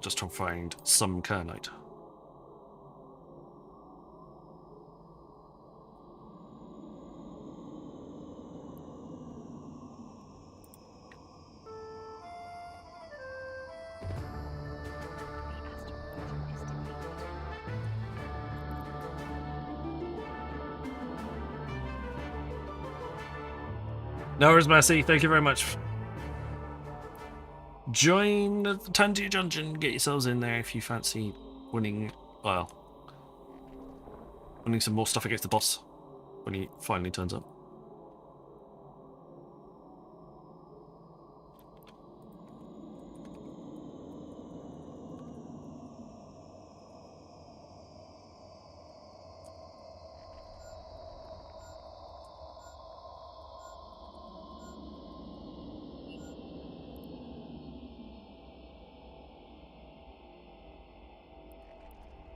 Just to find some Kernite. No worries, Massey. Thank you very much. Join the Tandy Dungeon. Get yourselves in there if you fancy winning, well, winning some more stuff against the boss when he finally turns up.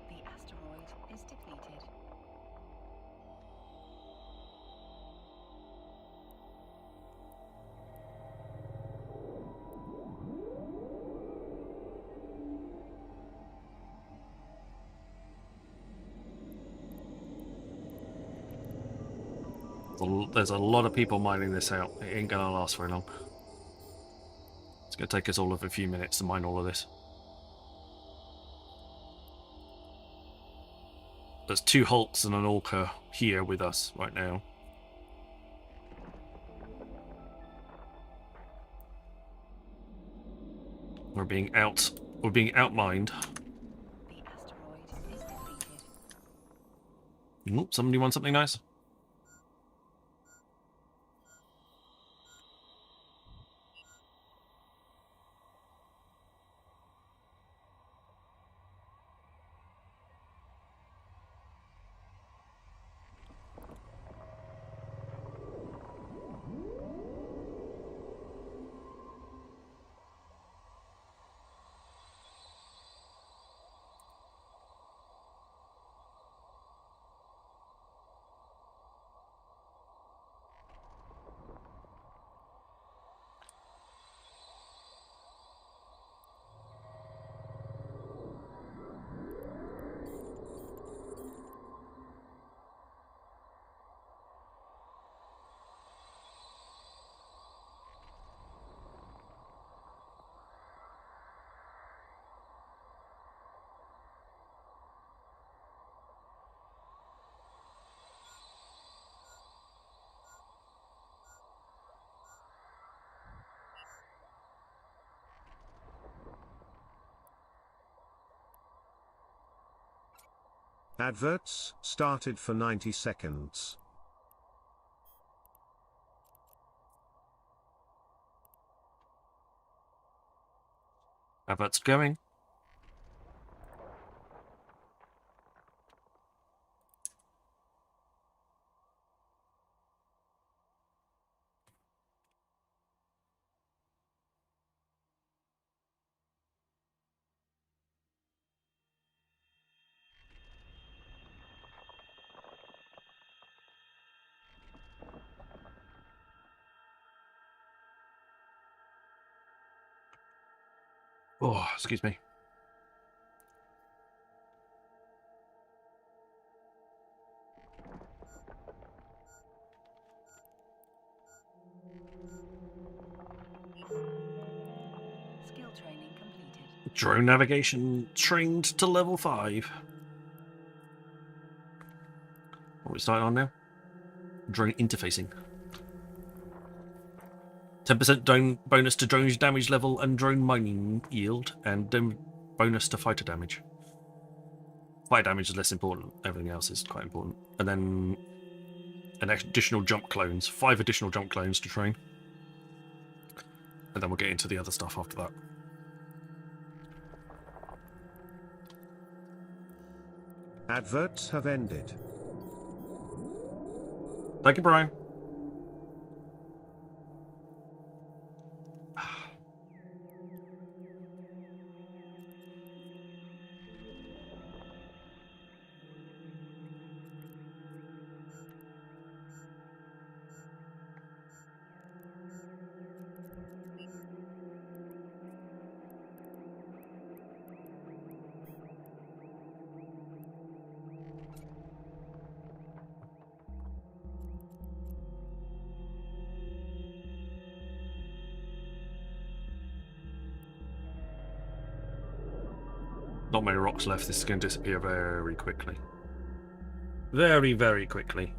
The asteroid is depleted. There's a lot of people mining this out. It ain't gonna last very long. It's gonna take us all of a few minutes to mine all of this. There's 2 Hulks and an Orca here with us right now. We're being outmined. The asteroid is depleted. Somebody wants something nice? Adverts started for 90 seconds. Adverts going. Oh, excuse me. Skill training completed. Drone navigation trained to level 5. What are we starting on now? Drone interfacing. 10% drone bonus to drone's damage level and drone mining yield, and bonus to fighter damage. Fighter damage is less important. Everything else is quite important. And then an additional jump clones. 5 additional jump clones to train. And then we'll get into the other stuff after that. Adverts have ended. Thank you, Brian. Not many rocks left. This is going to disappear very quickly. Very, very quickly.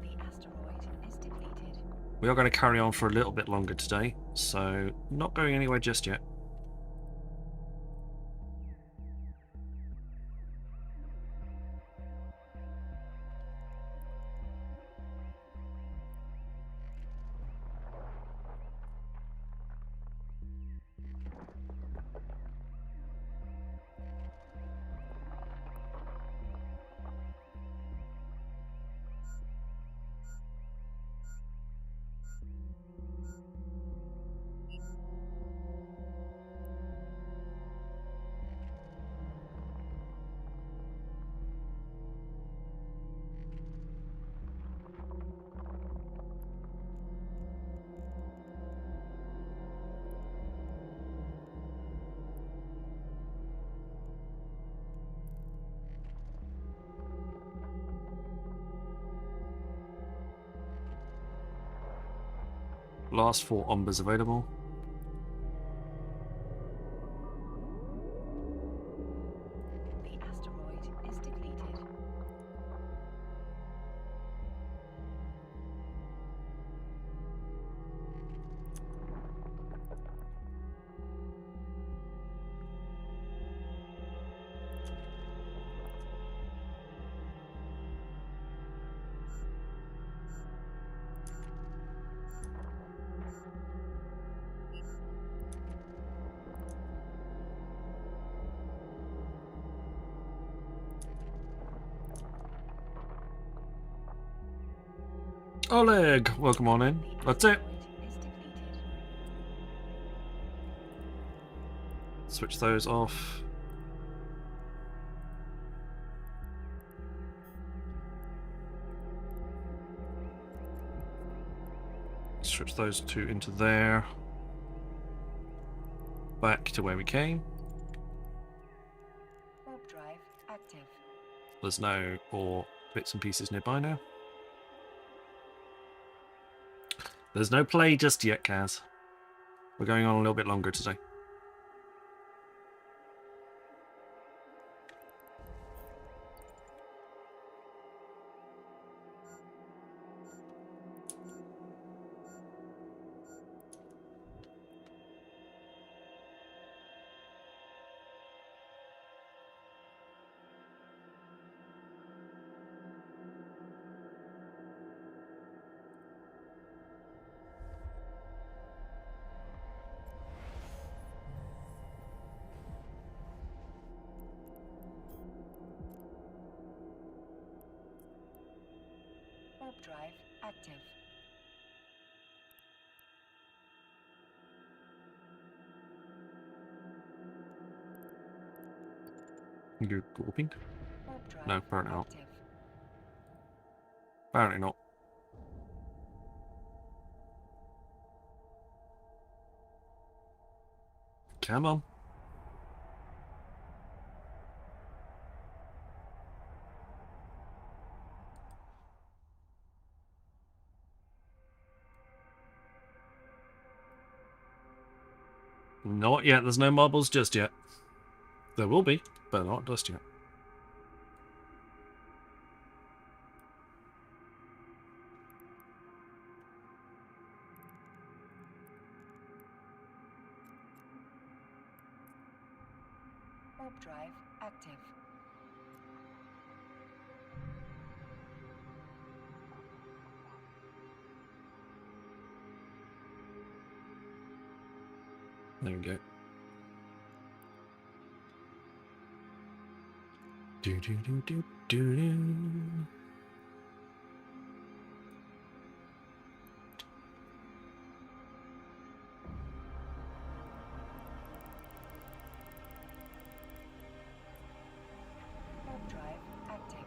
The asteroid is depleted. We are going to carry on for a little bit longer today, so not going anywhere just yet. Last 4 Ombers available. The asteroid is depleted. Oleg, welcome on in. That's it. Is depleted. Switch those off. Switch those 2 into there. Back to where we came. Warp drive active. There's no ore bits and pieces nearby now. There's no play just yet, Kaz. We're going on a little bit longer today. Warp drive active. You're warping? Warp drive No, apparently not. active. Apparently not. Come on. Not yet. There's no marbles just yet. There will be, but not just yet. Warp drive active. There we go. Do do do do do do. Warp drive active.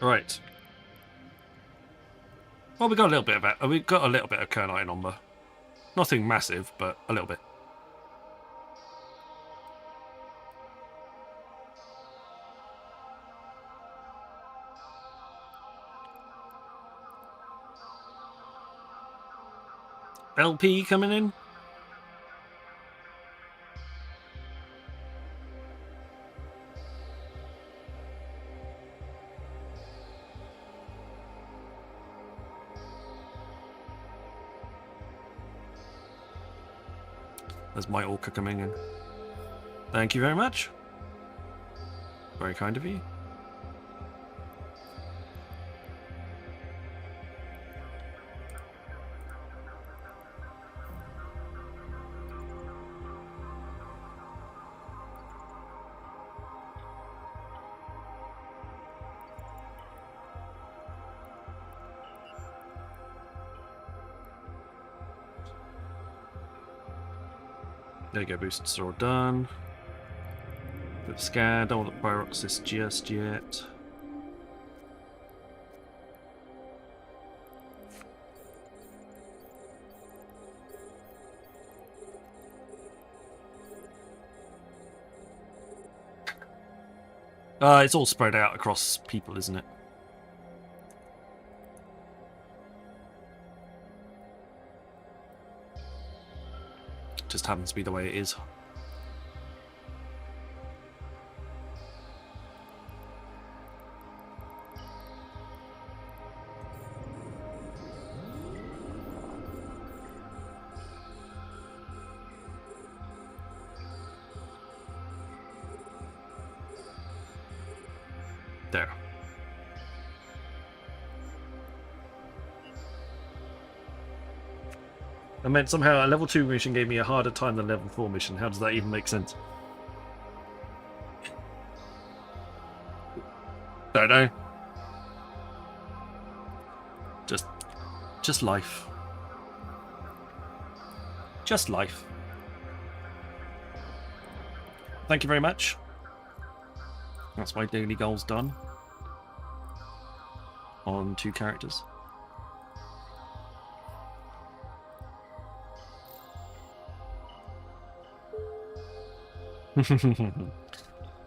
Right. Well, we got a little bit of that. We got a little bit of Kernite on there. Nothing massive, but a little bit. LP coming in. There's my Orca coming in. Thank you very much. Very kind of you. There you go, boosters are all done. Bit of scan, don't want the pyroxis just yet. It's all spread out across people, isn't it? Just happens to be the way it is. There. I meant somehow a level 2 mission gave me a harder time than level 4 mission. How does that even make sense? Don't know. Just life. Just life. Thank you very much. That's my daily goals done. On 2 characters.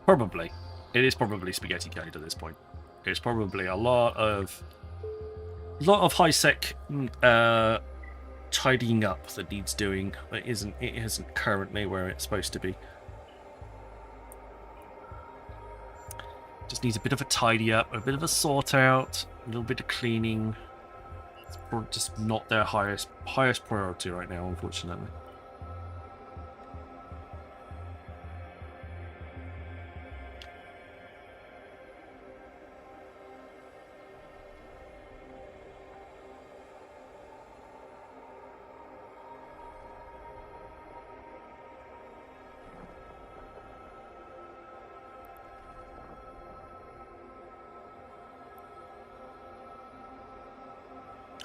Probably. It is probably spaghetti code at this point. It's probably a lot of high sec tidying up that needs doing. It isn't currently where it's supposed to be. Just needs a bit of a tidy up, a bit of a sort out, a little bit of cleaning. It's just not their highest priority right now, unfortunately.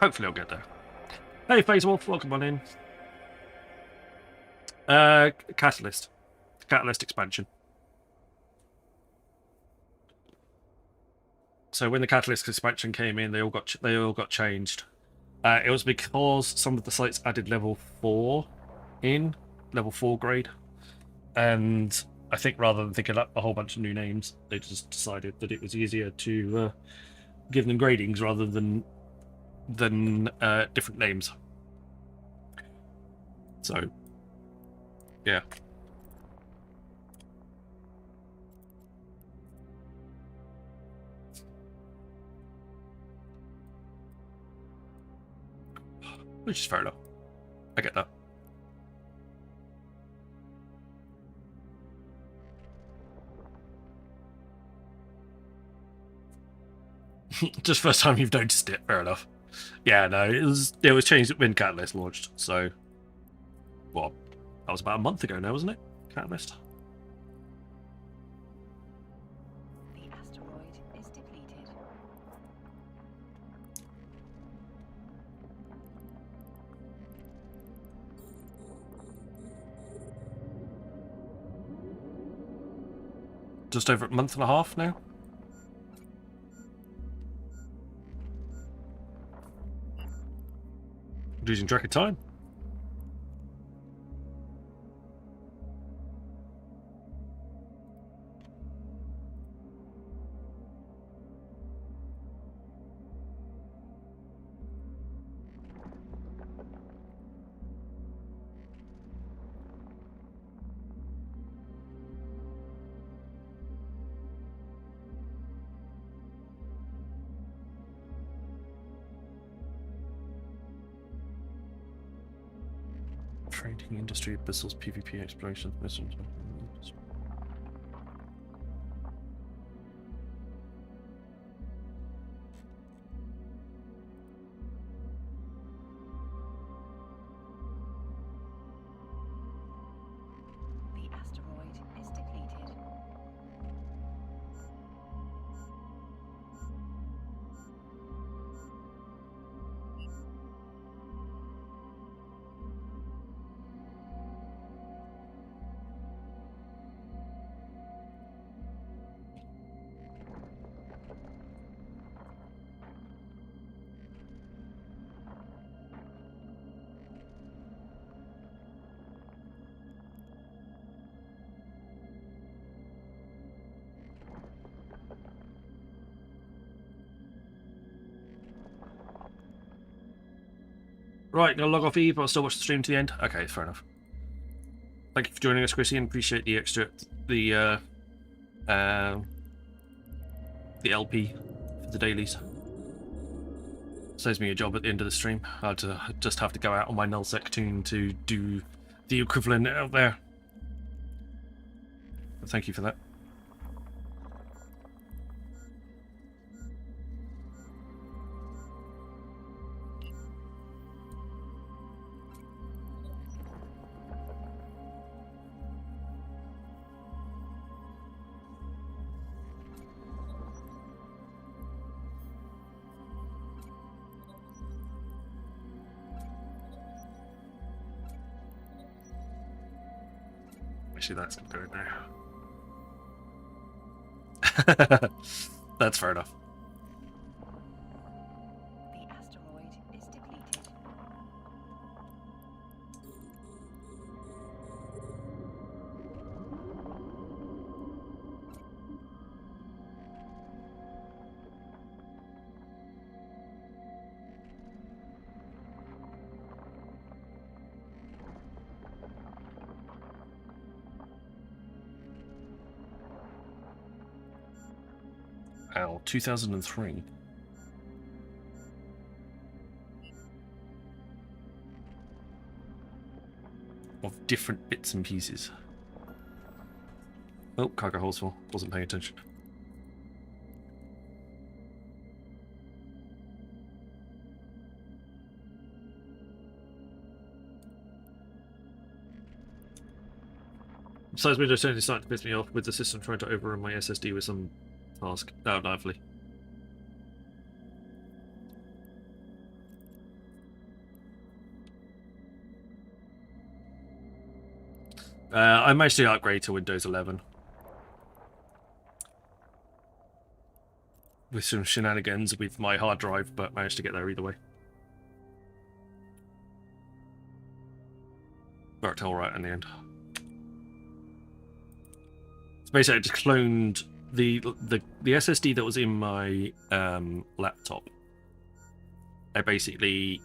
Hopefully I'll get there. Hey, Phase Wolf, welcome on in. Catalyst expansion. So when the Catalyst expansion came in, they all got changed. It was because some of the sites added level 4 in, level 4 grade, and I think rather than thinking up a whole bunch of new names, they just decided that it was easier to give them gradings rather than different names. So, yeah. Which is fair enough. I get that. Just first time you've noticed it, fair enough. Yeah, no, it was changed when Catalyst launched, so well, that was about a month ago now, wasn't it? Catalyst. The asteroid is depleted. Just over a month and a half now. Losing track of time. Trading industry, missiles, PvP exploration, missiles. The asteroid is depleted. Right, gonna log off Eve, but I'll still watch the stream to the end. Okay, fair enough. Thank you for joining us, Chrissy, and appreciate the extra, the LP for the dailies. Saves me a job at the end of the stream. I'll just have to go out on my nullsec tune to do the equivalent out there. But thank you for that. Actually, that's going to go in there. That's fair enough. The asteroid is depleted. Ow, 2003. Of different bits and pieces. Oh, cargo hole's full. Wasn't paying attention. Besides, Windows 10 is starting to piss me off with the system trying to overrun my SSD with some task. Oh, lovely. I managed to upgrade to Windows 11. With some shenanigans with my hard drive, but managed to get there either way. Worked alright in the end. So basically I just cloned the SSD that was in my laptop. I basically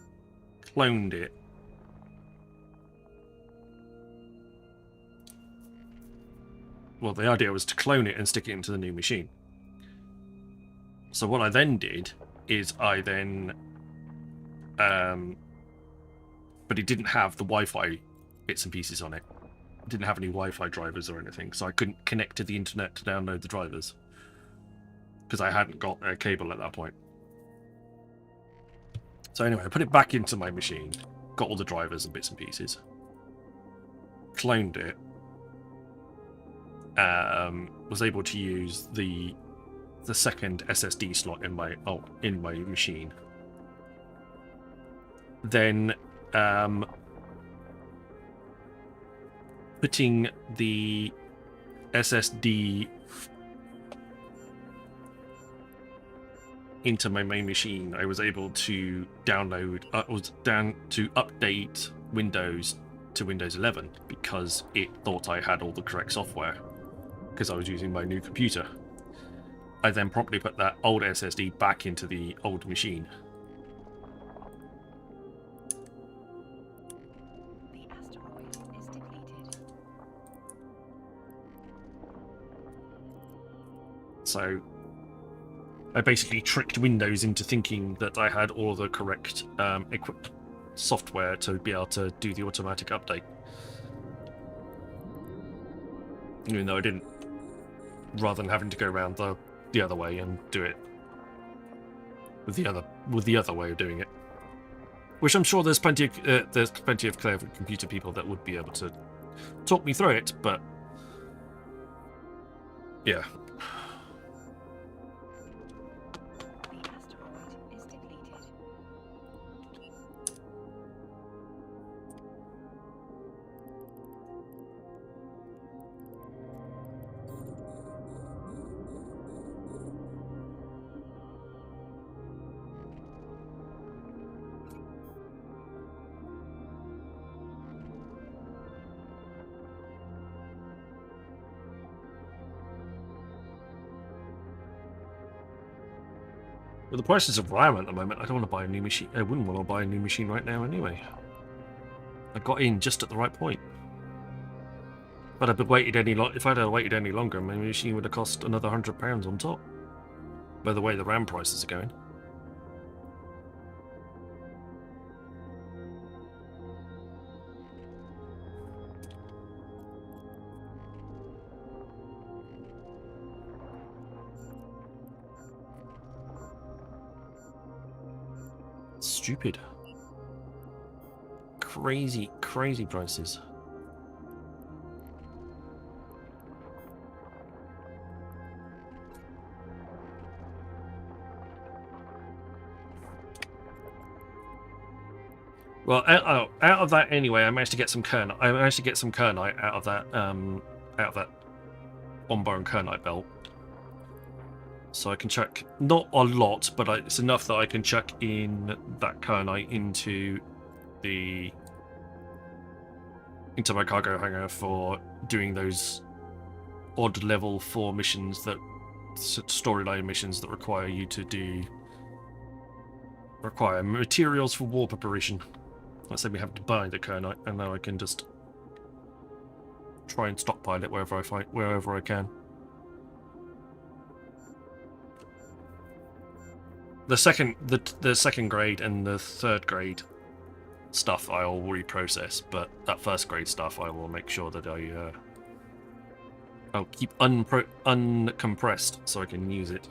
cloned it. Well, the idea was to clone it and stick it into the new machine. So what I then did is I then, but it didn't have the Wi-Fi bits and pieces on it. It didn't have any Wi-Fi drivers or anything, so I couldn't connect to the internet to download the drivers because I hadn't got a cable at that point. So anyway, I put it back into my machine, got all the drivers and bits and pieces, cloned it, was able to use the second SSD slot in my machine. Then putting the SSD into my main machine, I was able to download, update Windows to Windows 11 because it thought I had all the correct software because I was using my new computer. I then promptly put that old SSD back into the old machine. The asteroid is depleted. So I basically tricked Windows into thinking that I had all the correct software to be able to do the automatic update. Even though I didn't, rather than having to go around the other way and do it with the other way of doing it. Which I'm sure there's plenty of clever computer people that would be able to talk me through it, but yeah. The asteroid is depleted. With the prices of RAM at the moment, I don't want to buy a new machine. I wouldn't want to buy a new machine right now anyway. I got in just at the right point. But if I'd waited any longer, my machine would have cost another £100 on top. By the way the RAM prices are going. Stupid. Crazy, crazy prices. Well, out of that anyway, I managed to get some kernite. I managed to get some kernite out of that Bombard and kernite belt. So I can chuck not a lot, but it's enough that I can chuck in that kernite into my cargo hangar for doing those odd level 4 missions, that storyline missions that require you to require materials for war preparation. Let's say we have to buy the kernite, and now I can just try and stockpile it wherever I can. The second grade and the third grade stuff I'll reprocess, but that first grade stuff I will make sure that I'll keep uncompressed so I can use it.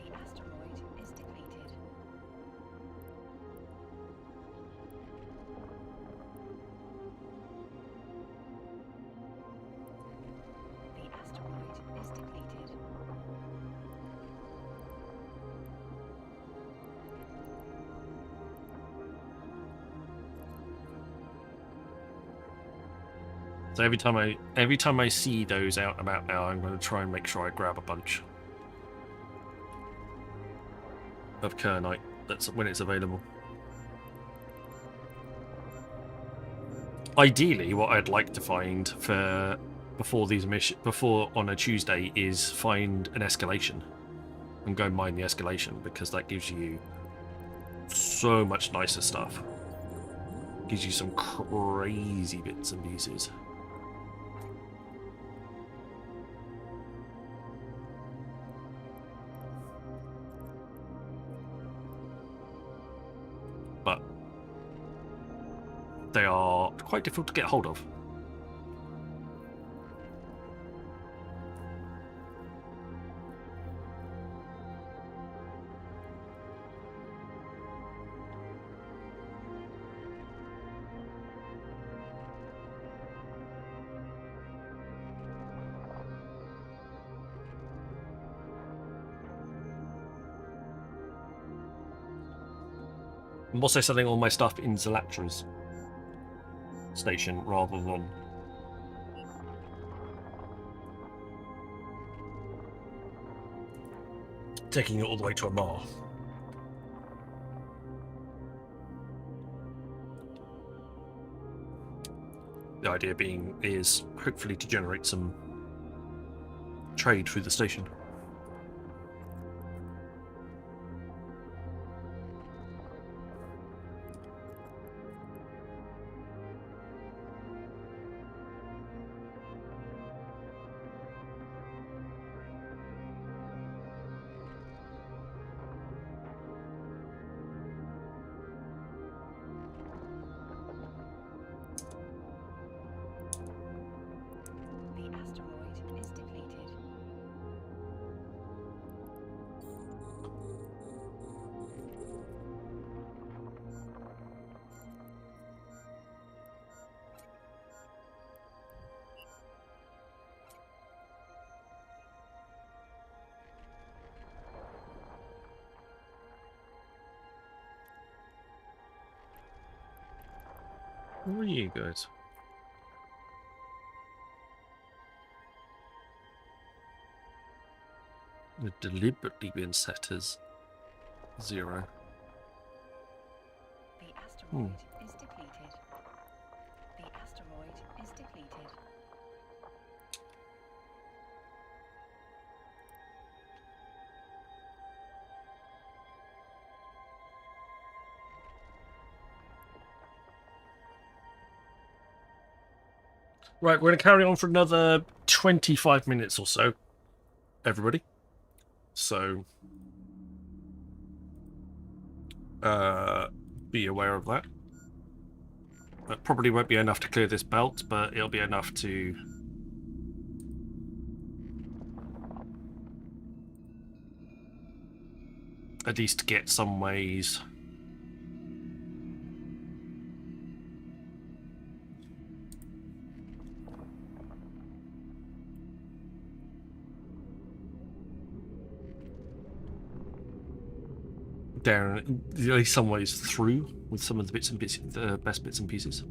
The asteroid is depleted. The asteroid is depleted. So every time I see those out and about now, I'm going to try and make sure I grab a bunch of Kernite. That's when it's available. Ideally, what I'd like to find for before on a Tuesday is find an escalation and go mine the escalation, because that gives you so much nicer stuff. Gives you some crazy bits and pieces. But they are quite difficult to get hold of. I'm also selling all my stuff in Zalatra's station rather than taking it all the way to Amar. The idea being is hopefully to generate some trade through the station. The asteroid is depleted. Where are you guys? They've deliberately been set as 0. The asteroid is depleted. The asteroid is depleted. Right, we're going to carry on for another 25 minutes or so, everybody. So, be aware of that. That probably won't be enough to clear this belt, but it'll be enough to at least get some ways. Down at least some ways through with some of the best bits and pieces.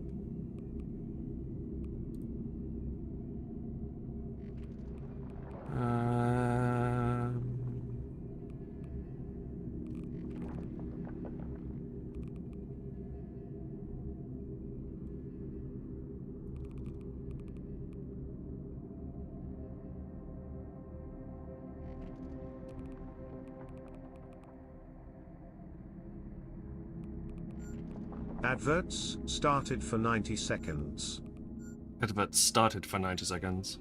Adverts started for 90 seconds. Adverts started for 90 seconds.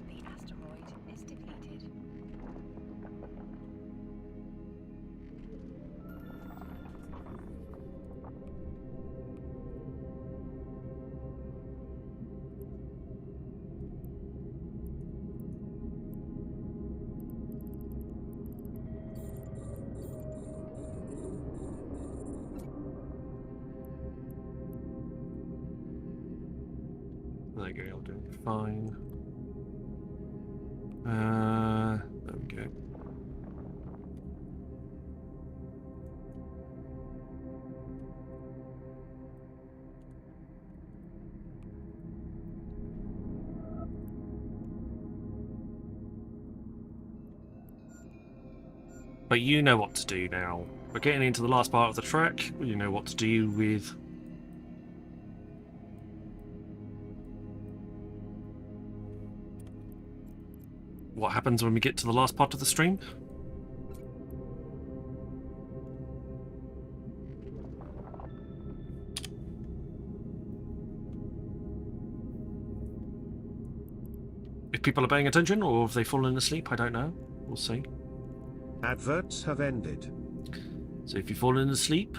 The asteroid is depleted. There you go, you're doing fine. There we go. But you know what to do now. We're getting into the last part of the track. You know what to do with... what happens when we get to the last part of the stream. If people are paying attention, or if they've fallen asleep, I don't know. We'll see. Adverts have ended. So if you've fallen asleep...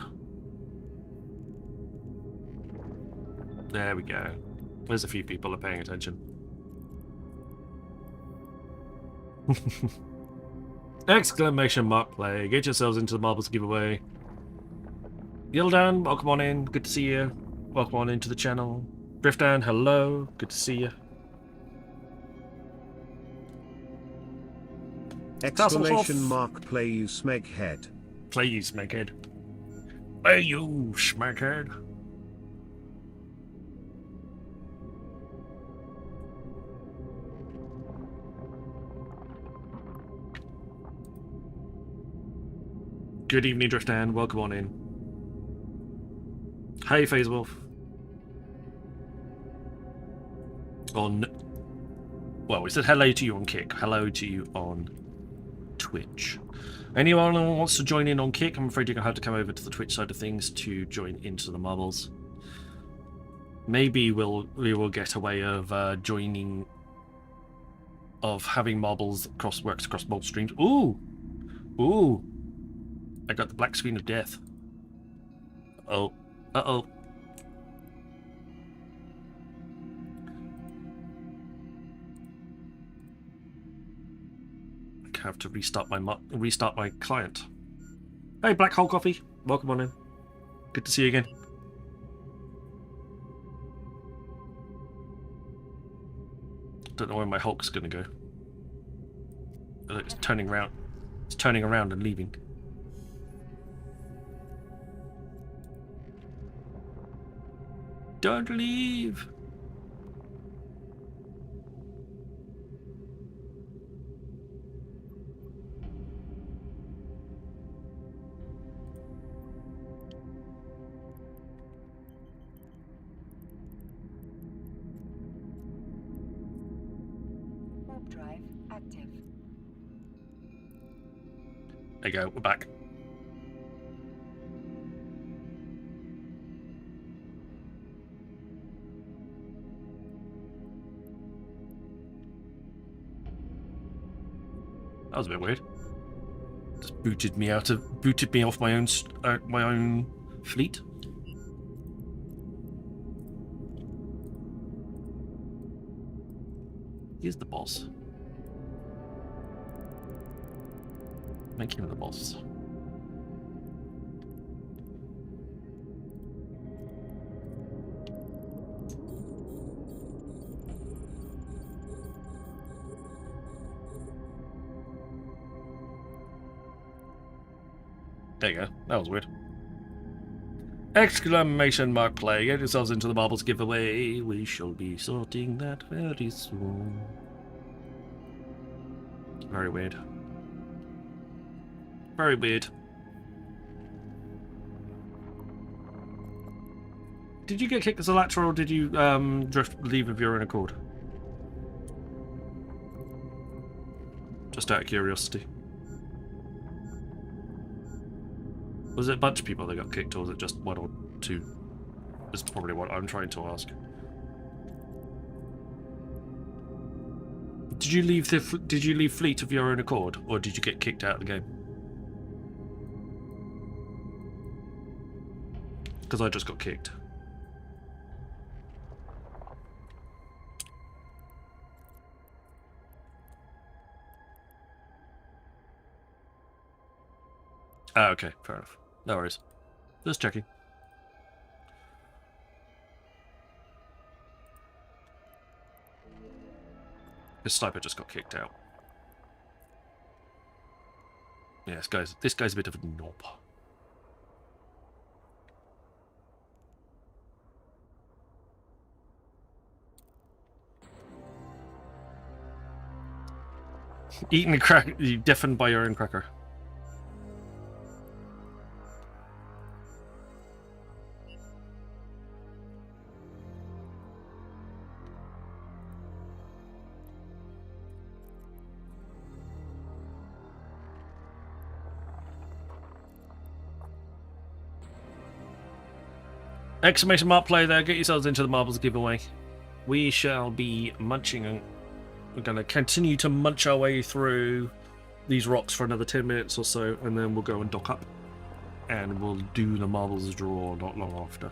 there we go. There's a few people are paying attention. Exclamation mark play. Get yourselves into the marbles giveaway. Yildan, welcome on in. Good to see you. Welcome on into the channel. Driftan, hello. Good to see you. Exclamation mark play you smeghead. Play you smeghead. Play you smeghead. Good evening, Driftan. Welcome on in. Hey, FaZe Wolf. Well, we said hello to you on Kick. Hello to you on Twitch. Anyone who wants to join in on Kick, I'm afraid you're going to have to come over to the Twitch side of things to join into the marbles. Maybe we will get a way of joining, of having marbles works across both streams. Ooh! Ooh! I got the black screen of death. Oh. Uh-oh. I have to restart my client. Hey, Black Hole Coffee. Welcome on in. Good to see you again. Don't know where my Hulk's gonna go. It's turning around. It's turning around and leaving. Don't leave! Warp drive active. There you go, we're back. That was a bit weird. Just booted me off my own fleet. He's the boss. Make him the boss. There you go. That was weird. Exclamation mark play. Get yourselves into the marbles giveaway. We shall be sorting that very soon. Very weird. Very weird. Did you get kicked as a lateral, or did you leave of your own accord? Just out of curiosity. Was it a bunch of people that got kicked, or was it just one or two? That's probably what I'm trying to ask. Did you leave fleet of your own accord, or did you get kicked out of the game? Because I just got kicked. Ah, okay, fair enough. No worries. Just checking. This sniper just got kicked out. Yeah, this guy's a bit of a knob. Eating a cracker, you deafened by your own cracker. Exclamation mark play there. Get yourselves into the marbles giveaway. We shall be munching. We're going to continue to munch our way through these rocks for another 10 minutes or so, and then we'll go and dock up. And we'll do the marbles draw not long after.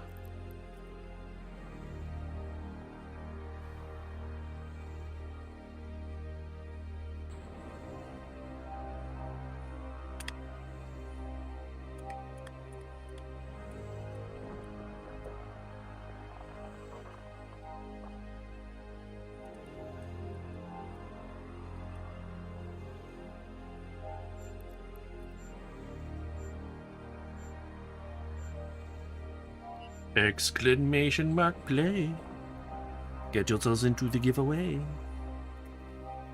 Exclamation mark play. Get yourselves into the giveaway.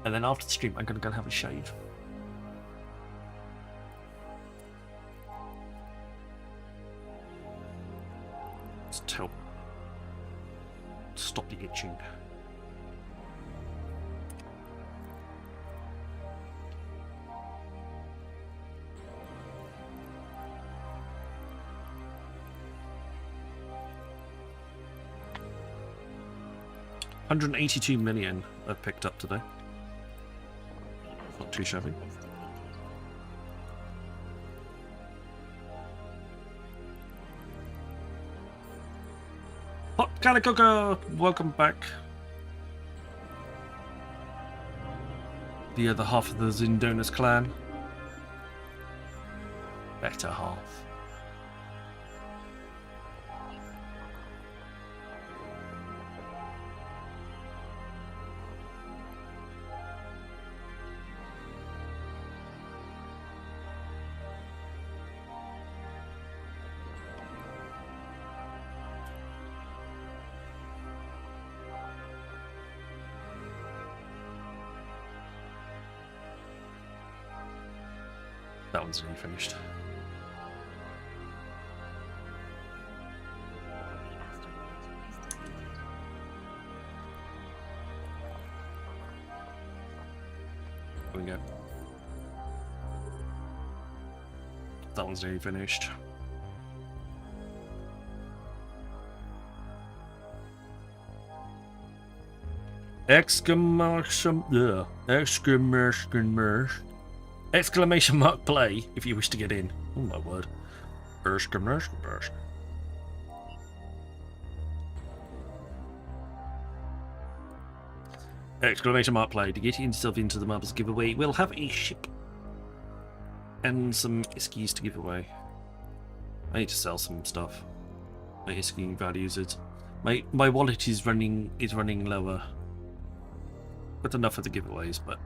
And then after the stream, I'm going to go have a shave. Just help stop the itching. $182 million I've picked up today. Not too shabby. Hot Calicoca, welcome back. The other half of the Zindonis clan. Better half. That one's nearly finished. There we go. That one's nearly finished. Exclamation mark play if you wish to get in. Oh my word. Exclamation mark play to get yourself into the marbles giveaway. We'll have a ship and some iskies to give away. I need to sell some stuff. My iski values it. My wallet is running lower. Got enough for the giveaways, but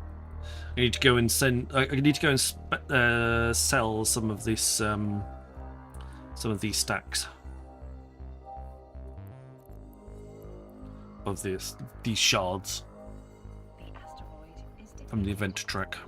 I need to go and sell some of this, some of these stacks of these shards from the event track.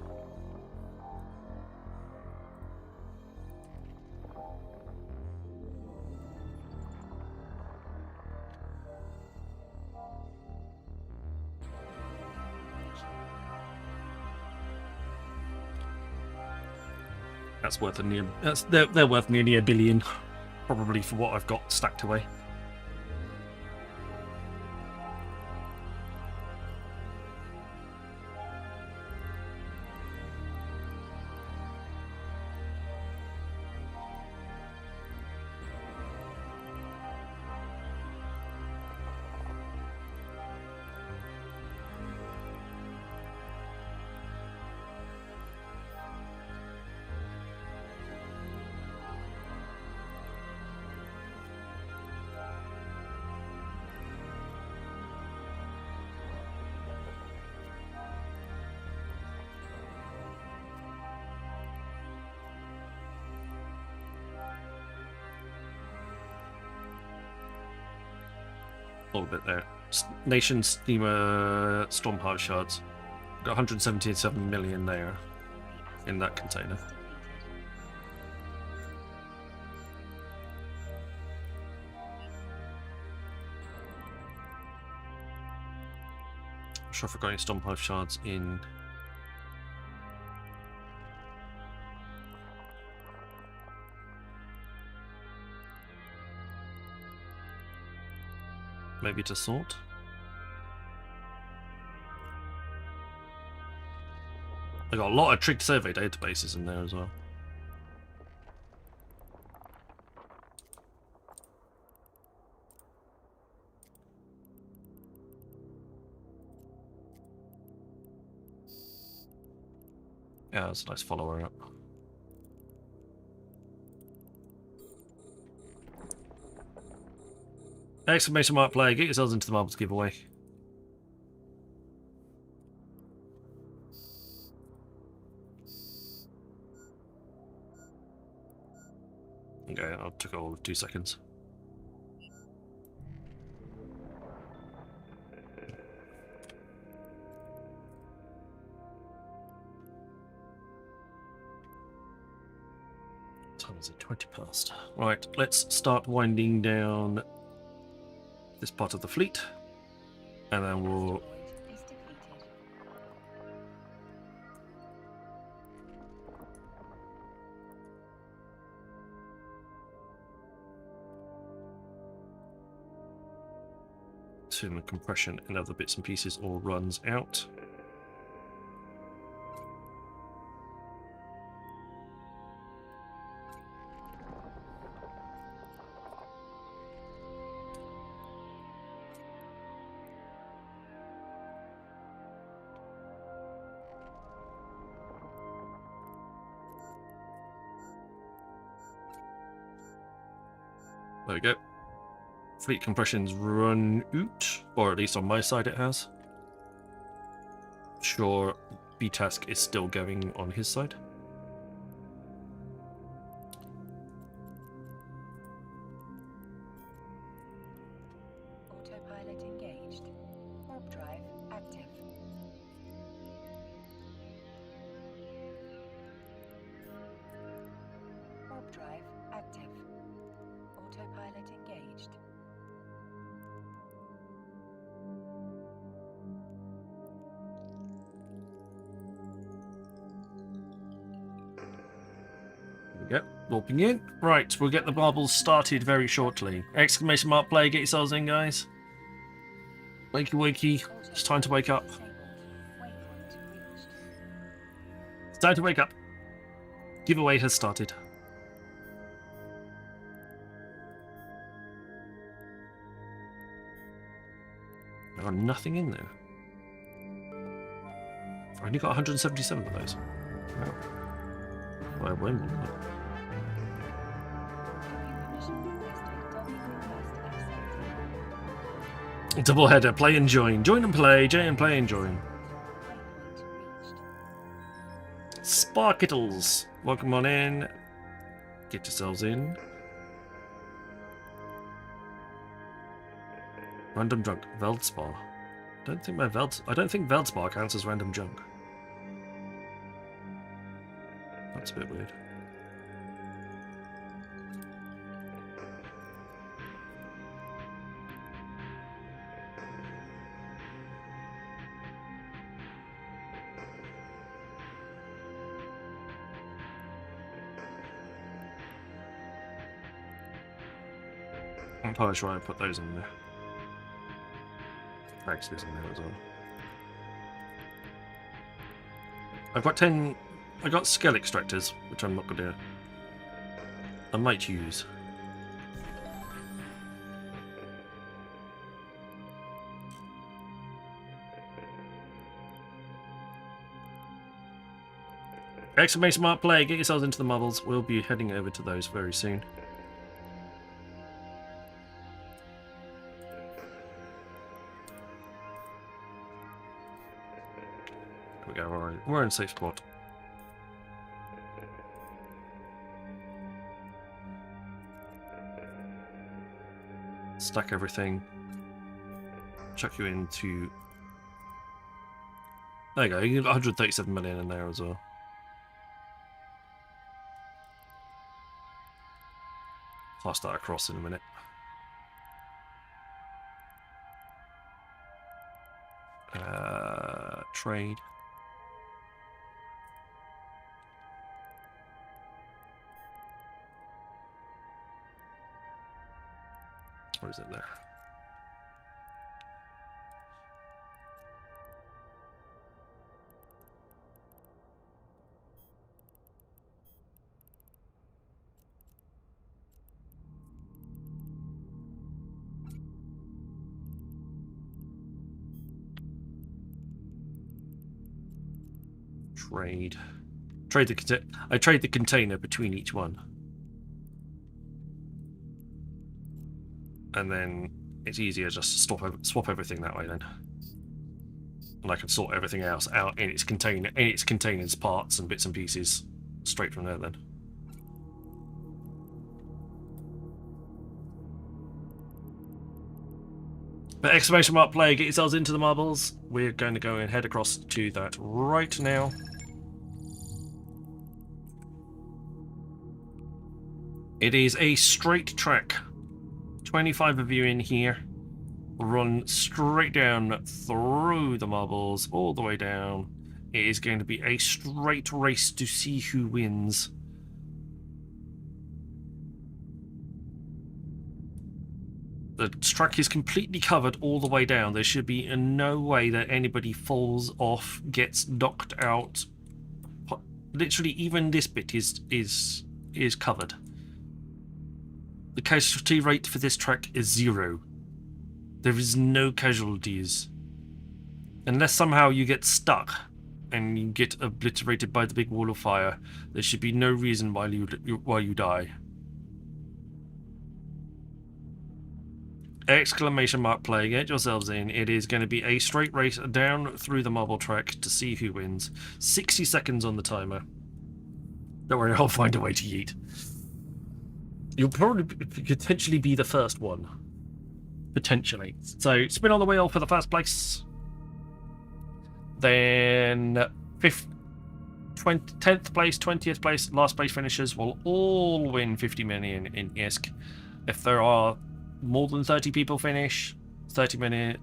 That's worth they're worth nearly $1 billion, probably, for what I've got stacked away. A little bit there. Nation Steamer Stormheart shards. Got 177 million there in that container. I'm sure if I've got any Stormheart shards in. maybe to sort. I got a lot of tricked survey databases in there as well. Yeah, that's a nice follower up. Exclamation mark play, get yourselves into the marbles giveaway. Okay, I'll took all of 2 seconds. Time is it? 20 past. Right, let's start winding down this part of the fleet, and then we'll Is defeated. assume the compression and other bits and pieces all runs out. There we go. Fleet compression's run out, or at least on my side it has. Sure, B-Task is still going on his side. Autopilot engaged. Warp drive active. Warp drive active. Autopilot engaged. There we go. Warping in. Right, we'll get the marbles started very shortly. Exclamation mark play, get yourselves in, guys. Wakey wakey. It's time to wake up. Disabled. Waypoint reached. It's time to wake up. Giveaway has started. There are nothing in there. I've only got 177 of those. Wow. Well, I win one. Permission requested. Docking request accepted. Double header, play and join. Join and play, J and play and join. Waypoint reached. Sparkittles, welcome on in. Get yourselves in. Random junk, Veldspar. I don't think Veldspar counts as random junk. That's a bit weird. I'm probably sure I put those in there. Actually, in there as well. I've got 10. I got scale extractors, which I'm not gonna. I might use. Exclamation mark play, get yourselves into the marbles. We'll be heading over to those very soon. Here we go, we're in a safe spot. Stack everything. Chuck you into. There you go, you get 137 million in there as well. Pass that across in a minute. Trade. What is it there? Trade. I trade the container between each one. And then it's easier just to swap everything that way then. And I can sort everything else out in its containers, parts and bits and pieces straight from there then. But exclamation mark play, get yourselves into the marbles. We're going to go and head across to that right now. It is a straight track. 25 of you in here. Run straight down through the marbles, all the way down. It is going to be a straight race to see who wins. The track is completely covered all the way down. There should be no way that anybody falls off, gets knocked out. Literally, even this bit is covered. The casualty rate for this track is 0. There is no casualties. Unless somehow you get stuck and you get obliterated by the big wall of fire, there should be no reason why you die. Exclamation mark play, get yourselves in. It is going to be a straight race down through the marble track to see who wins. 60 seconds on the timer. Don't worry, I'll find a way to yeet. You'll probably potentially be the first one. Potentially. So, spin on the wheel for the first place. Then, 10th place, 20th place, last place finishers will all win 50 million in ISK. If there are more than 30 people finish, 50 million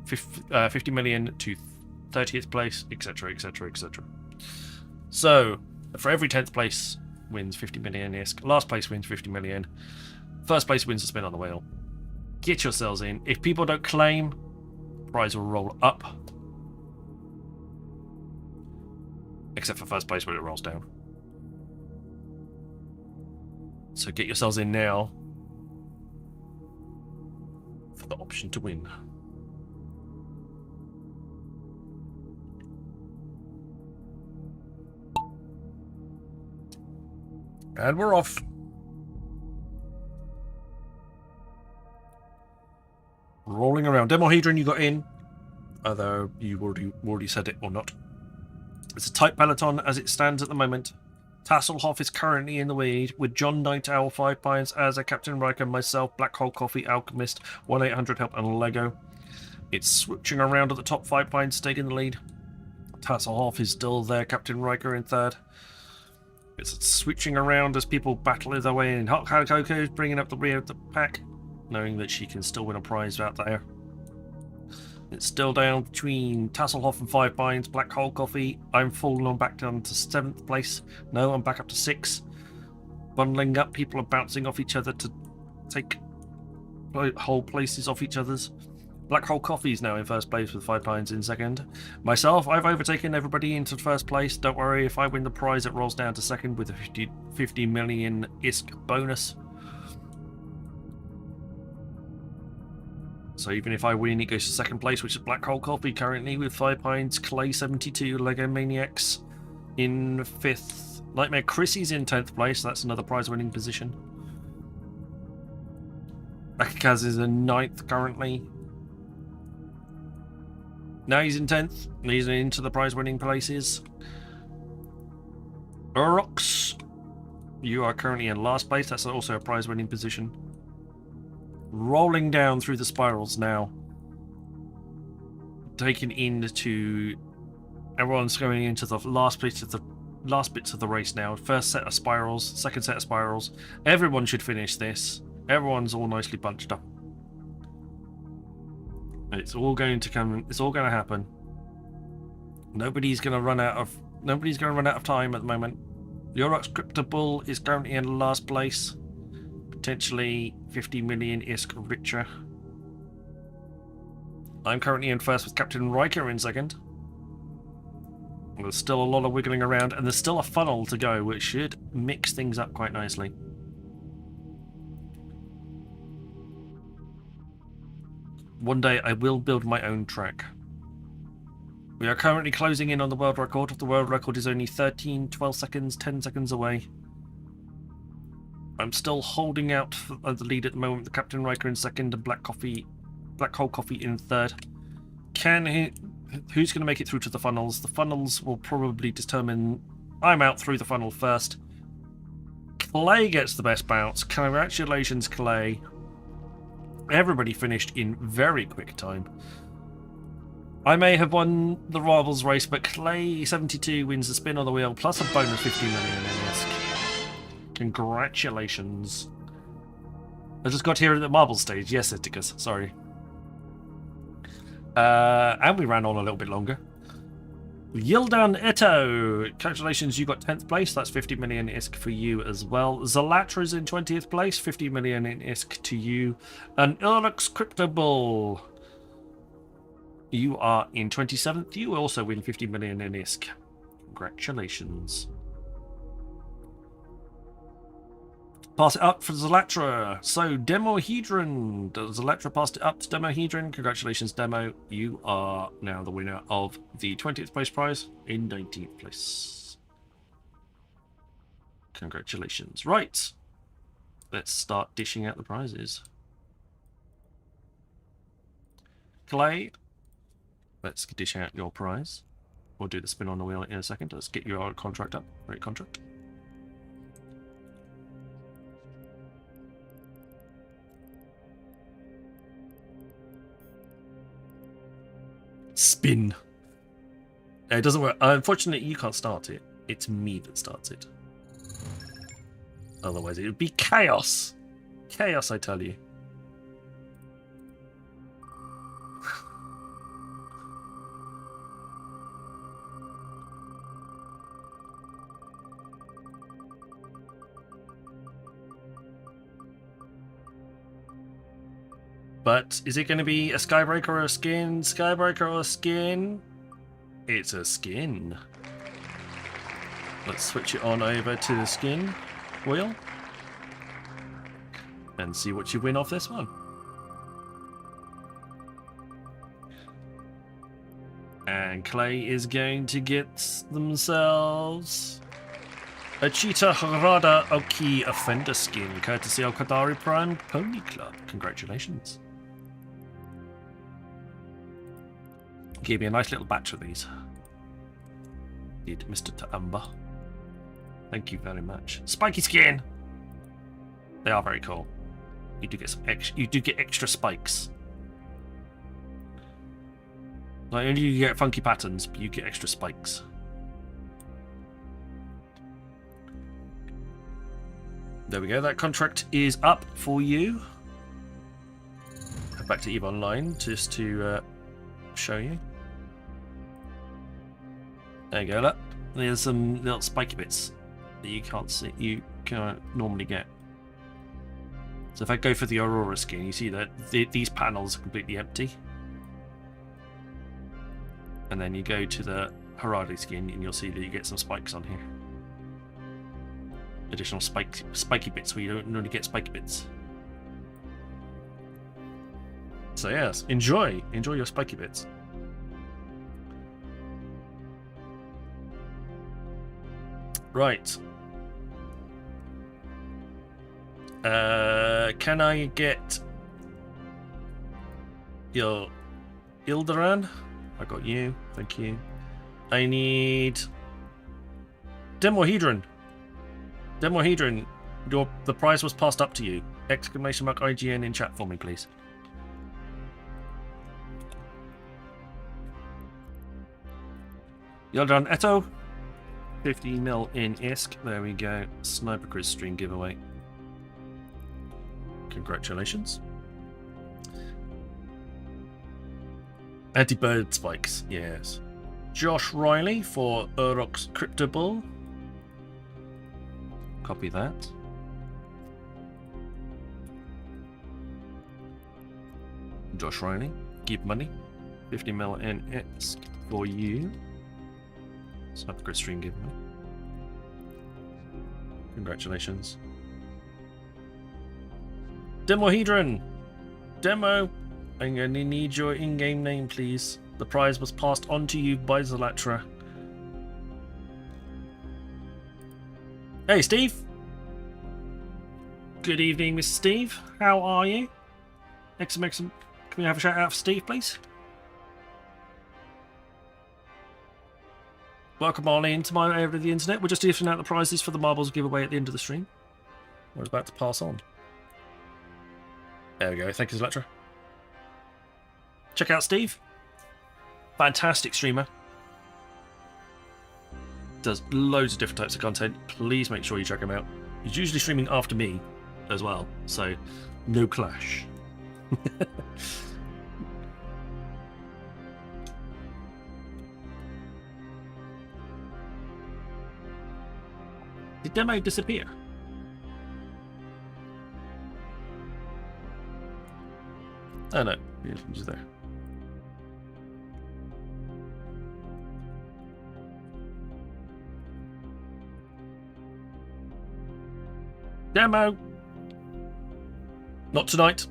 to 30th place, etc, etc, etc. So, for every 10th place wins 50 million ISK, last place wins 50 million, first place wins a spin on the wheel. Get yourselves in. If people don't claim, prize will roll up. Except for first place where it rolls down. So get yourselves in now for the option to win. And we're off. Rolling around. Demohedron, you got in. Although you already said it or not. It's a tight peloton as it stands at the moment. Tasselhoff is currently in the lead with John Night Owl, 5 Pines, as a Captain Riker, myself, Black Hole Coffee, Alchemist, 1-800 Help, and Lego. It's switching around at the top. 5 Pines staying in the lead. Tasselhoff is still there. Captain Riker in third. It's switching around as people battle their way in. Hot Coco is bringing up the rear of the pack, knowing that she can still win a prize out there. It's still down between Tasselhoff and 5 Pines, Black Hole Coffee. I'm falling on back down to 7th place. No, I'm back up to 6. Bundling up, people are bouncing off each other to take whole places off each other's. Black Hole Coffee is now in first place with 5 Pines in second. Myself, I've overtaken everybody into first place. Don't worry, if I win the prize, it rolls down to second with a 50 million ISK bonus. So even if I win, it goes to second place, which is Black Hole Coffee currently with 5 Pines, Clay 72, Lego Maniacs in 5th. Nightmare Chrissy's in 10th place, that's another prize winning position. Akikaz is in 9th currently. Now he's in 10th. He's into the prize-winning places. Urox, you are currently in last place. That's also a prize-winning position. Rolling down through the spirals now. Taken into... Everyone's going into the last bits of the race now. First set of spirals, second set of spirals. Everyone should finish this. Everyone's all nicely bunched up. It's all going to come. It's all going to happen. Nobody's going to run out of time at the moment. Eurox Crypto Bull is currently in last place, potentially 50 million ISK richer. I'm currently in first with Captain Riker in second. There's still a lot of wiggling around, and there's still a funnel to go, which should mix things up quite nicely. One day I will build my own track. We are currently closing in on the world record. The world record is only 13, 12 seconds, 10 seconds away. I'm still holding out for the lead at the moment with Captain Riker in second and Black Hole Coffee in third. Who's going to make it through to the funnels? The funnels will probably determine... I'm out through the funnel first. Clay gets the best bounce. Congratulations, Clay. Everybody finished in very quick time. I may have won the Rivals race, but Clay 72 wins the spin on the wheel, plus a bonus 50 million in this. Congratulations. I just got here at the marble stage. Yes, Iticus, sorry. And we ran on a little bit longer. Yildan Eto, congratulations, you got 10th place. That's 50 million ISK for you as well. Zalatra's in 20th place, 50 million in ISK to you. And Urlux Crypto Bull, you are in 27th. You also win 50 million in ISK. Congratulations. Pass it up for Zalatra. So, Demohedron. Zalatra passed it up to Demohedron. Congratulations, Demo. You are now the winner of the 20th place prize in 19th place. Congratulations. Right. Let's start dishing out the prizes. Clay, let's dish out your prize. We'll do the spin on the wheel in a second. Let's get your contract up. Great contract. Spin. It doesn't work. Unfortunately, you can't start it. It's me that starts it. Otherwise, it would be chaos. Chaos, I tell you. But is it going to be a Skybreaker or a skin? Skybreaker or a skin? It's a skin. Let's switch it on over to the skin wheel. And see what you win off this one. And Clay is going to get themselves a Cheetah Harada Oki Offender skin, courtesy of Kadari Prime Pony Club. Congratulations. Give me a nice little batch of these. Did Mr. Ta'amba. Thank you very much. Spiky skin! They are very cool. You do get some extra spikes. Not only do you get funky patterns, but you get extra spikes. There we go, that contract is up for you. Head back to EVE Online just to show you. There you go, look. There's some little spiky bits that you can't see, you can't normally get. So if I go for the Aurora skin, you see that these panels are completely empty. And then you go to the Harada skin and you'll see that you get some spikes on here. Additional spiky bits where you don't normally get spiky bits. So yes, enjoy your spiky bits. Right. Can I get your Ilderan? I got you, thank you. I need Demohedron. Demohedron, the prize was passed up to you. Exclamation mark IGN in chat for me, please. Yildan Eto, 50 mil in ISK. There we go. Sniper Quiz stream giveaway. Congratulations. Anti-bird spikes, yes. Josh Riley for Urok's Crypto Bull. Copy that. Josh Riley, keep money. 50 mil in ISK for you. Sniper Quiz stream giveaway. Congratulations. Demohedron! Demo! I'm going to need your in-game name, please. The prize was passed on to you by Zalatra. Hey, Steve. Good evening, Mr. Steve. How are you? Excellent. Can we have a shout out for Steve, please? Welcome on into my area of the internet. We're just giving out the prizes for the marbles giveaway at the end of the stream. We're about to pass on. There we go. Thank you, Zalatra. Check out Steve. Fantastic streamer. Does loads of different types of content. Please make sure you check him out. He's usually streaming after me as well, so no clash. Did Demo disappear? Oh no, he's there. Demo! Not tonight.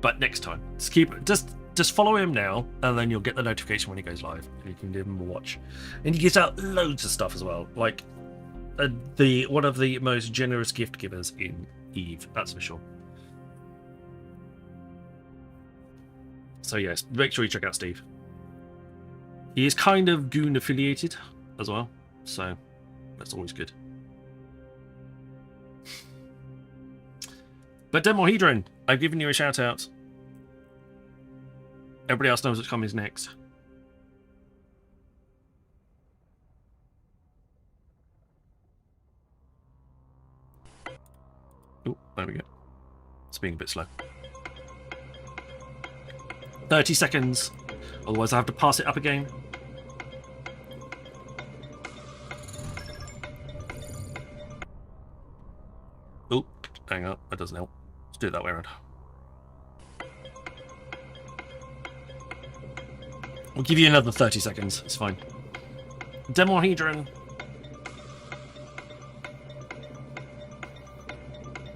But next time. Just follow him now, and then you'll get the notification when he goes live. You can give him a watch. And he gives out loads of stuff as well. Like one of the most generous gift givers in EVE, that's for sure. So yes, make sure you check out Steve. He is kind of Goon affiliated as well, so that's always good. But Demohedron, I've given you a shout out. Everybody else knows what's coming next. Oh, there we go. It's being a bit slow. 30 seconds. Otherwise I have to pass it up again. Oh, hang on. That doesn't help. Let's do it that way around. We'll give you another 30 seconds. It's fine. Demohedron.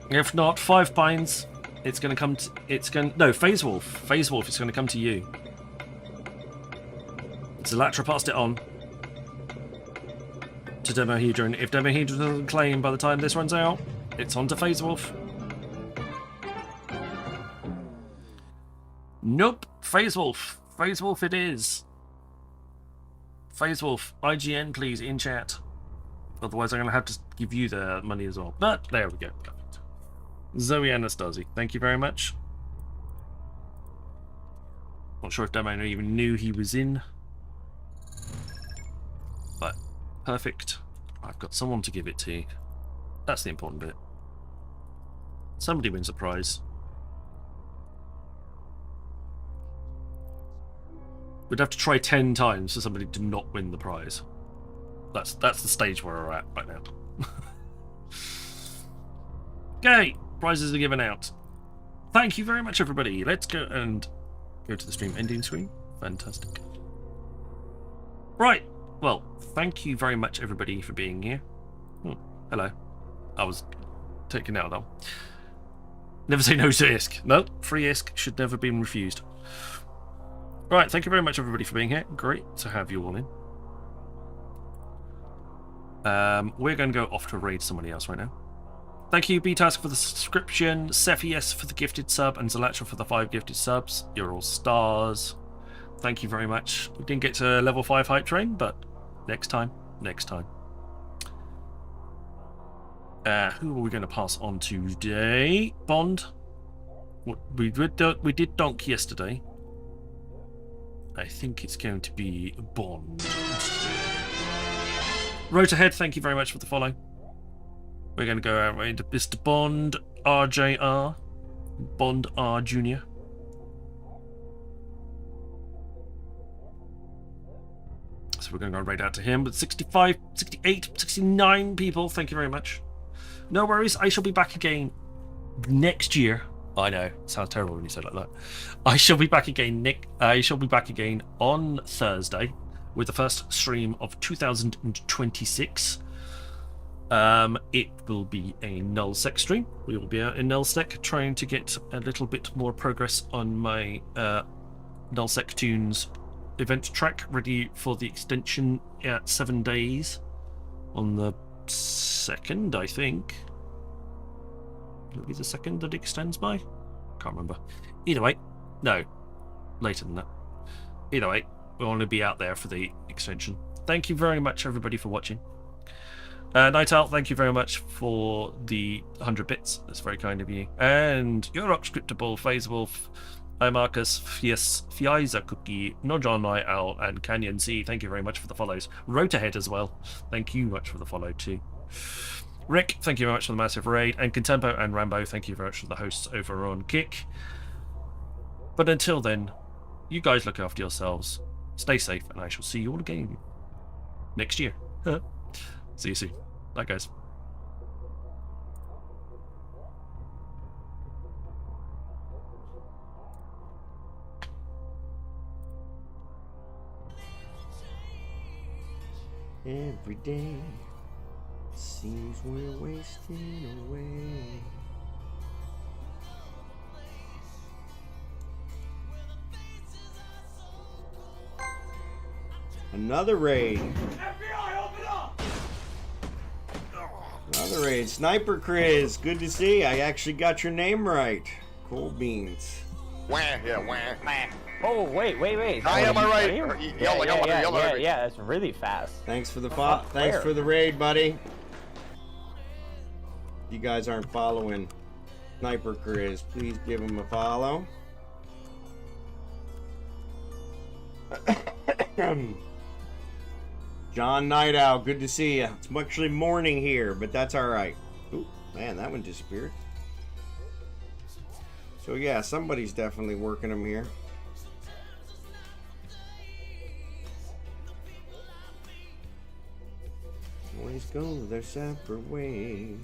If not, 5 Pines. It's going to come to... No, Phase Wolf. Phase Wolf is going to come to you. Zalatra passed it on to Demohedron. If Demohedron doesn't claim by the time this runs out, it's on to Phase Wolf. Nope. Phase Wolf. Phase Wolf it is. Phase Wolf. IGN, please, in chat. Otherwise, I'm going to have to give you the money as well. But there we go. Perfect. Zoe Anastasi, thank you very much. Not sure if Demo even knew he was in. But perfect. I've got someone to give it to. That's the important bit. Somebody wins a prize. We'd have to try 10 times for somebody to not win the prize. That's the stage where we're at right now. Okay, prizes are given out. Thank you very much, everybody. Let's go and go to the stream ending screen. Fantastic. Right. Well, thank you very much, everybody, for being here. Oh, hello. I was taken out though. Never say no to ISK. No, free ISK should never be refused. Right, thank you very much, everybody, for being here. Great to have you all in. We're going to go off to raid somebody else right now. Thank you, B-Task, for the subscription, Cephius for the gifted sub, and Zalatra for the 5 gifted subs. You're all stars. Thank you very much. We didn't get to level 5 hype train, but next time. Next time. Who are we going to pass on to today? Bond. We did Donk yesterday. I think it's going to be Bond. Road ahead, thank you very much for the follow. We're going to go out into Mr. Bond RJR. Bond R Jr. So we're going to go right out to him with 65, 68, 69 people. Thank you very much. No worries, I shall be back again next year. I know, it sounds terrible when you say it like that. I shall be back again, Nick. I shall be back again on Thursday with the first stream of 2026. It will be a nullsec stream. We will be out in nullsec trying to get a little bit more progress on my Nullsec Tunes event track ready for the extension at 7 days on the 2nd, I think. Will it be the 2nd that it extends by? Can't remember. Either way, no, later than that. Either way, we'll only be out there for the extension. Thank you very much, everybody, for watching. Night Owl, thank you very much for the 100 bits. That's very kind of you. And your Scriptable, Phase Wolf, Marcus, Fiza Cookie, Nojon Night Owl, and Canyon C. Thank you very much for the follows. Rotahead as well. Thank you much for the follow too. Rick, thank you very much for the massive raid. And Contempo and Rambo, thank you very much for the hosts over on Kick. But until then, you guys look after yourselves. Stay safe, and I shall see you all again next year. See you soon. Bye, guys. Every day seems we're wasting away. Another raid. FBI, open up! Another raid. Sniper Chris, good to see. I actually got your name right. Cool beans. Wah, yeah, wah, wah. Oh, wait. I am right. Yeah, that's really fast. Thanks for the thanks for the raid, buddy. You guys aren't following Sniper Chris, please give him a follow. John Night Owl, good to see you. It's actually morning here, but that's all right. Ooh, man, that one disappeared. So yeah, somebody's definitely working them here. Always go their separate ways.